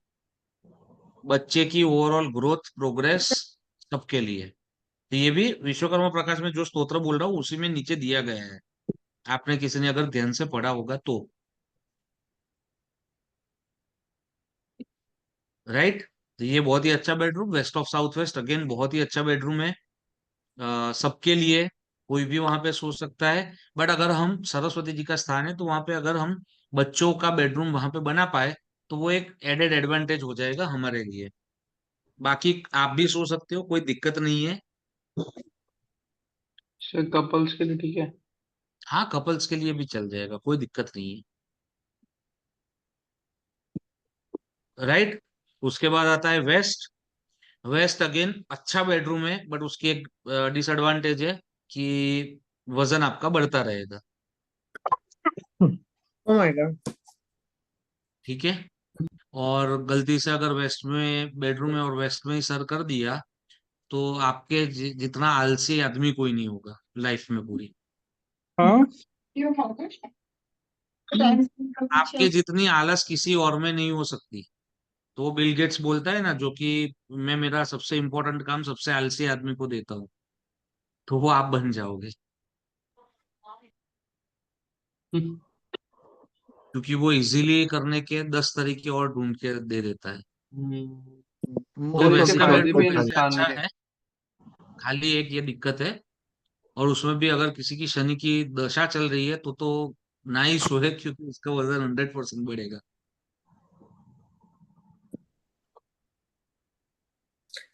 Speaker 2: बच्चे की ओवरऑल ग्रोथ प्रोग्रेस सबके लिए। तो ये भी विश्वकर्मा प्रकाश में जो स्तोत्र बोल रहा हूँ उसी में नीचे दिया गया है, आपने किसी ने अगर ध्यान से पढ़ा होगा तो। राइट, तो ये बहुत ही अच्छा bedroom, west of south west again बहुत ही अच्छा बेडरूम है, सबके लिए, कोई भी वहां पे सो सकता है। बट अगर हम, सरस्वती जी का स्थान है तो वहां पे अगर हम बच्चों का बेडरूम वहां पे बना पाए तो वो एक एडेड एडवांटेज हो जाएगा हमारे लिए। बाकी आप भी सो सकते हो, कोई दिक्कत नहीं है।
Speaker 7: सर कपल्स के लिए ठीक है?
Speaker 2: हाँ, कपल्स के लिए भी चल जाएगा, कोई दिक्कत नहीं है। राइट, उसके बाद आता है वेस्ट। वेस्ट अगेन अच्छा बेडरूम है, बट उसकी एक डिसएडवांटेज है कि वजन आपका बढ़ता रहेगा।
Speaker 1: Oh my God.
Speaker 2: ठीक है, और गलती से अगर वेस्ट में बेडरूम है और वेस्ट में ही सर कर दिया तो आपके जितना आलसी आदमी कोई नहीं होगा लाइफ में पूरी।
Speaker 1: हाँ,
Speaker 2: आपके जितनी आलस किसी और में नहीं हो सकती। तो बिल गेट्स बोलता है ना, जो कि मैं मेरा सबसे इम्पोर्टेंट काम सबसे आलसी आदमी को देता हूँ, तो वो आप बन जाओगे, क्योंकि वो इजीली करने के 10 तरीके और ढूंढ के दे देता है। तो
Speaker 7: सर
Speaker 2: वैसे
Speaker 7: इसके
Speaker 2: का
Speaker 7: फायदे
Speaker 2: बेडरूम
Speaker 7: भी हैं
Speaker 2: वैसे
Speaker 7: नुकसान
Speaker 2: अच्छा
Speaker 7: भी है।
Speaker 2: है, खाली एक ये दिक्कत है, और उसमें भी अगर किसी की शनि की दशा चल रही है तो ना ही सोए, क्योंकि उसका वजन 100% बढ़ेगा।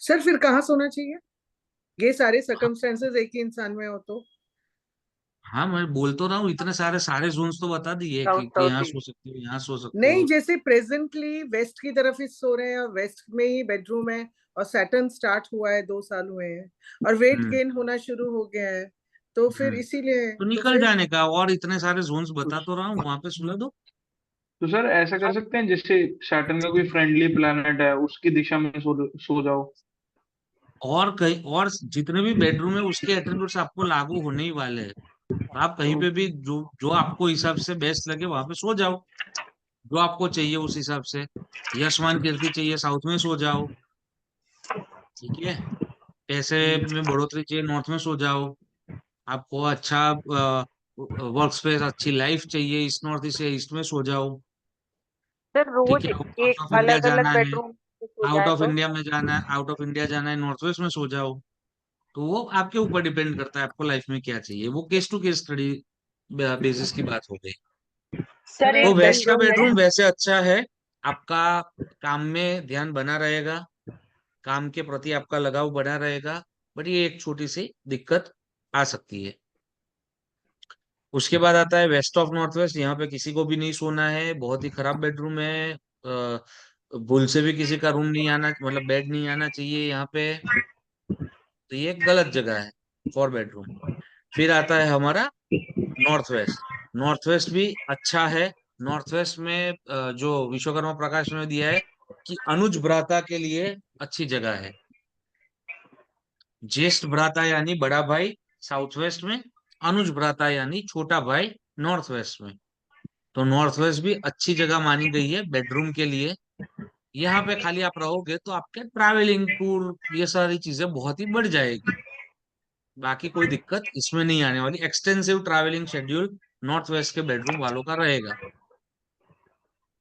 Speaker 1: सर फिर कहाँ सोना चाहिए? ये सारे सर्कमस्टेंसेस एक ही इंसान में हो तो?
Speaker 2: हाँ, मैं बोल तो रहा हूँ, इतने सारे सारे जोन्स तो बता दिए
Speaker 18: साउथ
Speaker 2: कि यहाँ
Speaker 18: साउथ
Speaker 2: सो सकते हो, यहाँ सो सकते
Speaker 1: नहीं,
Speaker 2: हो।
Speaker 1: जैसे प्रेजेंटली वेस्ट की तरफ ही सो रहे हैं और वेस्ट में ही बेडरूम है, और सैटर्न स्टार्ट हुआ है, 2 साल हुए हैं, और वेट
Speaker 2: हम्म
Speaker 1: गेन होना शुरू हो गया है, तो फिर
Speaker 2: हम्म
Speaker 1: इसीलिए
Speaker 2: तो
Speaker 1: तो
Speaker 2: निकल
Speaker 1: फिर
Speaker 2: जाने का, और इतने सारे जोन्स बता तो रहा हूँ, वहां पे सुला दो।
Speaker 7: तो सर ऐसा कर सकते हैं, जैसे सैटर्न का कोई फ्रेंडली प्लैनेट है उसकी दिशा में सो जाओ।
Speaker 2: और कहीं और जितने भी बेडरूम है उसके एट्रीब्यूट्स आपको लागू होने ही वाले हैं, तो आप कहीं पे भी जो जो आपको हिसाब से बेस्ट लगे वहां पे सो जाओ, जो आपको चाहिए उस हिसाब से। यशमान कीर्ति चाहिए साउथ में, सो जाओ। ठीक है, पैसे में बढ़ोतरी चाहिए नॉर्थ में, सो जाओ। आपको अच्छा वर्क स्पेस, अच्छी लाइफ चाहिए ईस्ट नॉर्थ ईस्ट या ईस्ट में, सो जाओ।
Speaker 18: सर
Speaker 2: ठीक
Speaker 18: रोज
Speaker 2: है, आउट
Speaker 18: एक
Speaker 2: ऑफ इंडिया
Speaker 18: अलग
Speaker 2: जाना
Speaker 18: अलग
Speaker 2: है,
Speaker 18: बेडरूम में सो
Speaker 2: आउट
Speaker 18: जाए
Speaker 2: ऑफ
Speaker 18: तो?
Speaker 2: इंडिया में जाना है, आउट ऑफ इंडिया जाना है, नॉर्थ वेस्ट में सो जाओ। तो वो आपके ऊपर डिपेंड करता है आपको लाइफ में क्या चाहिए, वो case to case study basis की बात हो गई।
Speaker 18: सर
Speaker 2: तो
Speaker 18: एक
Speaker 2: वेस्ट का
Speaker 18: बेडरूम
Speaker 2: बेडरूम
Speaker 18: में
Speaker 2: वैसे अच्छा है, आपका काम में ध्यान बना रहेगा, काम के प्रति आपका लगाव बढ़ा रहेगा, बट ये एक छोटी सी दिक्कत आ सकती है। उसके बाद आता है वेस्ट ऑफ नॉर्थ वेस्ट, यहाँ पे किसी को भी नहीं सोना है, बहुत ही खराब बेडरूम है, भूल से भी किसी का रूम नहीं आना, मतलब बेड नहीं आना चाहिए यहाँ पे, तो ये गलत जगह है फॉर बेडरूम। फिर आता है हमारा नॉर्थ वेस्ट। नॉर्थ वेस्ट भी अच्छा है। नॉर्थ वेस्ट में जो विश्वकर्मा प्रकाश ने दिया है कि अनुज भ्राता के लिए अच्छी जगह है। ज्येष्ठ भ्राता यानी बड़ा भाई साउथ वेस्ट में, अनुज भ्राता यानी छोटा भाई नॉर्थ वेस्ट में। तो नॉर्थ वेस्ट भी अच्छी जगह मानी गई है बेडरूम के लिए। यहाँ पे खाली आप रहोगे तो आपके ट्रैवलिंग टूर ये सारी चीजें बहुत ही बढ़ जाएगी, बाकी कोई दिक्कत इसमें नहीं आने वाली। Extensive travelling schedule north west के बेडरूम वालों का रहेगा।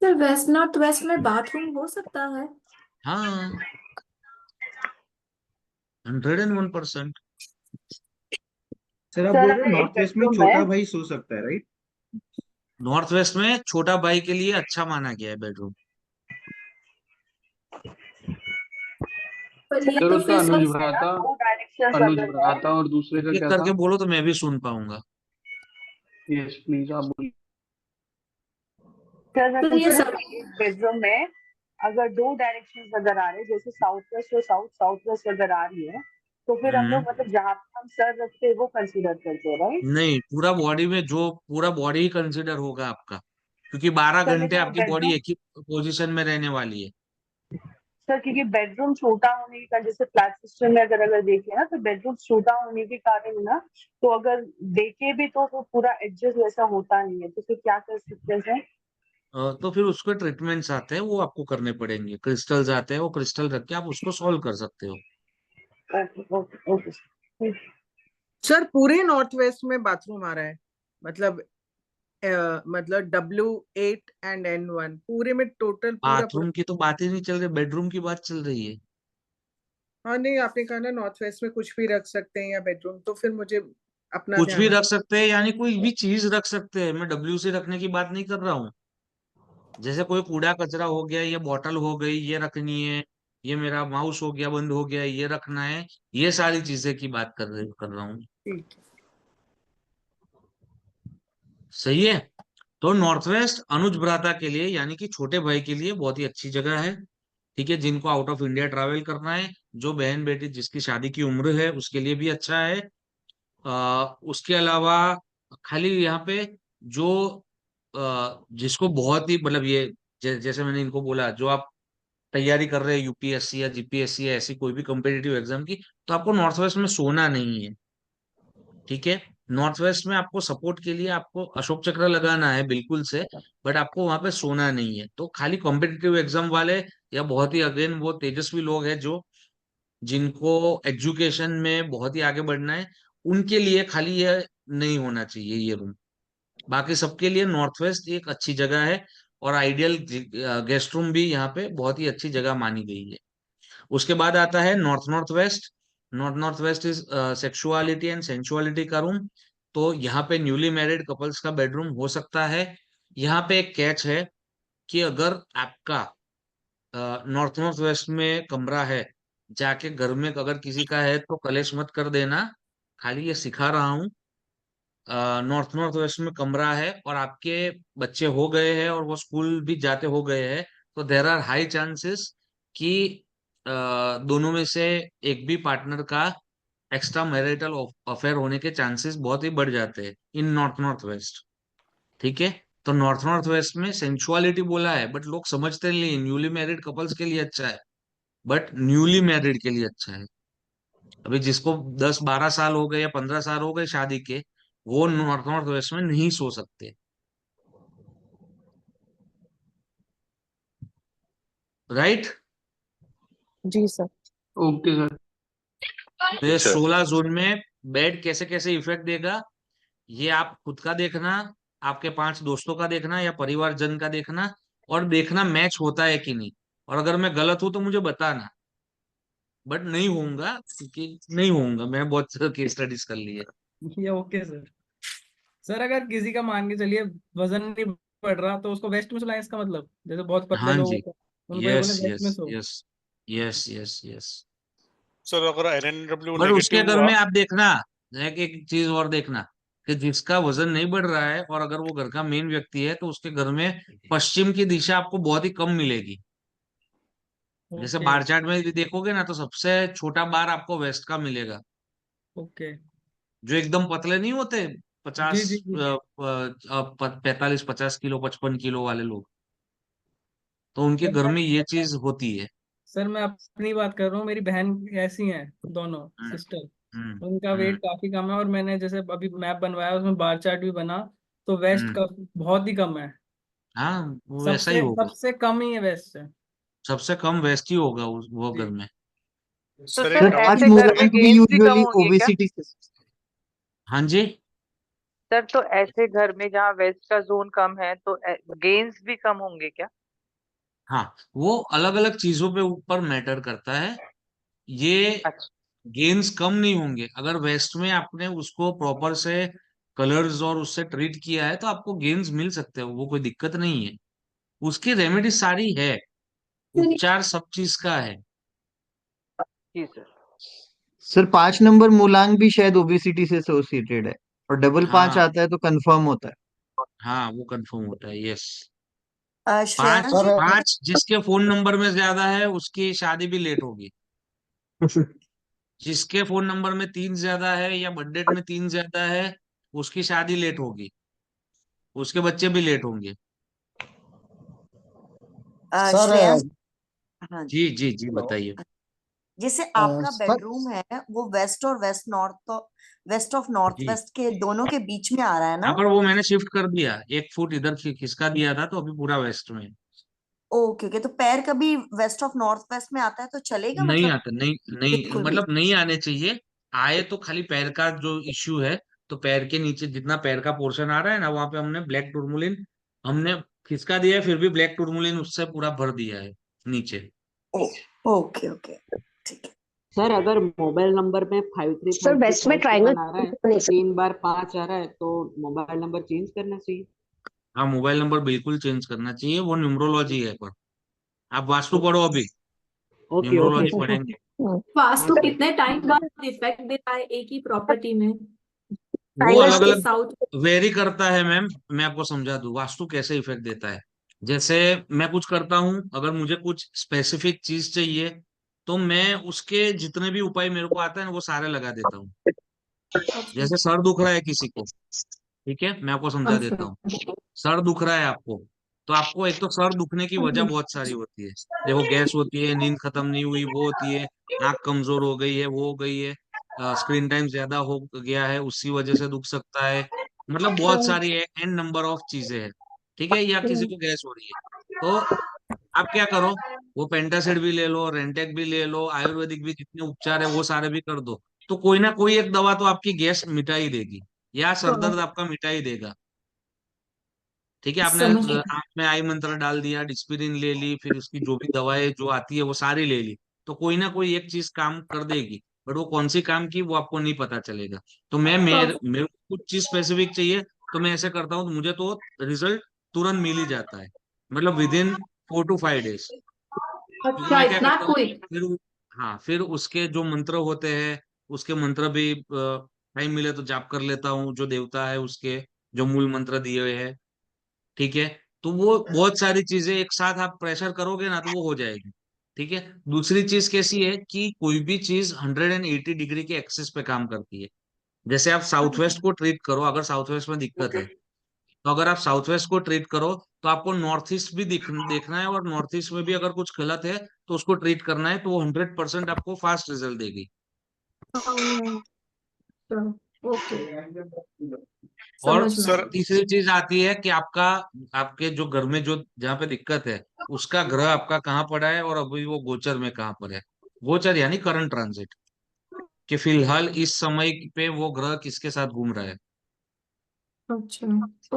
Speaker 14: सर वेस्ट नॉर्थ वेस्ट में बाथरूम हो सकता है?
Speaker 2: हाँ, 101%।
Speaker 13: सर आप बोल
Speaker 18: सर
Speaker 13: रहे हो
Speaker 18: अगर एक
Speaker 13: नॉर्थ वेस्ट में
Speaker 18: बेडरूम
Speaker 13: छोटा
Speaker 18: है
Speaker 13: भाई सो सकता है, राइट?
Speaker 2: नॉर्थ वेस्ट में छोटा भाई के लिए अच्छा माना गया है बेडरूम।
Speaker 14: पर ये
Speaker 7: सर
Speaker 14: तो
Speaker 7: उसका
Speaker 14: फिर
Speaker 7: अनुज
Speaker 14: सर
Speaker 7: भ्राता,
Speaker 18: दो डायरेक्शन
Speaker 7: अनुज
Speaker 18: अगर है
Speaker 7: भ्राता और दूसरे का
Speaker 2: एक
Speaker 7: क्या था?
Speaker 2: करके बोलो तो मैं भी सुन पाऊंगा।
Speaker 7: यस प्लीज आप बोलिए।
Speaker 18: सर मैं
Speaker 14: तो
Speaker 18: पूछ
Speaker 14: ये
Speaker 18: रही
Speaker 14: सब
Speaker 18: हूँ एक बेडरूम में अगर 2 डायरेक्शंस अगर आ रहे हैं, जैसे साउथ वेस्ट और साउथ साउथ वेस्ट अगर आ रही है, तो फिर हम लोग मतलब जहाँ पे हम सर रखते हैं वो कंसीडर करते हैं, राइट?
Speaker 2: नहीं, पूरा बॉडी में जो पूरा बॉडी ही कंसिडर होगा आपका, क्योंकि 12
Speaker 18: सर
Speaker 2: घंटे
Speaker 18: लेकिन
Speaker 2: आपकी बॉडी एक ही पोजीशन में रहने वाली है।
Speaker 18: सर क्योंकि बेडरूम छोटा होने के कारण, जैसे फ्लैट सिस्टम में अगर अगर देखें ना, तो बेडरूम छोटा होने के कारण ना, तो अगर देखे भी तो पूरा एडजस्ट वैसा होता नहीं है, तो फिर क्या कर सकते हैं सर?
Speaker 2: तो फिर उसके ट्रीटमेंट्स आते हैं, वो आपको करने पड़ेंगे। क्रिस्टल्स आते हैं, वो क्रिस्टल रख के आप उसको सॉल्व कर सकते हो।
Speaker 18: Okay okay okay.
Speaker 1: सर पूरे नॉर्थ वेस्ट में बाथरूम आ रहा है, मतलब मतलब W8 एंड N1 पूरे में टोटल पूरा पूरा।
Speaker 2: बाथरूम की तो बात ही नहीं चल रही, बेडरूम की बात चल रही है।
Speaker 1: हाँ नहीं, आपने कहा ना नॉर्थ वेस्ट में कुछ भी रख सकते हैं या बेडरूम, तो फिर मुझे अपना
Speaker 2: कुछ भी
Speaker 1: ध्यान
Speaker 2: रख सकते हैं, यानी कोई भी चीज रख सकते हैं। मैं WC रखने की बात नहीं कर रहा हूँ। जैसे कोई कूड़ा कचरा हो गया, ये बॉटल हो गई, ये रखनी है, ये मेरा माउस हो गया बंद हो गया, ये रखना है, ये सारी चीजें की बात कर रहा हूँ।
Speaker 1: ठीक है।
Speaker 2: सही है। तो नॉर्थ वेस्ट अनुज भ्राता के लिए, यानी कि छोटे भाई के लिए बहुत ही अच्छी जगह है। ठीक है, जिनको आउट ऑफ इंडिया ट्रैवल करना है, जो बहन बेटी जिसकी शादी की उम्र है, उसके लिए भी अच्छा है। उसके अलावा खाली यहाँ पे जो जिसको बहुत ही मतलब ये जैसे मैंने इनको बोला, जो आप तैयारी कर रहे हैं UPSC या GPSC या ऐसी कोई भी कॉम्पिटिटिव एग्जाम की, तो आपको नॉर्थ वेस्ट में सोना नहीं है। ठीक है, नॉर्थ वेस्ट में आपको सपोर्ट के लिए आपको अशोक चक्र लगाना है बिल्कुल से, बट आपको वहां पे सोना नहीं है। तो खाली कॉम्पिटिटिव एग्जाम वाले या बहुत ही अगेन वो तेजस्वी लोग हैं जो जिनको एजुकेशन में बहुत ही आगे बढ़ना है, उनके लिए खाली ये नहीं होना चाहिए ये रूम। बाकी सबके लिए नॉर्थ वेस्ट एक अच्छी जगह है, और आइडियल गेस्ट रूम भी यहाँ पे बहुत ही अच्छी जगह मानी गई है। उसके बाद आता है north north west. North north west is sexuality and sensuality का रूम। तो यहाँ पे न्यूली मैरिड कपल्स का बेडरूम हो सकता है। यहाँ पे एक कैच है कि अगर आपका नॉर्थ नॉर्थ वेस्ट में कमरा है, जाके घर में अगर किसी का है तो कलेश मत कर देना, खाली ये सिखा रहा हूँ। नॉर्थ नॉर्थ वेस्ट में कमरा है और आपके बच्चे हो गए हैं और वो स्कूल भी जाते हो गए हैं, तो देर आर हाई चांसेस कि दोनों में से एक भी पार्टनर का एक्स्ट्रा मैरिटल अफेयर होने के चांसेस बहुत ही बढ़ जाते हैं इन नॉर्थ नॉर्थ वेस्ट। ठीक है, तो नॉर्थ नॉर्थ वेस्ट में सेंसुअलिटी बोला है, बट लोग समझते नहीं, न्यूली मैरिड कपल्स के लिए अच्छा है, बट न्यूली मैरिड के लिए अच्छा है। अभी जिसको 10-12 साल हो गए या 15 साल हो गए शादी के, वो नॉर्थ नॉर्थ वेस्ट में नहीं सो सकते। राइट।
Speaker 18: जी सर।
Speaker 7: Okay sir.
Speaker 2: तो ये 16 जोन में बेड कैसे कैसे इफेक्ट देगा, ये आप खुद का देखना, आपके 5 दोस्तों का देखना या परिवारजन का देखना, और देखना मैच होता है कि नहीं। और अगर मैं गलत हूं तो मुझे बताना, बट नहीं होऊंगा, क्योंकि नहीं होऊंगा, मैं बहुत केस स्टडीज कर ली है।
Speaker 8: ये ओके सर। सर अगर किसी का मान के चलिए वजन नहीं बढ़ रहा, तो उसको वेस्ट में सुलाएं, इसका मतलब जैसे बहुत पतले
Speaker 2: हाँ
Speaker 8: लोग
Speaker 2: जी,
Speaker 8: होते हैं, उनको ये बोले
Speaker 2: यस
Speaker 8: वेस्ट में
Speaker 2: yes
Speaker 8: so.
Speaker 2: Yes yes yes yes.
Speaker 6: Sir अगर NNW
Speaker 2: बट उसके
Speaker 6: नेगेटिव
Speaker 2: घर
Speaker 6: हुआ,
Speaker 2: में आप देखना, एक चीज और देखना, कि जिसका वजन नहीं बढ़ रहा है और अगर वो घर का मेन व्यक्ति है, तो उसके घर में पश्चिम की दिशा आपको बहुत ही कम मिलेगी। जैसे
Speaker 8: ओके
Speaker 2: बार चार्ट में भी देखोगे ना, तो सबसे छोटा बार आपको वेस्ट का मिलेगा।
Speaker 8: ओके।
Speaker 2: जो एकदम पतले नहीं होते,
Speaker 8: जी
Speaker 2: 50
Speaker 8: जी जी।
Speaker 2: 45-50 किलो 55 किलो वाले लोग, तो उनके
Speaker 8: सर
Speaker 2: घर
Speaker 8: मैं
Speaker 2: में ये चीज होती है।
Speaker 8: सर मैं अपनी बात कर रहा हूँ, मेरी बहन ऐसी हैं दोनों
Speaker 2: हम्म
Speaker 8: सिस्टर,
Speaker 2: हम्म
Speaker 8: उनका वेट
Speaker 2: हम्म
Speaker 8: काफी कम है, और मैंने जैसे अभी मैप बनवाया उसमें बार चार्ट भी बना, तो वेस्ट
Speaker 2: हम्म।
Speaker 8: का बहुत ही कम है।
Speaker 2: हाँ, वो ऐसा ही
Speaker 8: सबसे
Speaker 2: होगा,
Speaker 8: सबसे कम ही है वेस्ट से।
Speaker 2: सबसे कम वेस्ट ही होगा वो घर
Speaker 8: जी।
Speaker 2: में।
Speaker 18: तो
Speaker 6: सर
Speaker 18: सर
Speaker 6: एक
Speaker 5: सर
Speaker 6: डाउट,
Speaker 5: पांच
Speaker 18: ऐसे घर में
Speaker 5: मूलांक भी
Speaker 18: गेम्स भी कम
Speaker 5: यूजुअली
Speaker 18: होंगे क्या?
Speaker 5: ओबेसिटी से।
Speaker 2: हाँ जी।
Speaker 18: सर तो ऐसे घर में जहाँ वेस्ट का जोन कम है, तो गेन्स भी कम होंगे क्या?
Speaker 2: हाँ, वो अलग अलग चीजों पे ऊपर मैटर करता है। ये
Speaker 18: अच्छा।
Speaker 2: गेन्स कम नहीं होंगे अगर वेस्ट में आपने उसको प्रॉपर से कलर्स और उससे ट्रीट किया है, तो आपको गेन्स मिल सकते हैं, वो कोई दिक्कत नहीं है। उसकी रेमेडी सारी है, उपचार सब चीज का है।
Speaker 18: जी सर।
Speaker 5: सर 5 नंबर मूलांक भी शायद ओबेसिटी से एसोसिएटेड है, और डबल 5
Speaker 2: हाँ
Speaker 5: आता है तो कंफर्म होता है।
Speaker 2: हाँ, वो कंफर्म होता है, यस।
Speaker 3: श्रेयांश
Speaker 2: पांच
Speaker 3: जी
Speaker 2: पांच जिसके फोन नंबर में ज्यादा है उसकी शादी भी लेट होगी। जिसके फोन नंबर में 3 ज्यादा है या बर्थडे में 3 ज्यादा है उसकी शादी लेट होगी, उसके बच्चे भी लेट होंगे।
Speaker 9: सर
Speaker 3: श्रेयांश हाँ जी
Speaker 2: जी जी जी बताइए।
Speaker 3: जैसे आपका
Speaker 9: सर
Speaker 3: बेडरूम है वो वेस्ट और वेस्ट नॉर्थ तो वेस्ट ऑफ नॉर्थ
Speaker 2: जी
Speaker 3: वेस्ट के दोनों के बीच में आ रहा है
Speaker 2: हाँ,
Speaker 3: ना?
Speaker 2: पर वो मैंने शिफ्ट कर दिया, 1 फुट इधर खिसका दिया था तो अभी पूरा वेस्ट में है।
Speaker 3: ओके ओके, तो पैर कभी वेस्ट ऑफ नॉर्थ वेस्ट में आता है तो चलेगा
Speaker 2: नहीं
Speaker 3: मतलब?
Speaker 2: आता, नहीं नहीं,
Speaker 3: बिल्कुल भी
Speaker 2: मतलब नहीं आने चाहिए। आए तो खाली पैर का जो इश्यू है, तो पैर के नीचे जितना पैर का पोर्शन आ रहा है ना, वहां पे हमने ब्लैक टूरमुलिन हमने खिसका दिया है, फिर भी ब्लैक टूरमुलिन उससे पूरा भर दिया है नीचे।
Speaker 3: ओ ओके ओके ठीक है।
Speaker 20: सर अगर मोबाइल नंबर में
Speaker 12: सर वेस्ट में
Speaker 20: 535357 आ रहा है,
Speaker 12: ट्रायंगल
Speaker 20: 3 बार 5 आ रहा है, तो मोबाइल नंबर चेंज करना चाहिए।
Speaker 2: हाँ, मोबाइल नंबर बिल्कुल चेंज करना चाहिए, वो न्यूमरोलॉजी है। पर आप वास्तु पढ़ो अभी,
Speaker 20: ओके ओके
Speaker 2: न्यूमरोलॉजी
Speaker 20: सर।
Speaker 2: पढ़ेंगे।
Speaker 14: वास्तु
Speaker 20: ओके
Speaker 14: कितने टाइम बाद इफेक्ट देता है एक ही प्रॉपर्टी में?
Speaker 2: वो अलग
Speaker 14: नॉर्थ
Speaker 2: अलग
Speaker 14: साउथ?
Speaker 2: वेरी करता है मैम। मैं आपको समझा दूं वास्तु कैसे इफेक्ट देता है। जैसे मैं कुछ करता हूँ, अगर मुझे कुछ स्पेसिफिक चीज चाहिए तो मैं उसके जितने भी उपाय मेरे को आते हैं ना वो सारे लगा देता हूँ।
Speaker 14: अच्छा
Speaker 2: जैसे सर दुख रहा है किसी को, ठीक है, मैं आपको समझा देता
Speaker 14: अच्छा
Speaker 2: हूँ। सर दुख रहा है आपको, तो आपको एक तो सर दुखने की वजह बहुत सारी होती है। देखो, गैस होती है, नींद खत्म नहीं हुई वो होती है, आंख कमजोर हो गई है वो हो गई है, स्क्रीन टाइम ज्यादा हो गया है उसकी वजह से दुख सकता है। मतलब बहुत सारी है, एन नंबर ऑफ चीजें हैं। ठीक है, या किसी को गैस हो रही है, तो आप क्या करो, वो पेंटासिड भी ले लो, रेंटेक भी ले लो, आयुर्वेदिक भी जितने उपचार है वो सारे भी कर दो, तो कोई ना कोई एक दवा तो आपकी गैस मिटा ही देगी या सरदर्द
Speaker 14: हाँ
Speaker 2: आपका मिटा ही देगा। ठीक है, आपने
Speaker 14: समझ
Speaker 2: आंख में आई मंत्र डाल दिया, डिस्पिरिन ले ली, फिर उसकी जो भी दवाएं जो आती है वो सारी ले ली, तो कोई ना कोई एक चीज काम कर देगी। बट वो कौन सी काम की वो आपको नहीं पता चलेगा। तो मेरे को कुछ चीज स्पेसिफिक चाहिए, तो मैं ऐसे करता हूँ तो मुझे तो रिजल्ट तुरंत मिल ही जाता है, मतलब विद इन 4 to 5 days। फिर
Speaker 14: अच्छा
Speaker 2: मैं क्या
Speaker 14: इतना
Speaker 2: करता हूँ,
Speaker 14: क्विक?
Speaker 2: हाँ, फिर उसके जो मंत्र होते हैं उसके मंत्र भी टाइम मिले तो जाप कर लेता हूँ, जो देवता है उसके जो मूल मंत्र दिए हुए हैं। ठीक है, तो वो बहुत सारी चीजें एक साथ आप प्रेशर करोगे ना तो वो हो जाएगी। ठीक है, दूसरी चीज कैसी है कि कोई भी चीज 180 डिग्री के एक्सिस पे काम करती है। जैसे आप साउथ वेस्ट को ट्रीट करो, अगर साउथ वेस्ट में दिक्कत है, तो अगर आप साउथ वेस्ट को ट्रीट करो तो आपको नॉर्थ ईस्ट भी देखना है, और नॉर्थ ईस्ट में भी अगर कुछ गलत है तो उसको ट्रीट करना है, तो वो 100% आपको फास्ट रिजल्ट देगी।
Speaker 14: ओके
Speaker 2: और
Speaker 14: समझ में आ
Speaker 6: सर
Speaker 14: गया।
Speaker 2: तीसरी चीज आती है कि आपका आपके जो घर में जो जहाँ पे दिक्कत है उसका ग्रह आपका कहाँ पड़ा है और अभी वो गोचर में कहाँ पर है। गोचर यानी करंट ट्रांजिट, कि फिलहाल इस समय पे वो ग्रह किसके साथ घूम रहा है।
Speaker 14: अच्छा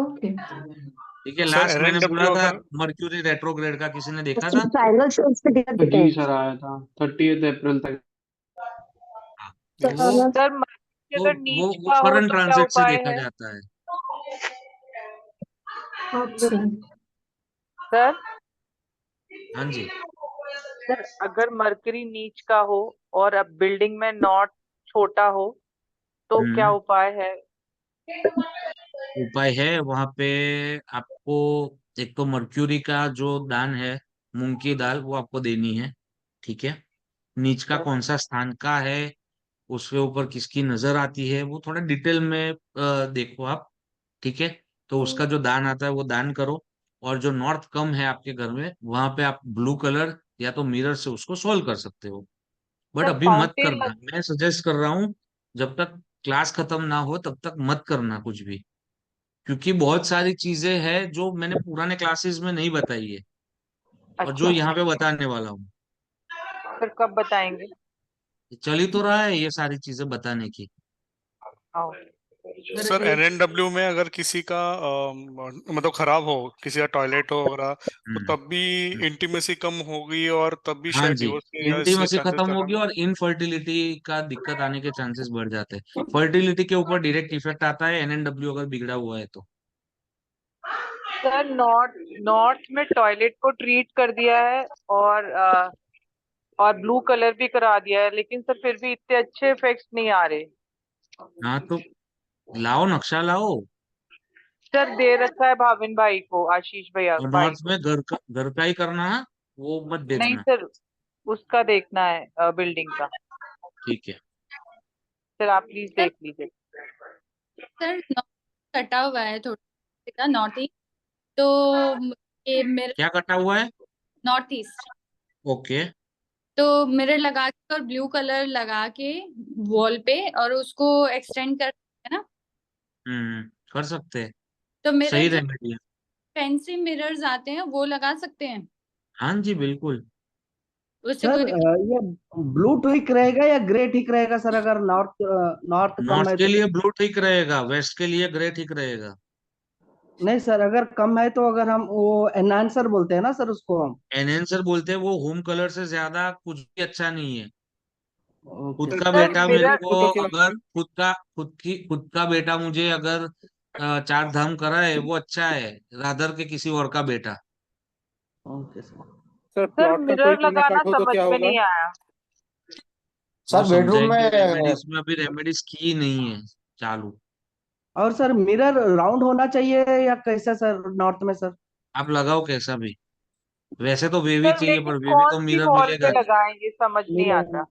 Speaker 14: ओके
Speaker 2: ठीक है,
Speaker 6: सर
Speaker 2: लास्ट मैंने बोला
Speaker 6: एनएनडब्ल्यू
Speaker 2: था
Speaker 6: अगर
Speaker 2: मर्क्यूरी रेट्रोग्रेड का, किसी ने देखा था?
Speaker 12: ट्रायंगल से उस पे दिक्कत देते
Speaker 7: जी
Speaker 12: हैं।
Speaker 7: सर आया था 30 अप्रैल तक।
Speaker 2: हाँ, तो वो
Speaker 14: सर
Speaker 10: सर मर्क्यूरी
Speaker 2: तो
Speaker 10: अगर
Speaker 2: वो
Speaker 10: नीच
Speaker 2: वो
Speaker 10: का हो
Speaker 2: करंट
Speaker 10: तो क्या
Speaker 2: ट्रांजिट से
Speaker 10: उपाय
Speaker 2: देखा
Speaker 10: है?
Speaker 2: जाता है।
Speaker 14: अच्छा
Speaker 10: सर
Speaker 2: हाँ जी।
Speaker 10: सर अगर मरकरी नीच का हो और अब बिल्डिंग में नॉट छोटा हो तो क्या
Speaker 2: हम्म
Speaker 10: उपाय है?
Speaker 2: उपाय है वहां पे आपको, एक तो मर्क्यूरी का जो दान है, मूंग की दाल, वो आपको देनी है। ठीक है, नीच का कौन सा स्थान का है, उसके ऊपर किसकी नजर आती है, वो थोड़ा डिटेल में देखो आप। ठीक है, तो उसका जो दान आता है वो दान करो। और जो नॉर्थ कम है आपके घर में वहां पे आप ब्लू कलर या तो मिरर से उसको सोल्व कर सकते हो। बट
Speaker 10: सर
Speaker 2: अभी मत
Speaker 10: फाउंटेन
Speaker 2: करना, मैं सजेस्ट कर रहा हूँ, जब तक क्लास खत्म ना हो तब तक मत करना कुछ भी, क्योंकि बहुत सारी चीजें हैं जो मैंने पुराने क्लासेस में नहीं बताई है और जो
Speaker 10: अच्छा
Speaker 2: यहाँ पे बताने वाला हूँ।
Speaker 10: फिर कब बताएंगे?
Speaker 2: चल ही तो रहा है ये सारी चीजें बताने की।
Speaker 10: आओ
Speaker 14: सर
Speaker 6: सर
Speaker 14: एक
Speaker 6: एनएनडब्ल्यू में अगर किसी का मतलब खराब हो, किसी का टॉयलेट हो वगैरह, तो
Speaker 2: हम्म
Speaker 6: तब भी इंटीमेसी कम होगी और तब भी
Speaker 2: हाँ
Speaker 6: शायद
Speaker 2: जी,
Speaker 6: डिवोर्स के या इससे
Speaker 2: इंटीमेसी
Speaker 6: चांसेस
Speaker 2: खत्म
Speaker 6: ज्यादा
Speaker 2: होगी
Speaker 6: ना।
Speaker 2: और इनफर्टिलिटी का दिक्कत आने के चांसेस बढ़ जाते हैं। फर्टिलिटी के ऊपर डायरेक्ट इफेक्ट आता है एनएनडब्ल्यू अगर बिगड़ा हुआ है तो।
Speaker 10: सर नॉर्थ नॉर्थ में टॉयलेट को ट्रीट कर दिया है और ब्लू कलर भी करा दिया है, लेकिन सर फिर भी इतने अच्छे इफेक्ट्स नहीं आ रहे।
Speaker 2: हाँ, तो लाओ नक्शा लाओ,
Speaker 10: सर दे रखा है भाविन भाई को, आशीष भैया
Speaker 2: और
Speaker 10: भाई
Speaker 2: नॉर्थ
Speaker 10: को।
Speaker 2: में घर का ही करना है, वो मत
Speaker 10: नहीं
Speaker 2: देखना।
Speaker 10: सर, उसका देखना है बिल्डिंग का।
Speaker 2: ठीक है।
Speaker 10: सर आप प्लीज देख लीजिए।
Speaker 11: सर नॉर्थ कटा हुआ है थोड़ा नॉर्थ ईस्ट, तो ये मेरे
Speaker 2: क्या कटा हुआ है?
Speaker 11: North east,
Speaker 2: okay.
Speaker 11: तो मिरर लगा के और ब्लू कलर लगा के वॉल पे और उसको एक्सटेंड कर है ना,
Speaker 2: कर सकते हैं,
Speaker 11: तो मिरर
Speaker 2: सही
Speaker 11: जो
Speaker 2: रेमेडी है।
Speaker 11: फैंसी मिरर्स आते हैं वो लगा सकते हैं,
Speaker 2: हाँ जी बिल्कुल।
Speaker 11: उससे
Speaker 9: सर
Speaker 11: कोई दिक्कत?
Speaker 9: ये ब्लू ठीक रहेगा या ग्रे ठीक रहेगा सर, अगर नॉर्थ नॉर्थ कम
Speaker 2: नॉर्थ
Speaker 9: है
Speaker 2: के
Speaker 9: तो?
Speaker 2: लिए ब्लू ठीक रहेगा, वेस्ट के लिए ग्रे ठीक रहेगा।
Speaker 9: नहीं सर, अगर कम है तो अगर हम वो एनहांसर बोलते हैं ना सर उसको हम।
Speaker 2: एनहेंसर बोलते हैं, वो होम कलर से ज्यादा कुछ भी अच्छा नहीं है। खुद
Speaker 9: ओके
Speaker 2: का
Speaker 10: सर
Speaker 2: बेटा मेरे
Speaker 10: मिरर
Speaker 2: को अगर खुद का बेटा मुझे अगर चार धाम कराए वो अच्छा है, रादर के किसी और का बेटा।
Speaker 9: Okay sir.
Speaker 19: Sir
Speaker 10: sir
Speaker 19: plot का कोई
Speaker 10: मिरर
Speaker 19: टूना
Speaker 10: लगाना
Speaker 19: कट हो तो
Speaker 10: समझ
Speaker 19: क्या
Speaker 10: में
Speaker 19: होगा?
Speaker 10: नहीं आया।
Speaker 2: वो
Speaker 21: सर बेडरूम
Speaker 2: समझाएंगे,
Speaker 21: में
Speaker 2: रेमेडीज में अभी रेमेडीज की नहीं है चालू।
Speaker 9: और सर मिरर राउंड होना चाहिए या कैसा सर नॉर्थ में सर?
Speaker 2: आप लगाओ कैसा भी, वैसे तो वेवी
Speaker 10: सर
Speaker 2: चाहिए,
Speaker 10: लेकिन
Speaker 2: पर वेवी
Speaker 10: कौन
Speaker 2: तो
Speaker 10: सी
Speaker 2: मिरर
Speaker 10: वॉल पे
Speaker 2: मिलेगा नहीं।
Speaker 10: लगाएं ये समझ नहीं
Speaker 9: मिरर।
Speaker 10: आता।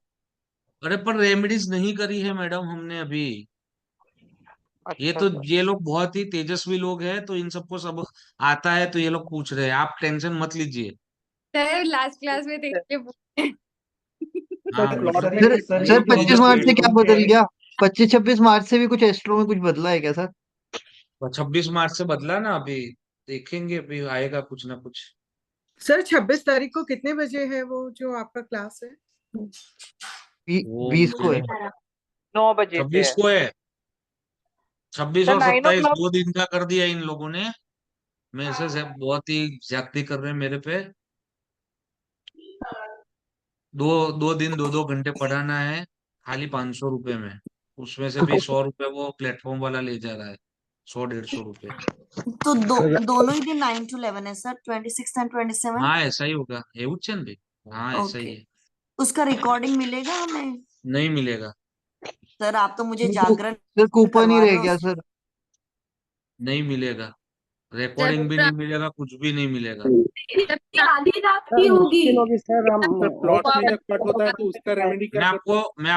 Speaker 2: अरे पर रेमेडीज नहीं करी है मैडम हमने अभी। ये
Speaker 10: अच्छा
Speaker 2: तो
Speaker 10: सर।
Speaker 2: ये लोग बहुत ही तेजस्वी लोग हैं, तो इन सबको सब आता है, तो ये लोग पूछ रहे हैं, आप टेंशन मत लीजिए।
Speaker 11: सर लास्ट क्लास में देख के
Speaker 2: हाँ
Speaker 19: सर प्लॉट
Speaker 2: मतलब
Speaker 19: में
Speaker 5: सर
Speaker 2: ये
Speaker 5: सर
Speaker 2: लोग
Speaker 5: 25 मार्च से
Speaker 2: तेजस्वी
Speaker 5: क्या
Speaker 2: लोग
Speaker 5: बदल गया? 25-26 मार्च से भी कुछ एस्ट्रो में कुछ बदला है क्या सर?
Speaker 2: हैं। 26 मार्च से बदला ना अभी, देखेंगे अभी आएगा कुछ ना कुछ।
Speaker 1: सर 26 तारीख को कितने बजे है वो जो आपका क्लास है?
Speaker 2: वो
Speaker 5: 20
Speaker 2: मुझे
Speaker 5: को
Speaker 2: नहीं
Speaker 5: है।
Speaker 2: पता।
Speaker 10: 9 बजे से
Speaker 2: 26
Speaker 10: है।
Speaker 2: को है। 26
Speaker 10: सर
Speaker 2: और 27
Speaker 10: 9 o'clock।
Speaker 2: 2 दिन का कर दिया इन लोगों ने। मेरे से बहुत ही ज्यादती कर रहे हैं मेरे पे। दो 2 दिन 2-2 घंटे पढ़ाना है, खाली 500 रुपए में। उसमें से भी 100 रुपए वो प्लेटफॉर्म वाला ले जा रहा है, 100-150 रुपए।
Speaker 3: तो दोनों ही दिन 9 to 11 है सर, 26 and 27?
Speaker 2: हाँ ऐसा ही होगा, चंद भाई। हाँ ऐसा ही
Speaker 3: ओके,
Speaker 2: है।
Speaker 3: उसका रिकॉर्डिंग मिलेगा हमें?
Speaker 2: नहीं मिलेगा।
Speaker 3: सर आप तो मुझे
Speaker 5: सर
Speaker 3: जागरण
Speaker 5: कूपन ही
Speaker 3: करवा रहे
Speaker 5: रह
Speaker 3: हो।
Speaker 5: गया सर।
Speaker 2: नहीं मिलेगा,
Speaker 11: सर
Speaker 2: रिकॉर्डिंग भी
Speaker 11: पूरा
Speaker 2: नहीं मिलेगा, कुछ भी नहीं मिलेगा।
Speaker 14: जबकि आधी रात की
Speaker 9: सर
Speaker 14: होगी।
Speaker 9: मुश्किल होगी सर, हम
Speaker 19: सर
Speaker 9: हो
Speaker 19: प्लॉट में
Speaker 9: सके
Speaker 19: जब कट होता है तो उसका रेमेडी क्या करते हैं?
Speaker 2: मैं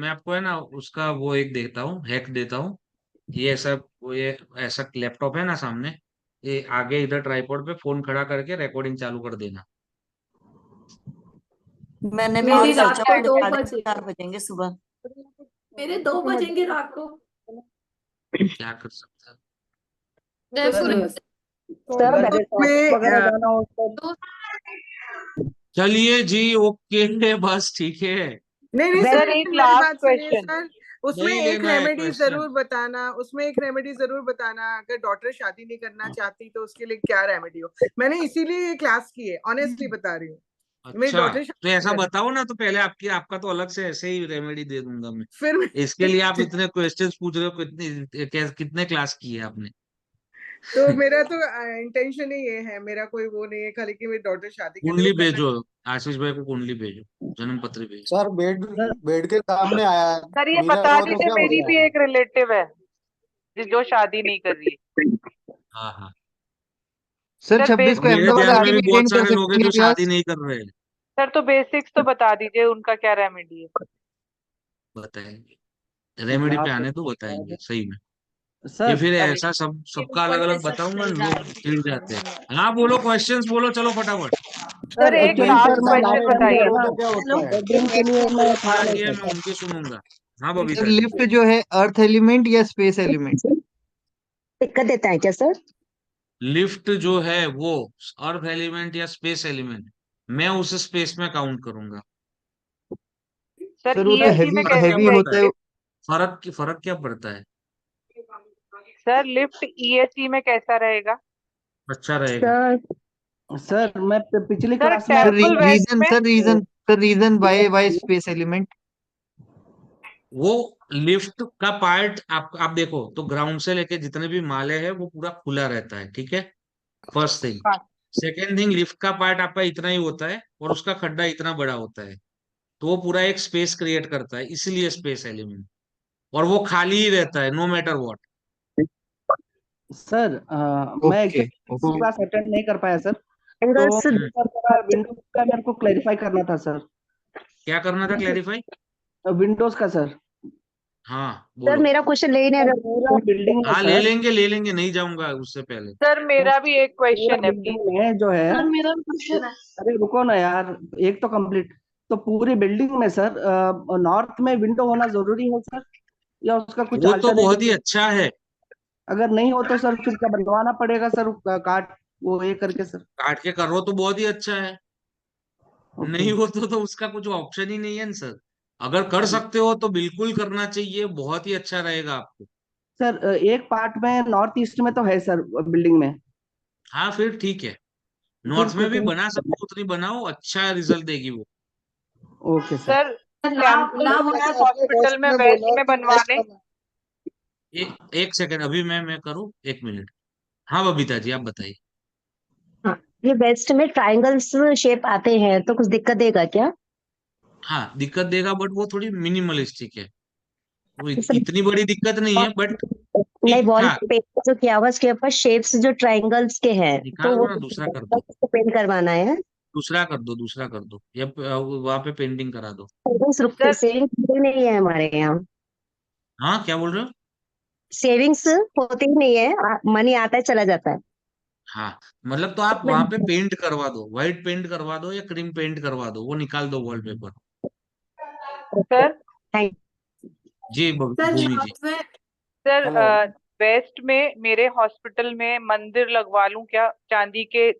Speaker 2: आपको है ना उसका वो एक देता हूँ, हैक देता हूँ। ये ऐसा लैपटॉप है ना सामने, ये आगे इधर ट्राइपॉड पे फोन खड़ा करके रिकॉर्डिंग चालू कर देना।
Speaker 3: मैंने भी
Speaker 14: मेरी
Speaker 3: यही
Speaker 14: रात
Speaker 3: सोचा,
Speaker 14: को
Speaker 3: मुझे
Speaker 14: 2 बजे,
Speaker 3: 4:30 बजेंगे सुबह।
Speaker 14: मेरे 2 बजेंगे रात को।
Speaker 2: क्या कर सकता है।
Speaker 11: सर
Speaker 14: सर
Speaker 11: पूरा
Speaker 9: तो
Speaker 1: तो
Speaker 9: जैसे शॉपिंग वगैरह जाना हो तो?
Speaker 11: तो
Speaker 2: चलिए जी, ओके बस ठीक है।
Speaker 1: नहीं नहीं
Speaker 10: सर
Speaker 1: सर,
Speaker 10: एक
Speaker 1: मेरी
Speaker 10: लास्ट
Speaker 1: बात सुनिए
Speaker 10: क्वेश्चन।
Speaker 1: सर, उसमें
Speaker 2: नहीं
Speaker 1: एक
Speaker 2: लेना है
Speaker 1: रेमेडी
Speaker 2: क्वेश्चन।
Speaker 1: जरूर बताना, उसमें एक रेमेडी जरूर बताना, अगर डॉटर शादी नहीं करना चाहती तो उसके लिए क्या रेमेडी हो। मैंने इसीलिए ये क्लास की है, ऑनेस्टली बता रही हूँ। मेरी
Speaker 2: अच्छा
Speaker 1: डॉटर
Speaker 2: तो
Speaker 1: शादी नहीं
Speaker 2: ऐसा
Speaker 1: करना,
Speaker 2: बताओ ना, तो पहले आपका तो अलग से ऐसे ही रेमेडी दे दूंगा मैं।
Speaker 1: फिर
Speaker 2: इसके लिए आप इतने क्वेश्चंस पूछ रहे हो, कितने क्लास की है आपने?
Speaker 1: तो मेरा तो इंटेंशन ही ये है, मेरा कोई वो नहीं है, खाली कि मेरी डॉटर शादी कर ले
Speaker 2: कुंडली
Speaker 1: वो करना।
Speaker 2: भेजो, आशीष भाई को कुंडली भेजो, जन्म पत्र भेजो।
Speaker 21: सर बेड के सामने आया है,
Speaker 10: सर ये
Speaker 21: मिरर
Speaker 10: बता
Speaker 21: हो तो
Speaker 10: दीजिए,
Speaker 21: क्या
Speaker 10: मेरी
Speaker 21: होता
Speaker 10: भी
Speaker 21: है?
Speaker 10: एक रिलेटिव है जो शादी नहीं कर रही है।
Speaker 2: हाँ हाँ।
Speaker 5: सर
Speaker 10: सर
Speaker 5: 26 को
Speaker 2: मेरे
Speaker 5: अहमदाबाद
Speaker 2: ध्यान में
Speaker 5: आरती
Speaker 2: भी
Speaker 5: में
Speaker 2: बहुत
Speaker 5: अटेंड कर
Speaker 2: सारे लोग
Speaker 5: सकते
Speaker 2: हैं
Speaker 5: हैं
Speaker 2: जो
Speaker 5: क्या
Speaker 2: शादी
Speaker 5: क्लास?
Speaker 2: नहीं कर रहे हैं।
Speaker 10: सर तो बेसिक्स तो बता दीजिए उनका क्या रेमेडी है।
Speaker 2: बताएंगे, रेमेडी पे
Speaker 9: क्लास
Speaker 2: आने तो बताएंगे सही में। ये
Speaker 9: सर
Speaker 2: फिर
Speaker 9: अब
Speaker 2: ऐसा सबका अलग अलग बताऊंगा, लोग चिढ़ जाते हैं। हाँ बोलो, क्वेश्चंस बोलो, चलो फटाफट।
Speaker 10: सर
Speaker 9: सर
Speaker 10: एक
Speaker 9: एक्चुअली
Speaker 10: लास्ट
Speaker 9: सर मैं
Speaker 10: क्वेश्चन
Speaker 9: लास्ट टाइम जो
Speaker 10: बताइए।
Speaker 9: है ना
Speaker 21: तो क्या होता है?
Speaker 9: बेडरूम के लिए
Speaker 2: जो
Speaker 9: मैं
Speaker 2: लोग
Speaker 9: था
Speaker 2: खड़ा
Speaker 9: नहीं
Speaker 2: किए
Speaker 9: सर।
Speaker 2: मैं उनकी सुनूंगा। हाँ
Speaker 5: सर
Speaker 2: बबीता जी।
Speaker 5: लिफ्ट जो है अर्थ एलिमेंट या स्पेस एलिमेंट?
Speaker 12: दिक्कत देता है क्या सर?
Speaker 2: लिफ्ट जो है वो अर्थ एलिमेंट या स्पेस एलिमेंट, मैं उसे स्पेस में काउंट करूंगा।
Speaker 10: सर
Speaker 5: सर वो तो
Speaker 10: ईएससी में
Speaker 2: फर्क क्या
Speaker 10: कैसी
Speaker 5: हैवी
Speaker 2: पड़ता
Speaker 5: होता
Speaker 2: है?
Speaker 5: है।
Speaker 10: रहेगी?
Speaker 2: फर्क क्या पड़ता है?
Speaker 10: सर लिफ्ट ईएससी में कैसा रहेगा?
Speaker 2: अच्छा रहेगा।
Speaker 9: सर मैं पिछली
Speaker 10: सर
Speaker 9: क्लास में
Speaker 10: टेम्पल वेस्ट
Speaker 5: रीजन
Speaker 10: में।
Speaker 5: Sir region sir region why space element?
Speaker 2: वो लिफ्ट का पार्ट आप देखो तो ग्राउंड से लेके जितने भी माले हैं वो पूरा खुला रहता है, ठीक है। First thing.
Speaker 10: हाँ।
Speaker 2: सेकेंड थिंग, लिफ्ट का पार्ट आपका इतना ही होता है और उसका खड्डा इतना बड़ा होता है, तो वो पूरा एक स्पेस क्रिएट करता है, इसलिए स्पेस एलिमेंट। और वो खाली ही रहता है नो मैटर व्हाट।
Speaker 9: सर मैं
Speaker 5: ओके
Speaker 9: एग्जैक्टली क्लास अटेंड नहीं कर पाया सर, तो
Speaker 12: एंगल्स
Speaker 9: सर विंडोज का मेरे को क्लैरिफाई करना था सर।
Speaker 2: क्या करना था क्लैरिफाई?
Speaker 9: विंडोज का सर।
Speaker 2: हाँ
Speaker 12: सर
Speaker 2: बोलो।
Speaker 12: मेरा क्वेश्चन ले ही नहीं
Speaker 9: पूरा बिल्डिंग में
Speaker 2: हाँ
Speaker 9: सर,
Speaker 2: ले लेंगे, नहीं जाऊंगा उससे पहले।
Speaker 4: सर मेरा भी एक
Speaker 9: पूरा
Speaker 4: क्वेश्चन है प्लीज।
Speaker 9: बिल्डिंग में जो है,
Speaker 4: मेरा भी क्वेश्चन है।
Speaker 9: अरे रुको ना यार, एक तो कंप्लीट। तो पूरी बिल्डिंग में सर नॉर्थ में विंडो होना जरूरी है सर, या उसका कुछ
Speaker 2: वो तो बहुत ही
Speaker 9: अल्टरनेटिव?
Speaker 2: अच्छा है।
Speaker 9: अगर नहीं हो तो सर फिर क्या बनवाना पड़ेगा सर, काट वो ये करके सर?
Speaker 2: काट के करो तो बहुत ही अच्छा है,
Speaker 9: ओके
Speaker 2: नहीं हो तो उसका कुछ ऑप्शन ही नहीं है ना सर। अगर कर सकते हो तो बिल्कुल करना चाहिए, बहुत ही अच्छा रहेगा आपको।
Speaker 9: सर, एक पार्ट में नॉर्थ ईस्ट में तो है सर बिल्डिंग में।
Speaker 2: हाँ फिर ठीक है,
Speaker 9: फिर
Speaker 2: नॉर्थ में भी
Speaker 9: फिर
Speaker 2: बना सकते हो, उतनी बनाओ, अच्छा रिजल्ट देगी वो।
Speaker 9: Okay sir.
Speaker 4: सर
Speaker 14: ना
Speaker 4: सैम्पल
Speaker 14: ना
Speaker 4: मैं
Speaker 14: हो
Speaker 4: हॉस्पिटल में वेस्ट में बनवा लें?
Speaker 2: एक सेकंड, अभी मैं करूँ, एक मिनट। हाँ बबीता जी आप बताइए।
Speaker 12: हाँ, ये वेस्ट में ट्रायंगल्स शेप आते हैं तो कुछ दिक्कत देगा क्या?
Speaker 2: हाँ दिक्कत देगा, बट वो थोड़ी मिनिमलिस्टिक है, वो
Speaker 12: सर
Speaker 2: इतनी बड़ी दिक्कत नहीं है, बट
Speaker 12: नहीं,
Speaker 2: ठीक
Speaker 12: वॉल
Speaker 2: ठाक।
Speaker 12: पे जो किया हुआ उसके ऊपर शेप्स जो ट्रायंगल्स के हैं तो
Speaker 2: निकाल
Speaker 12: वो
Speaker 2: दो ना, दूसरा कर दो,
Speaker 12: पेंट करवाना है।
Speaker 2: दूसरा कर दो, या वहां पे पेंटिंग करा दो।
Speaker 12: रुकते सेविंग्स नहीं है हमारे यहाँ,
Speaker 2: हाँ क्या बोल रहे हो?
Speaker 12: सेविंग्स होती ही नहीं है, मनी आता है चला जाता है।
Speaker 2: हाँ मतलब तो आप वहां पे पेंट करवा दो, व्हाइट पेंट करवा दो या क्रीम पेंट करवा दो, वो निकाल दो वॉलपेपर।
Speaker 4: सर
Speaker 2: जी
Speaker 14: सर
Speaker 2: भूमि जी।
Speaker 14: नॉर्थ में
Speaker 4: सर
Speaker 9: हेलो।
Speaker 4: वेस्ट में मेरे हॉस्पिटल में मंदिर लगवा लूं क्या? चांदी के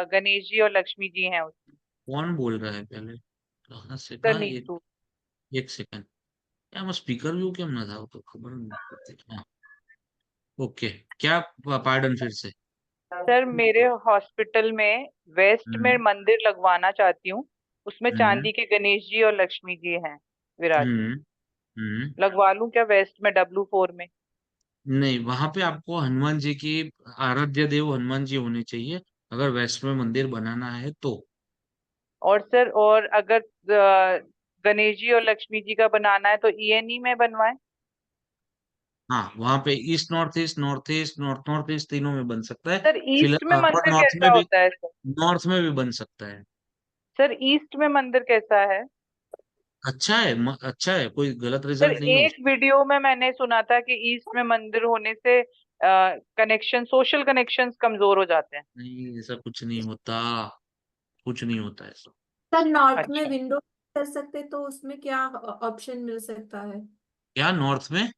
Speaker 4: गणेश जी और लक्ष्मी जी हैं उसमें।
Speaker 2: कौन बोल रहा है पहले, कहाँ से
Speaker 4: सर
Speaker 2: कहाँ?
Speaker 4: नीतू।
Speaker 2: एक सेकंड, क्या मैं स्पीकर भी हूँ क्या? ना था वो तो खबर नहीं पड़ती। हाँ ओके, क्या? पार्डन फिर से।
Speaker 4: सर मेरे हॉस्पिटल में वेस्ट में
Speaker 2: हम्म
Speaker 4: मंदिर लगवाना चाहती हूँ, उसमें
Speaker 2: हम्म
Speaker 4: चांदी के गणेश जी और लक्ष्मी जी हैं विराजमान।
Speaker 2: हम्म हम्म।
Speaker 4: लगवा लूं क्या वेस्ट में W4 में?
Speaker 2: नहीं, वहां पे आपको हनुमान जी की, आराध्य देव हनुमान जी होने चाहिए, अगर वेस्ट में मंदिर बनाना है तो।
Speaker 4: और सर और अगर गणेश जी और लक्ष्मी जी का बनाना है तो ENE में बनवाएं?
Speaker 2: हाँ वहां पे east north east, north east, north north east, तीनों में बन सकता है।
Speaker 4: सर ईस्ट में
Speaker 2: फिलहाल और
Speaker 4: मंदिर कैसा होता है सर?
Speaker 2: नॉर्थ में भी बन सकता है।
Speaker 4: सर ईस्ट में मंदिर कैसा है?
Speaker 2: अच्छा है, अच्छा है, कोई गलत
Speaker 4: सर
Speaker 2: रिजल्ट नहीं है
Speaker 4: एक
Speaker 2: उसका।
Speaker 4: वीडियो में मैंने सुना था कि ईस्ट में मंदिर होने से कनेक्शन, सोशल कनेक्शंस कमजोर हो जाते हैं।
Speaker 2: नहीं ऐसा कुछ नहीं होता, कुछ नहीं होता ऐसा।
Speaker 14: सर नॉर्थ में
Speaker 4: अच्छा
Speaker 14: विंडो कर सकते तो उसमें क्या ऑप्शन मिल सकता है?
Speaker 2: क्या नॉर्थ में?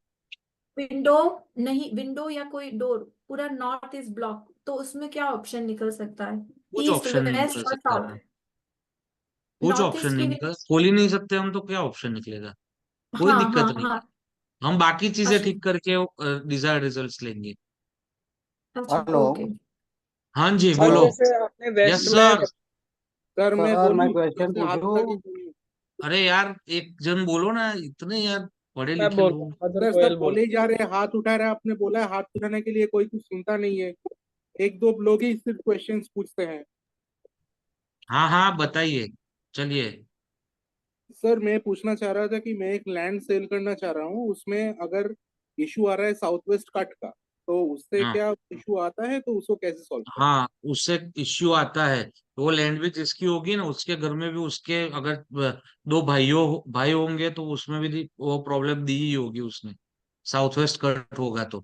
Speaker 14: विंडो नहीं, विंडो या कोई डोर, पूरा नॉर्थ इज ब्लॉक तो उसमें क्या ऑप्शन निकल सकता है?
Speaker 2: कुछ
Speaker 14: ईस्ट
Speaker 2: ऑप्शन नहीं निकल
Speaker 14: वेस्ट और
Speaker 2: सकता
Speaker 14: साउथ?
Speaker 2: है, कुछ
Speaker 14: नॉर्थ
Speaker 2: ऑप्शन
Speaker 14: ईस्ट
Speaker 2: नहीं
Speaker 14: की
Speaker 2: निकल, खोल ही नहीं सकते हम तो, क्या ऑप्शन निकलेगा? कोई
Speaker 14: हाँ हाँ
Speaker 2: दिक्कत नहीं,
Speaker 14: हाँ।
Speaker 2: हम बाकी चीजें
Speaker 14: अच्छा
Speaker 2: ठीक करके डिजायर्ड रिजल्ट्स लेंगे।
Speaker 14: अच्छा
Speaker 21: हेलो
Speaker 14: ओके।
Speaker 2: हाँ जी
Speaker 21: सर
Speaker 2: बोलो।
Speaker 21: जैसे आपने
Speaker 2: यस
Speaker 21: वेस्ट में,
Speaker 2: सर।
Speaker 21: सर मैं मैं बोलूं, क्वेश्चन जैसे हाथ पूछूं? उठा के बोलिए।
Speaker 2: अरे यार एक जन बोलो ना, इतने यार पढ़े
Speaker 21: मैं
Speaker 2: लिखे
Speaker 21: बोल
Speaker 2: लोग।
Speaker 21: सर सब बोले ही जा रहे हैं, हाथ उठा रहे हैं, आपने बोला है हाथ उठाने के लिए, कोई कुछ सुनता नहीं है। एक दो लोग ही सिर्फ क्वेश्चंस पूछते हैं।
Speaker 2: हाँ हाँ बताइए, चलिए।
Speaker 21: सर मैं पूछना चाह रहा था कि मैं एक लैंड सेल करना चाह रहा हूँ, उसमें अगर इशू आ रहा है साउथ वेस्ट कट का, तो उससे
Speaker 2: हाँ
Speaker 21: क्या इशू आता है, तो उसको कैसे सॉल्व करें?
Speaker 2: हाँ उससे इश्यू आता है, तो वो लैंड भी जिसकी होगी ना, उसके घर में भी, उसके अगर दो भाई होंगे तो उसमें भी वो प्रॉब्लम दी ही होगी उसने, साउथ वेस्ट कट होगा तो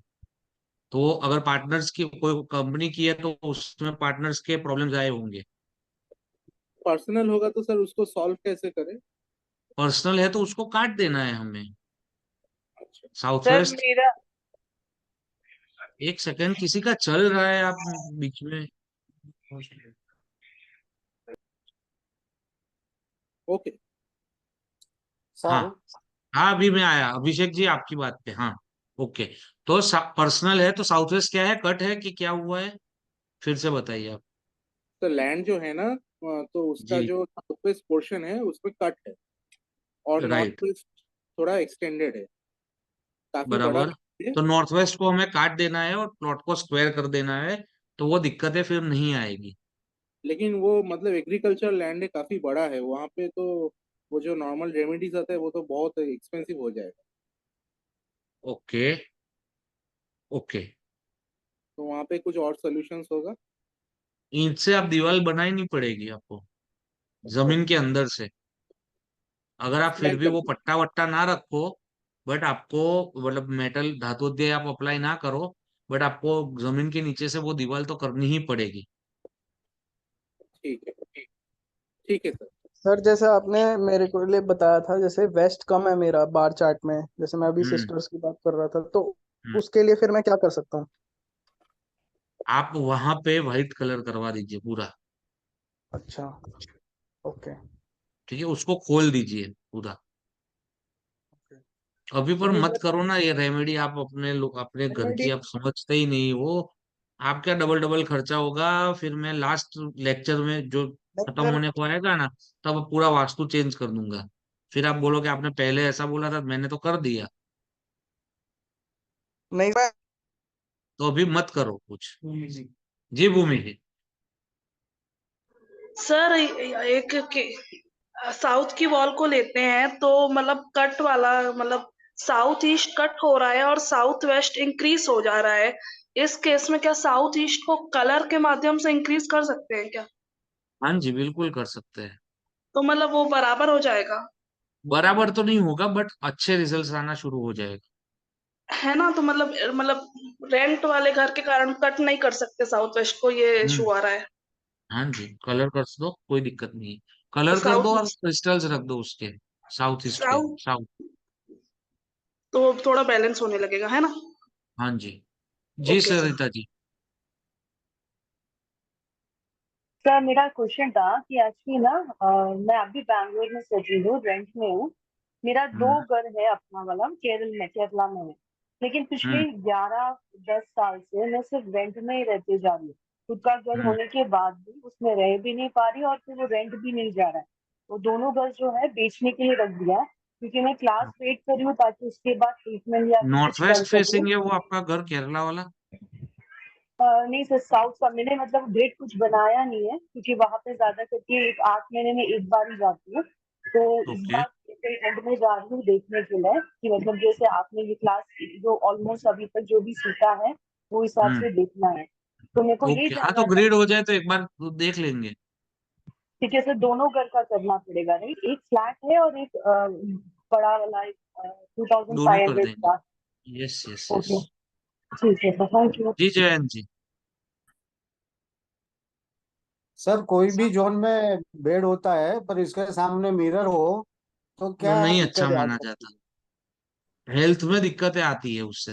Speaker 2: वो अगर पार्टनर्स की कोई कंपनी की है तो उसमें पार्टनर्स के प्रॉब्लम्स आए होंगे।
Speaker 21: पर्सनल होगा तो सर उसको सॉल्व कैसे करें?
Speaker 2: पर्सनल है तो उसको काट देना है हमें, साउथ
Speaker 4: सर
Speaker 2: वेस्ट।
Speaker 4: मेरा
Speaker 2: एक सेकंड, किसी का चल रहा है, आप बीच में।
Speaker 21: ओके
Speaker 2: हाँ
Speaker 21: सर।
Speaker 2: हाँ अभी मैं आया, अभिषेक जी आपकी बात पे, हाँ ओके। तो पर्सनल है तो साउथ वेस्ट क्या है, कट है कि क्या हुआ है? फिर से बताइए आप।
Speaker 21: तो लैंड जो है ना, तो उसका
Speaker 2: जी
Speaker 21: जो साउथ वेस्ट पोर्शन है उसमें कट है, और नॉर्थ
Speaker 2: राइट,
Speaker 21: वेस्ट थोड़ा एक्सटेंडेड है, काफी बड़ा
Speaker 2: बराबर।
Speaker 21: है।
Speaker 2: तो नॉर्थ वेस्ट को हमें काट देना है और प्लॉट को स्क्वायर कर देना है, तो वो दिक्कतें फिर नहीं आएगी।
Speaker 21: लेकिन वो मतलब एग्रीकल्चर लैंड है, काफी बड़ा है वहां पे, तो वो जो नॉर्मल रेमेडीज आता है वो तो बहुत एक्सपेंसिव हो जाएगा।
Speaker 2: Okay okay.
Speaker 21: तो वहां पे कुछ और सॉल्यूशंस होगा?
Speaker 2: ईंट से आप दीवार बनाई नहीं पड़ेगी आपको, जमीन के अंदर से। अगर आप फिर
Speaker 21: सीमेंट
Speaker 2: भी
Speaker 21: कर
Speaker 2: वो
Speaker 21: दो।
Speaker 2: पट्टा वट्टा ना रखो, बट आपको मतलब मेटल धातु अध्याय आप अप्लाई ना करो, बट आपको जमीन के नीचे से वो दीवार तो करनी ही पड़ेगी।
Speaker 21: ठीक है, ठीक है सर।
Speaker 15: सर जैसे आपने मेरे को लिए बताया था, जैसे वेस्ट कम है मेरा बार चार्ट में, जैसे मैं अभी
Speaker 2: हम्म
Speaker 15: सिस्टर्स की बात कर रहा था, तो
Speaker 2: हम्म।
Speaker 15: उसके लिए फिर मैं क्या कर सकता हूँ?
Speaker 2: आप वहां पे व्हाइट कलर करवा दीजिए पूरा।
Speaker 15: अच्छा, ओके।
Speaker 2: ठीक है, उसको खोल दीजिए पूरा। अभी पर
Speaker 15: नहीं
Speaker 2: मत
Speaker 15: सर,
Speaker 2: करो ना ये रेमेडी, आप अपने लोग अपने घर की
Speaker 15: रेमेडी
Speaker 2: आप समझते ही नहीं वो। आप क्या डबल डबल खर्चा होगा, फिर मैं लास्ट लेक्चर में जो
Speaker 15: नहीं
Speaker 2: खत्म
Speaker 15: सर,
Speaker 2: होने को आएगा ना, तब पूरा वास्तु चेंज कर दूंगा। फिर आप बोलोगे आपने पहले ऐसा बोला था, मैंने तो कर दिया।
Speaker 15: नहीं सर।
Speaker 2: तो अभी मत करो कुछ। जी भूमि जी।
Speaker 22: सर एक साउथ की वॉल को लेते हैं तो मतलब कट वाला, मतलब साउथ ईस्ट कट हो रहा है और साउथ वेस्ट इंक्रीज हो जा रहा है। इस केस में क्या साउथ ईस्ट को कलर के माध्यम से इंक्रीज कर सकते हैं क्या?
Speaker 2: हाँ जी, बिल्कुल कर सकते हैं।
Speaker 22: तो मतलब वो बराबर हो जाएगा,
Speaker 2: बराबर तो नहीं होगा, बट अच्छे रिजल्ट्स आना शुरू हो जाएगा।
Speaker 22: है ना? तो मतलब रेंट वाले घर के कारण कट नहीं कर सकते साउथ वेस्ट को, ये
Speaker 2: हम्म।
Speaker 22: इशू आ रहा है।
Speaker 2: हाँ जी, कलर कर दो, कोई दिक्कत नहीं है।
Speaker 22: तो
Speaker 2: कलर कर दो और
Speaker 22: साउथ
Speaker 2: क्रिस्टल्स रख दो उसके, साउथ ईस्ट के
Speaker 22: साउथ
Speaker 2: साउथ।
Speaker 22: तो थोड़ा बैलेंस होने लगेगा, है ना?
Speaker 2: हाँ जी। जी
Speaker 22: okay sir.
Speaker 2: Sarita ji.
Speaker 18: Sir मेरा क्वेश्चन था कि एक्चुअली ना मैं अभी बैंगलोर में सेटल हूँ, रेंट में हूँ। मेरा दो
Speaker 2: हम्म
Speaker 18: घर है अपना वाला, केरला में है। लेकिन पिछले
Speaker 2: हम्म
Speaker 18: 11-10 साल से मैं सिर्फ रेंट में ही रहते जा रही हूँ। खुद का घर
Speaker 2: हम्म।
Speaker 18: होने के बाद भी उसमें रह भी नहीं पा रही और फिर वो रेंट भी नहीं जा रहा है। वो दोनों घर जो है बेचने के लिए रख दिया है, क्योंकि मैं क्लास वेट कर रही हूँ ताकि उसके बाद ट्रीटमेंट या फिर
Speaker 2: नॉर्थ
Speaker 18: कुछ कर
Speaker 2: वेस्ट
Speaker 18: सकूँ।
Speaker 2: फेसिंग है वो आपका घर, केरला वाला?
Speaker 18: नहीं सर, साउथ का मैंने मतलब डेट कुछ बनाया नहीं है, क्योंकि वहां पे ज्यादा करके 8 महीने में एक बार ही जाती हूँ। तो इस
Speaker 2: ओके।
Speaker 18: बार एंड में जा रही हूँ देखने के लिए कि मतलब जैसे आपने ये क्लास जो ऑलमोस्ट अभी तक जो भी सीखा है वो हिसाब
Speaker 2: हम्म।
Speaker 18: से देखना है। तो मेरे को ये
Speaker 2: ओके, हाँ तो
Speaker 18: जानना था।
Speaker 2: ग्रेड हो जाए तो एक बार तो देख लेंगे।
Speaker 18: ठीक है सर, दोनों घर का करना पड़ेगा, राइट? एक फ्लैट है और एक बड़ा वाला, एक
Speaker 2: दोनों कर
Speaker 18: 2500
Speaker 2: देंगे।
Speaker 18: का।
Speaker 2: Yes yes yes.
Speaker 18: ओके, ठीक है सर, थैंक यू।
Speaker 2: जी जयंत जी।
Speaker 23: सर कोई भी जोन में बेड होता है पर इसके सामने मिरर हो तो
Speaker 2: वो
Speaker 23: क्या
Speaker 2: नहीं अच्छा
Speaker 23: दिक्कतें आ
Speaker 2: माना
Speaker 23: सकती
Speaker 2: जाता,
Speaker 23: है?
Speaker 2: हेल्थ में दिक्कतें आती है उससे,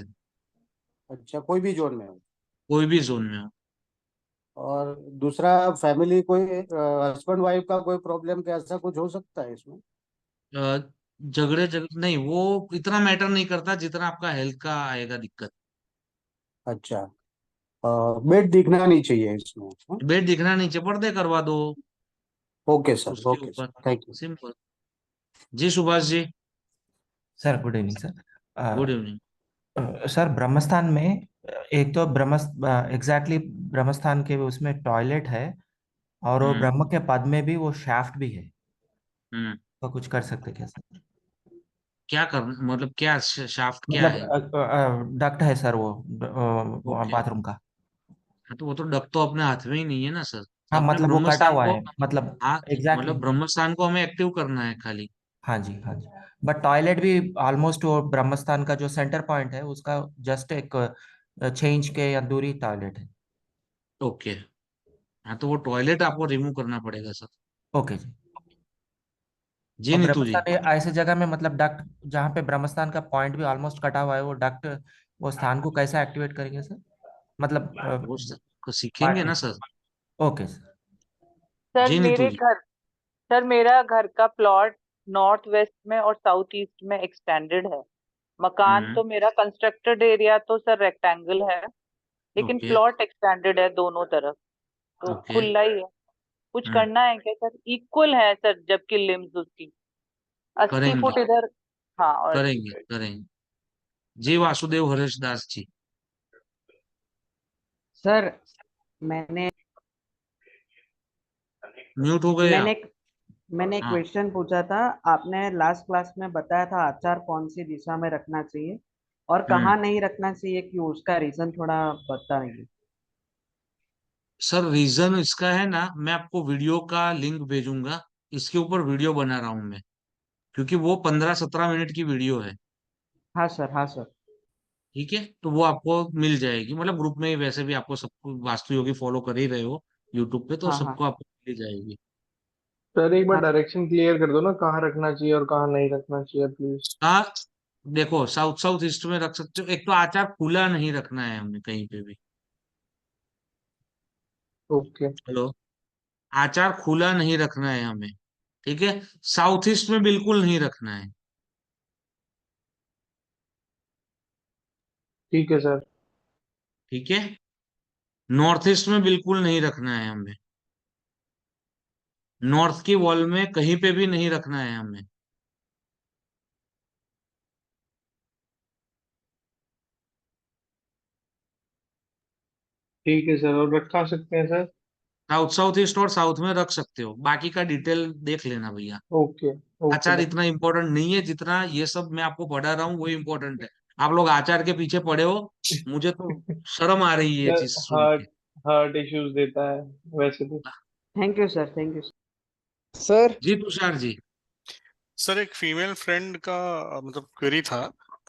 Speaker 23: अच्छा, कोई भी जोन में हो।
Speaker 2: कोई भी जोन में हो।
Speaker 23: और दूसरा, फैमिली कोई हस्बैंड वाइफ का कोई प्रॉब्लम का ऐसा कुछ हो सकता है इसमें?
Speaker 2: अ, झगड़े झगड़े नहीं, वो इतना मैटर नहीं करता जितना आपका हेल्थ का आएगा दिक्कत।
Speaker 23: अच्छा, बेड दिखना नहीं चाहिए इसमें, हाँ?
Speaker 2: बेड दिखना नीचे, पर्दे करवा दो उसके
Speaker 23: ओके
Speaker 2: ऊपर,
Speaker 23: सर, थैंक यू।
Speaker 2: सिंपल। जी Subhash ji.
Speaker 13: Sir good evening sir.
Speaker 2: Good evening.
Speaker 13: सर ब्रह्मस्थान में एक तो एग्जैक्टली ब्रह्मस्थान के उसमें टॉयलेट है, और वो
Speaker 2: हम्म
Speaker 13: ब्रह्म के पद में भी वो शाफ्ट भी है,
Speaker 2: हम्म।
Speaker 13: तो कुछ कर सकते क्या सर?
Speaker 2: क्या कर मतलब क्या शाफ्ट क्या है?
Speaker 13: मतलब डक्ट है सर वो
Speaker 2: ओके।
Speaker 13: बाथरूम का।
Speaker 2: हाँ तो वो तो डक तो अपने हाथ में ही नहीं है ना सर, तो
Speaker 13: हाँ
Speaker 2: अपने
Speaker 13: मतलब वो कटा
Speaker 2: ब्रह्मस्थान
Speaker 13: हुआ
Speaker 2: को,
Speaker 13: है, मतलब
Speaker 2: हाँ
Speaker 13: एग्जैक्टली
Speaker 2: मतलब ब्रह्मस्थान को हमें एक्टिव करना है खाली।
Speaker 13: हाँ जी हाँ जी। बट टॉयलेट भी ऑलमोस्ट वो ब्रह्मस्थान का जो सेंटर पॉइंट है उसका जस्ट एक चेंज के या दूरी टॉयलेट है।
Speaker 2: ओके। हाँ तो वो टॉयलेट आपको रिमूव करना पड़ेगा सर।
Speaker 13: ओके जी।
Speaker 2: जी
Speaker 13: और
Speaker 2: नीतू जी।
Speaker 13: ब्रह्मस्थान ऐसे जगह में मतलब डक्ट जहाँ पे ब्रह्मस्थान का पॉइंट भी ऑलमोस्ट कटा हुआ है, वो डक्ट वो स्थान को कैसे एक्टिवेट करेंगे सर? मतलब
Speaker 2: वो सीखेंगे
Speaker 13: पार्ट।
Speaker 2: ना सर।
Speaker 13: Okay sir.
Speaker 4: सर
Speaker 2: जी नीतू जी।
Speaker 4: मेरा घर का प्लॉट नॉर्थ वेस्ट में और साउथ ईस्ट में एक्सटेंडेड है। मकान
Speaker 2: हम्म।
Speaker 4: तो मेरा कंस्ट्रक्टेड एरिया तो सर रेक्टेंगल है, लेकिन
Speaker 2: ओके
Speaker 4: प्लॉट एक्सटेंडेड है दोनों तरफ, तो
Speaker 2: ओके।
Speaker 4: खुला ही है। कुछ
Speaker 2: हम्म।
Speaker 4: करना है क्या सर? इक्वल है सर, जबकि लिम्स उसकी 80
Speaker 2: करेंगे
Speaker 4: फुट इधर, हाँ, और 80
Speaker 2: करेंगे
Speaker 4: फुट।
Speaker 2: करेंगे। जी वासुदेव हरेश दास जी।
Speaker 20: सर मैंने
Speaker 2: म्यूट हो गए
Speaker 20: मैंने
Speaker 2: आप।
Speaker 20: एक मैंने एक
Speaker 2: हाँ।
Speaker 20: क्वेश्चन पूछा था। आपने लास्ट क्लास में बताया था आचार कौन सी दिशा में रखना चाहिए और
Speaker 2: हम्म।
Speaker 20: कहाँ नहीं रखना चाहिए, कि उसका रीजन थोड़ा बताइए।
Speaker 2: सर रीजन इसका है ना, मैं आपको वीडियो का लिंक भेजूंगा, इसके ऊपर वीडियो बना रहा हूँ मैं, क्योंकि वो 15-17 मिनट की वीडियो है।
Speaker 20: हाँ सर, हाँ सर।
Speaker 2: ठीक है, तो वो आपको मिल जाएगी, मतलब ग्रुप में ही वैसे भी आपको सबको वास्तु योगी फॉलो कर ही रहे हो यूट्यूब पे, तो
Speaker 20: हाँ हाँ
Speaker 2: सबको आपको मिल जाएगी।
Speaker 7: सर एक बार
Speaker 20: हाँ।
Speaker 7: डायरेक्शन क्लियर कर दो ना, कहाँ रखना चाहिए और कहाँ नहीं रखना चाहिए प्लीज।
Speaker 2: हाँ, देखो साउथ साउथ ईस्ट में रख सकते हो। एक तो आचार खुला नहीं रखना है हमें कहीं पे भी।
Speaker 7: ओके।
Speaker 2: हेलो, आचार खुला नहीं रखना है हमें। ठीक है, साउथ ईस्ट में बिल्कुल नहीं रखना है।
Speaker 7: ठीक है सर।
Speaker 2: ठीक है, नॉर्थ ईस्ट में बिल्कुल नहीं रखना है हमें। नॉर्थ की वॉल में कहीं पे भी नहीं रखना है हमें।
Speaker 7: ठीक है सर, और रखा सकते हैं सर।
Speaker 2: साउथ साउथ ईस्ट और साउथ में रख सकते हो, बाकी का डिटेल देख लेना भैया।
Speaker 7: ओके। ओके
Speaker 2: आचार
Speaker 7: सर।
Speaker 2: इतना इंपॉर्टेंट नहीं है जितना ये सब मैं आपको पढ़ा रहा हूँ वो इम्पोर्टेंट है। आप लोग आचार के पीछे पड़े हो, मुझे तो शर्म आ रही है ये
Speaker 7: सर
Speaker 2: चीज सुन के।
Speaker 7: हार्ट हार्ट इश्यूज देता है वैसे भी।
Speaker 20: Thank you sir, thank you.
Speaker 15: Sir
Speaker 2: जी तुषार जी।
Speaker 6: सर एक फीमेल फ्रेंड का मतलब क्वेरी था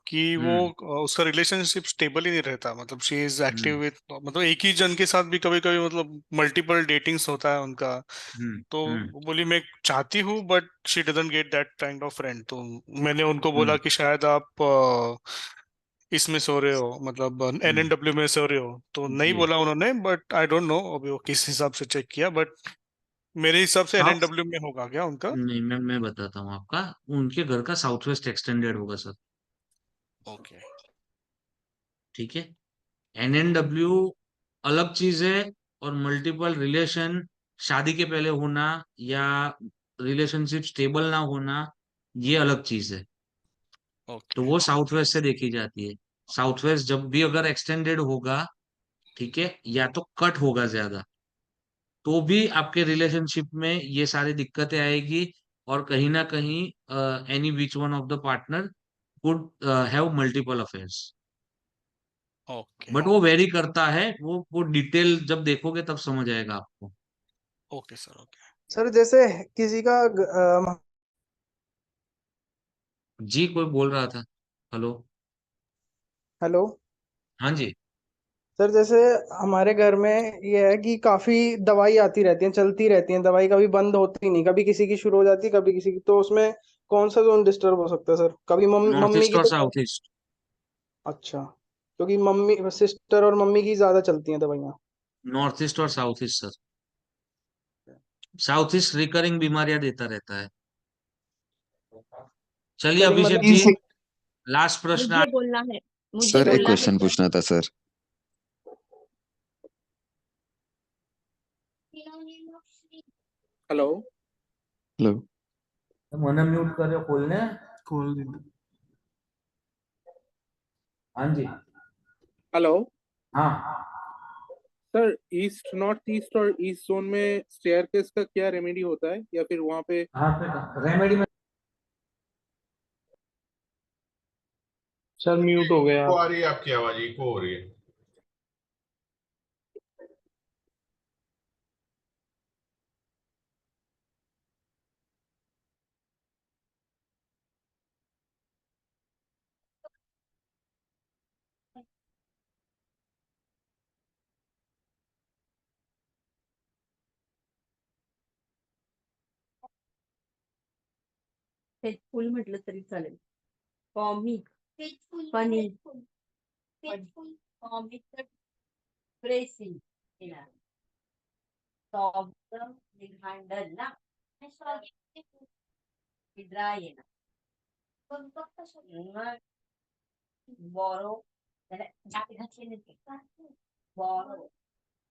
Speaker 6: कि वो
Speaker 2: हम्म
Speaker 6: उसका रिलेशनशिप स्टेबल ही नहीं रहता, मतलब she is active
Speaker 2: hmm
Speaker 6: with, मतलब एक ही जन के साथ भी कभी कभी मतलब मल्टीपल डेटिंग्स होता है उनका। तो
Speaker 2: हम्म
Speaker 6: वो बोली मैं चाहती हूँ but she doesn't get that kind of friend. तो मैंने उनको बोला
Speaker 2: हम्म
Speaker 6: कि शायद आप इसमें सो रहे हो, मतलब
Speaker 2: हम्म,
Speaker 6: NNW में सो रहे हो, तो नहीं
Speaker 2: जी।
Speaker 6: बोला उन्होंने, बट आई डोंट नो अभी वो किस हिसाब से चेक किया, बट मेरे हिसाब से
Speaker 2: साउथ,
Speaker 6: NNW में होगा क्या उनका।
Speaker 2: नहीं मैं बताता हूँ आपका, उनके घर का साउथ वेस्ट एक्सटेंडेड होगा सर।
Speaker 6: ओके।
Speaker 2: ठीक है, NNW अलग चीज है, और मल्टीपल रिलेशन, शादी के पहले होना या रिलेशनशिप स्टेबल ना होना, ये अलग चीज है। तो
Speaker 6: ओके।
Speaker 2: वो साउथ वेस्ट से देखी जाती है। साउथ वेस्ट जब भी अगर एक्सटेंडेड होगा, ठीक है, या तो कट होगा ज्यादा, तो भी आपके रिलेशनशिप में ये सारी दिक्कतें आएगी, और कहीं ना कहीं any which one of the partner could have multiple affairs.
Speaker 6: Okay.
Speaker 2: But वो वेरी करता है, वो डिटेल जब देखोगे तब समझ आएगा आपको।
Speaker 6: Okay sir. ओके।
Speaker 15: सर जैसे किसी का
Speaker 2: जी, कोई बोल रहा था। हेलो।
Speaker 15: हेलो।
Speaker 2: हाँ जी।
Speaker 15: सर जैसे हमारे घर में ये है कि काफी दवाई आती रहती है, चलती रहती है, दवाई कभी बंद होती नहीं, कभी किसी की शुरू हो जाती है, कभी किसी की, तो उसमें कौन सा जोन डिस्टर्ब हो सकता है सर? कभी
Speaker 2: नॉर्थ
Speaker 15: मम्मी
Speaker 2: ईस्ट
Speaker 15: की
Speaker 2: और
Speaker 15: तो
Speaker 2: साउथ ईस्ट।
Speaker 15: अच्छा, क्योंकि मम्मी सिस्टर और मम्मी की ज्यादा चलती हैं दवाइयाँ।
Speaker 2: नॉर्थ ईस्ट और south east sir. South east recurring बीमारियां देता रहता है। चलिए
Speaker 15: रिकरिंग
Speaker 2: अभिषेक
Speaker 15: मतलब
Speaker 2: जी, लास्ट प्रश्न
Speaker 11: मुझे बोलना है, मुझे
Speaker 8: सर एक
Speaker 11: बोलना है
Speaker 8: क्वेश्चन
Speaker 11: सर।
Speaker 8: पूछना था सर।
Speaker 21: हेलो।
Speaker 8: हेलो।
Speaker 2: मन म्यूट करो, खोलने।
Speaker 6: खोल।
Speaker 2: हाँ जी।
Speaker 21: हेलो
Speaker 2: हाँ,
Speaker 21: सर, ईस्ट नॉर्थ ईस्ट और ईस्ट जोन में स्टेयरकेस का क्या रेमेडी होता है, या फिर वहां पे?
Speaker 2: हाँ रेमेडी में
Speaker 7: सर म्यूट हो गया
Speaker 16: को
Speaker 7: आप।
Speaker 16: आ रही है आपकी आवाज, इको हो रही है।
Speaker 12: फेथफुल म्हटलं तरी चालेल. कॉमिक, फनी, कॉमिक, ब्रेसिंग येणार. सॉफ्ट हँडल ना, ड्राय येणार. मग बॉरो, त्याला जात घातली नाही. बॉरो,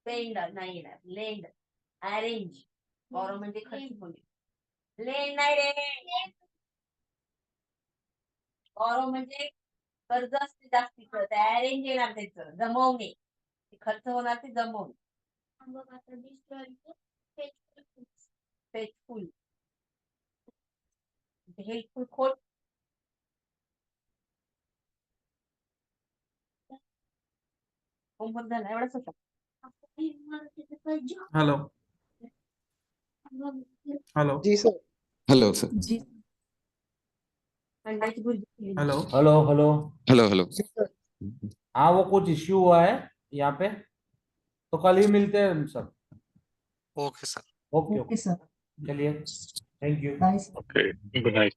Speaker 12: पेंड नाही येणार. Land, arrange. बॉरो म्हणजे खर्च होणे. लेंड नाही रे. बॉरो म्हणजे कर्ज असते जास्तीचं, ते अरेंज येणार त्याचं जमवणे, ते खर्च होणार ते जमवणे. फेथफुल, हेल्पफुल, खोट, होमवर्क झाला एवढाच होता.
Speaker 8: हेलो हेलो
Speaker 15: जी sir.
Speaker 17: Hello sir.
Speaker 8: Hello
Speaker 17: hello hello hello hello.
Speaker 8: हाँ, वो कुछ इश्यू हुआ है यहाँ पे, तो कल ही मिलते हैं हम सब।
Speaker 6: Okay sir.
Speaker 8: ओके ओके, चलिए, thank you.
Speaker 6: Okay, good night.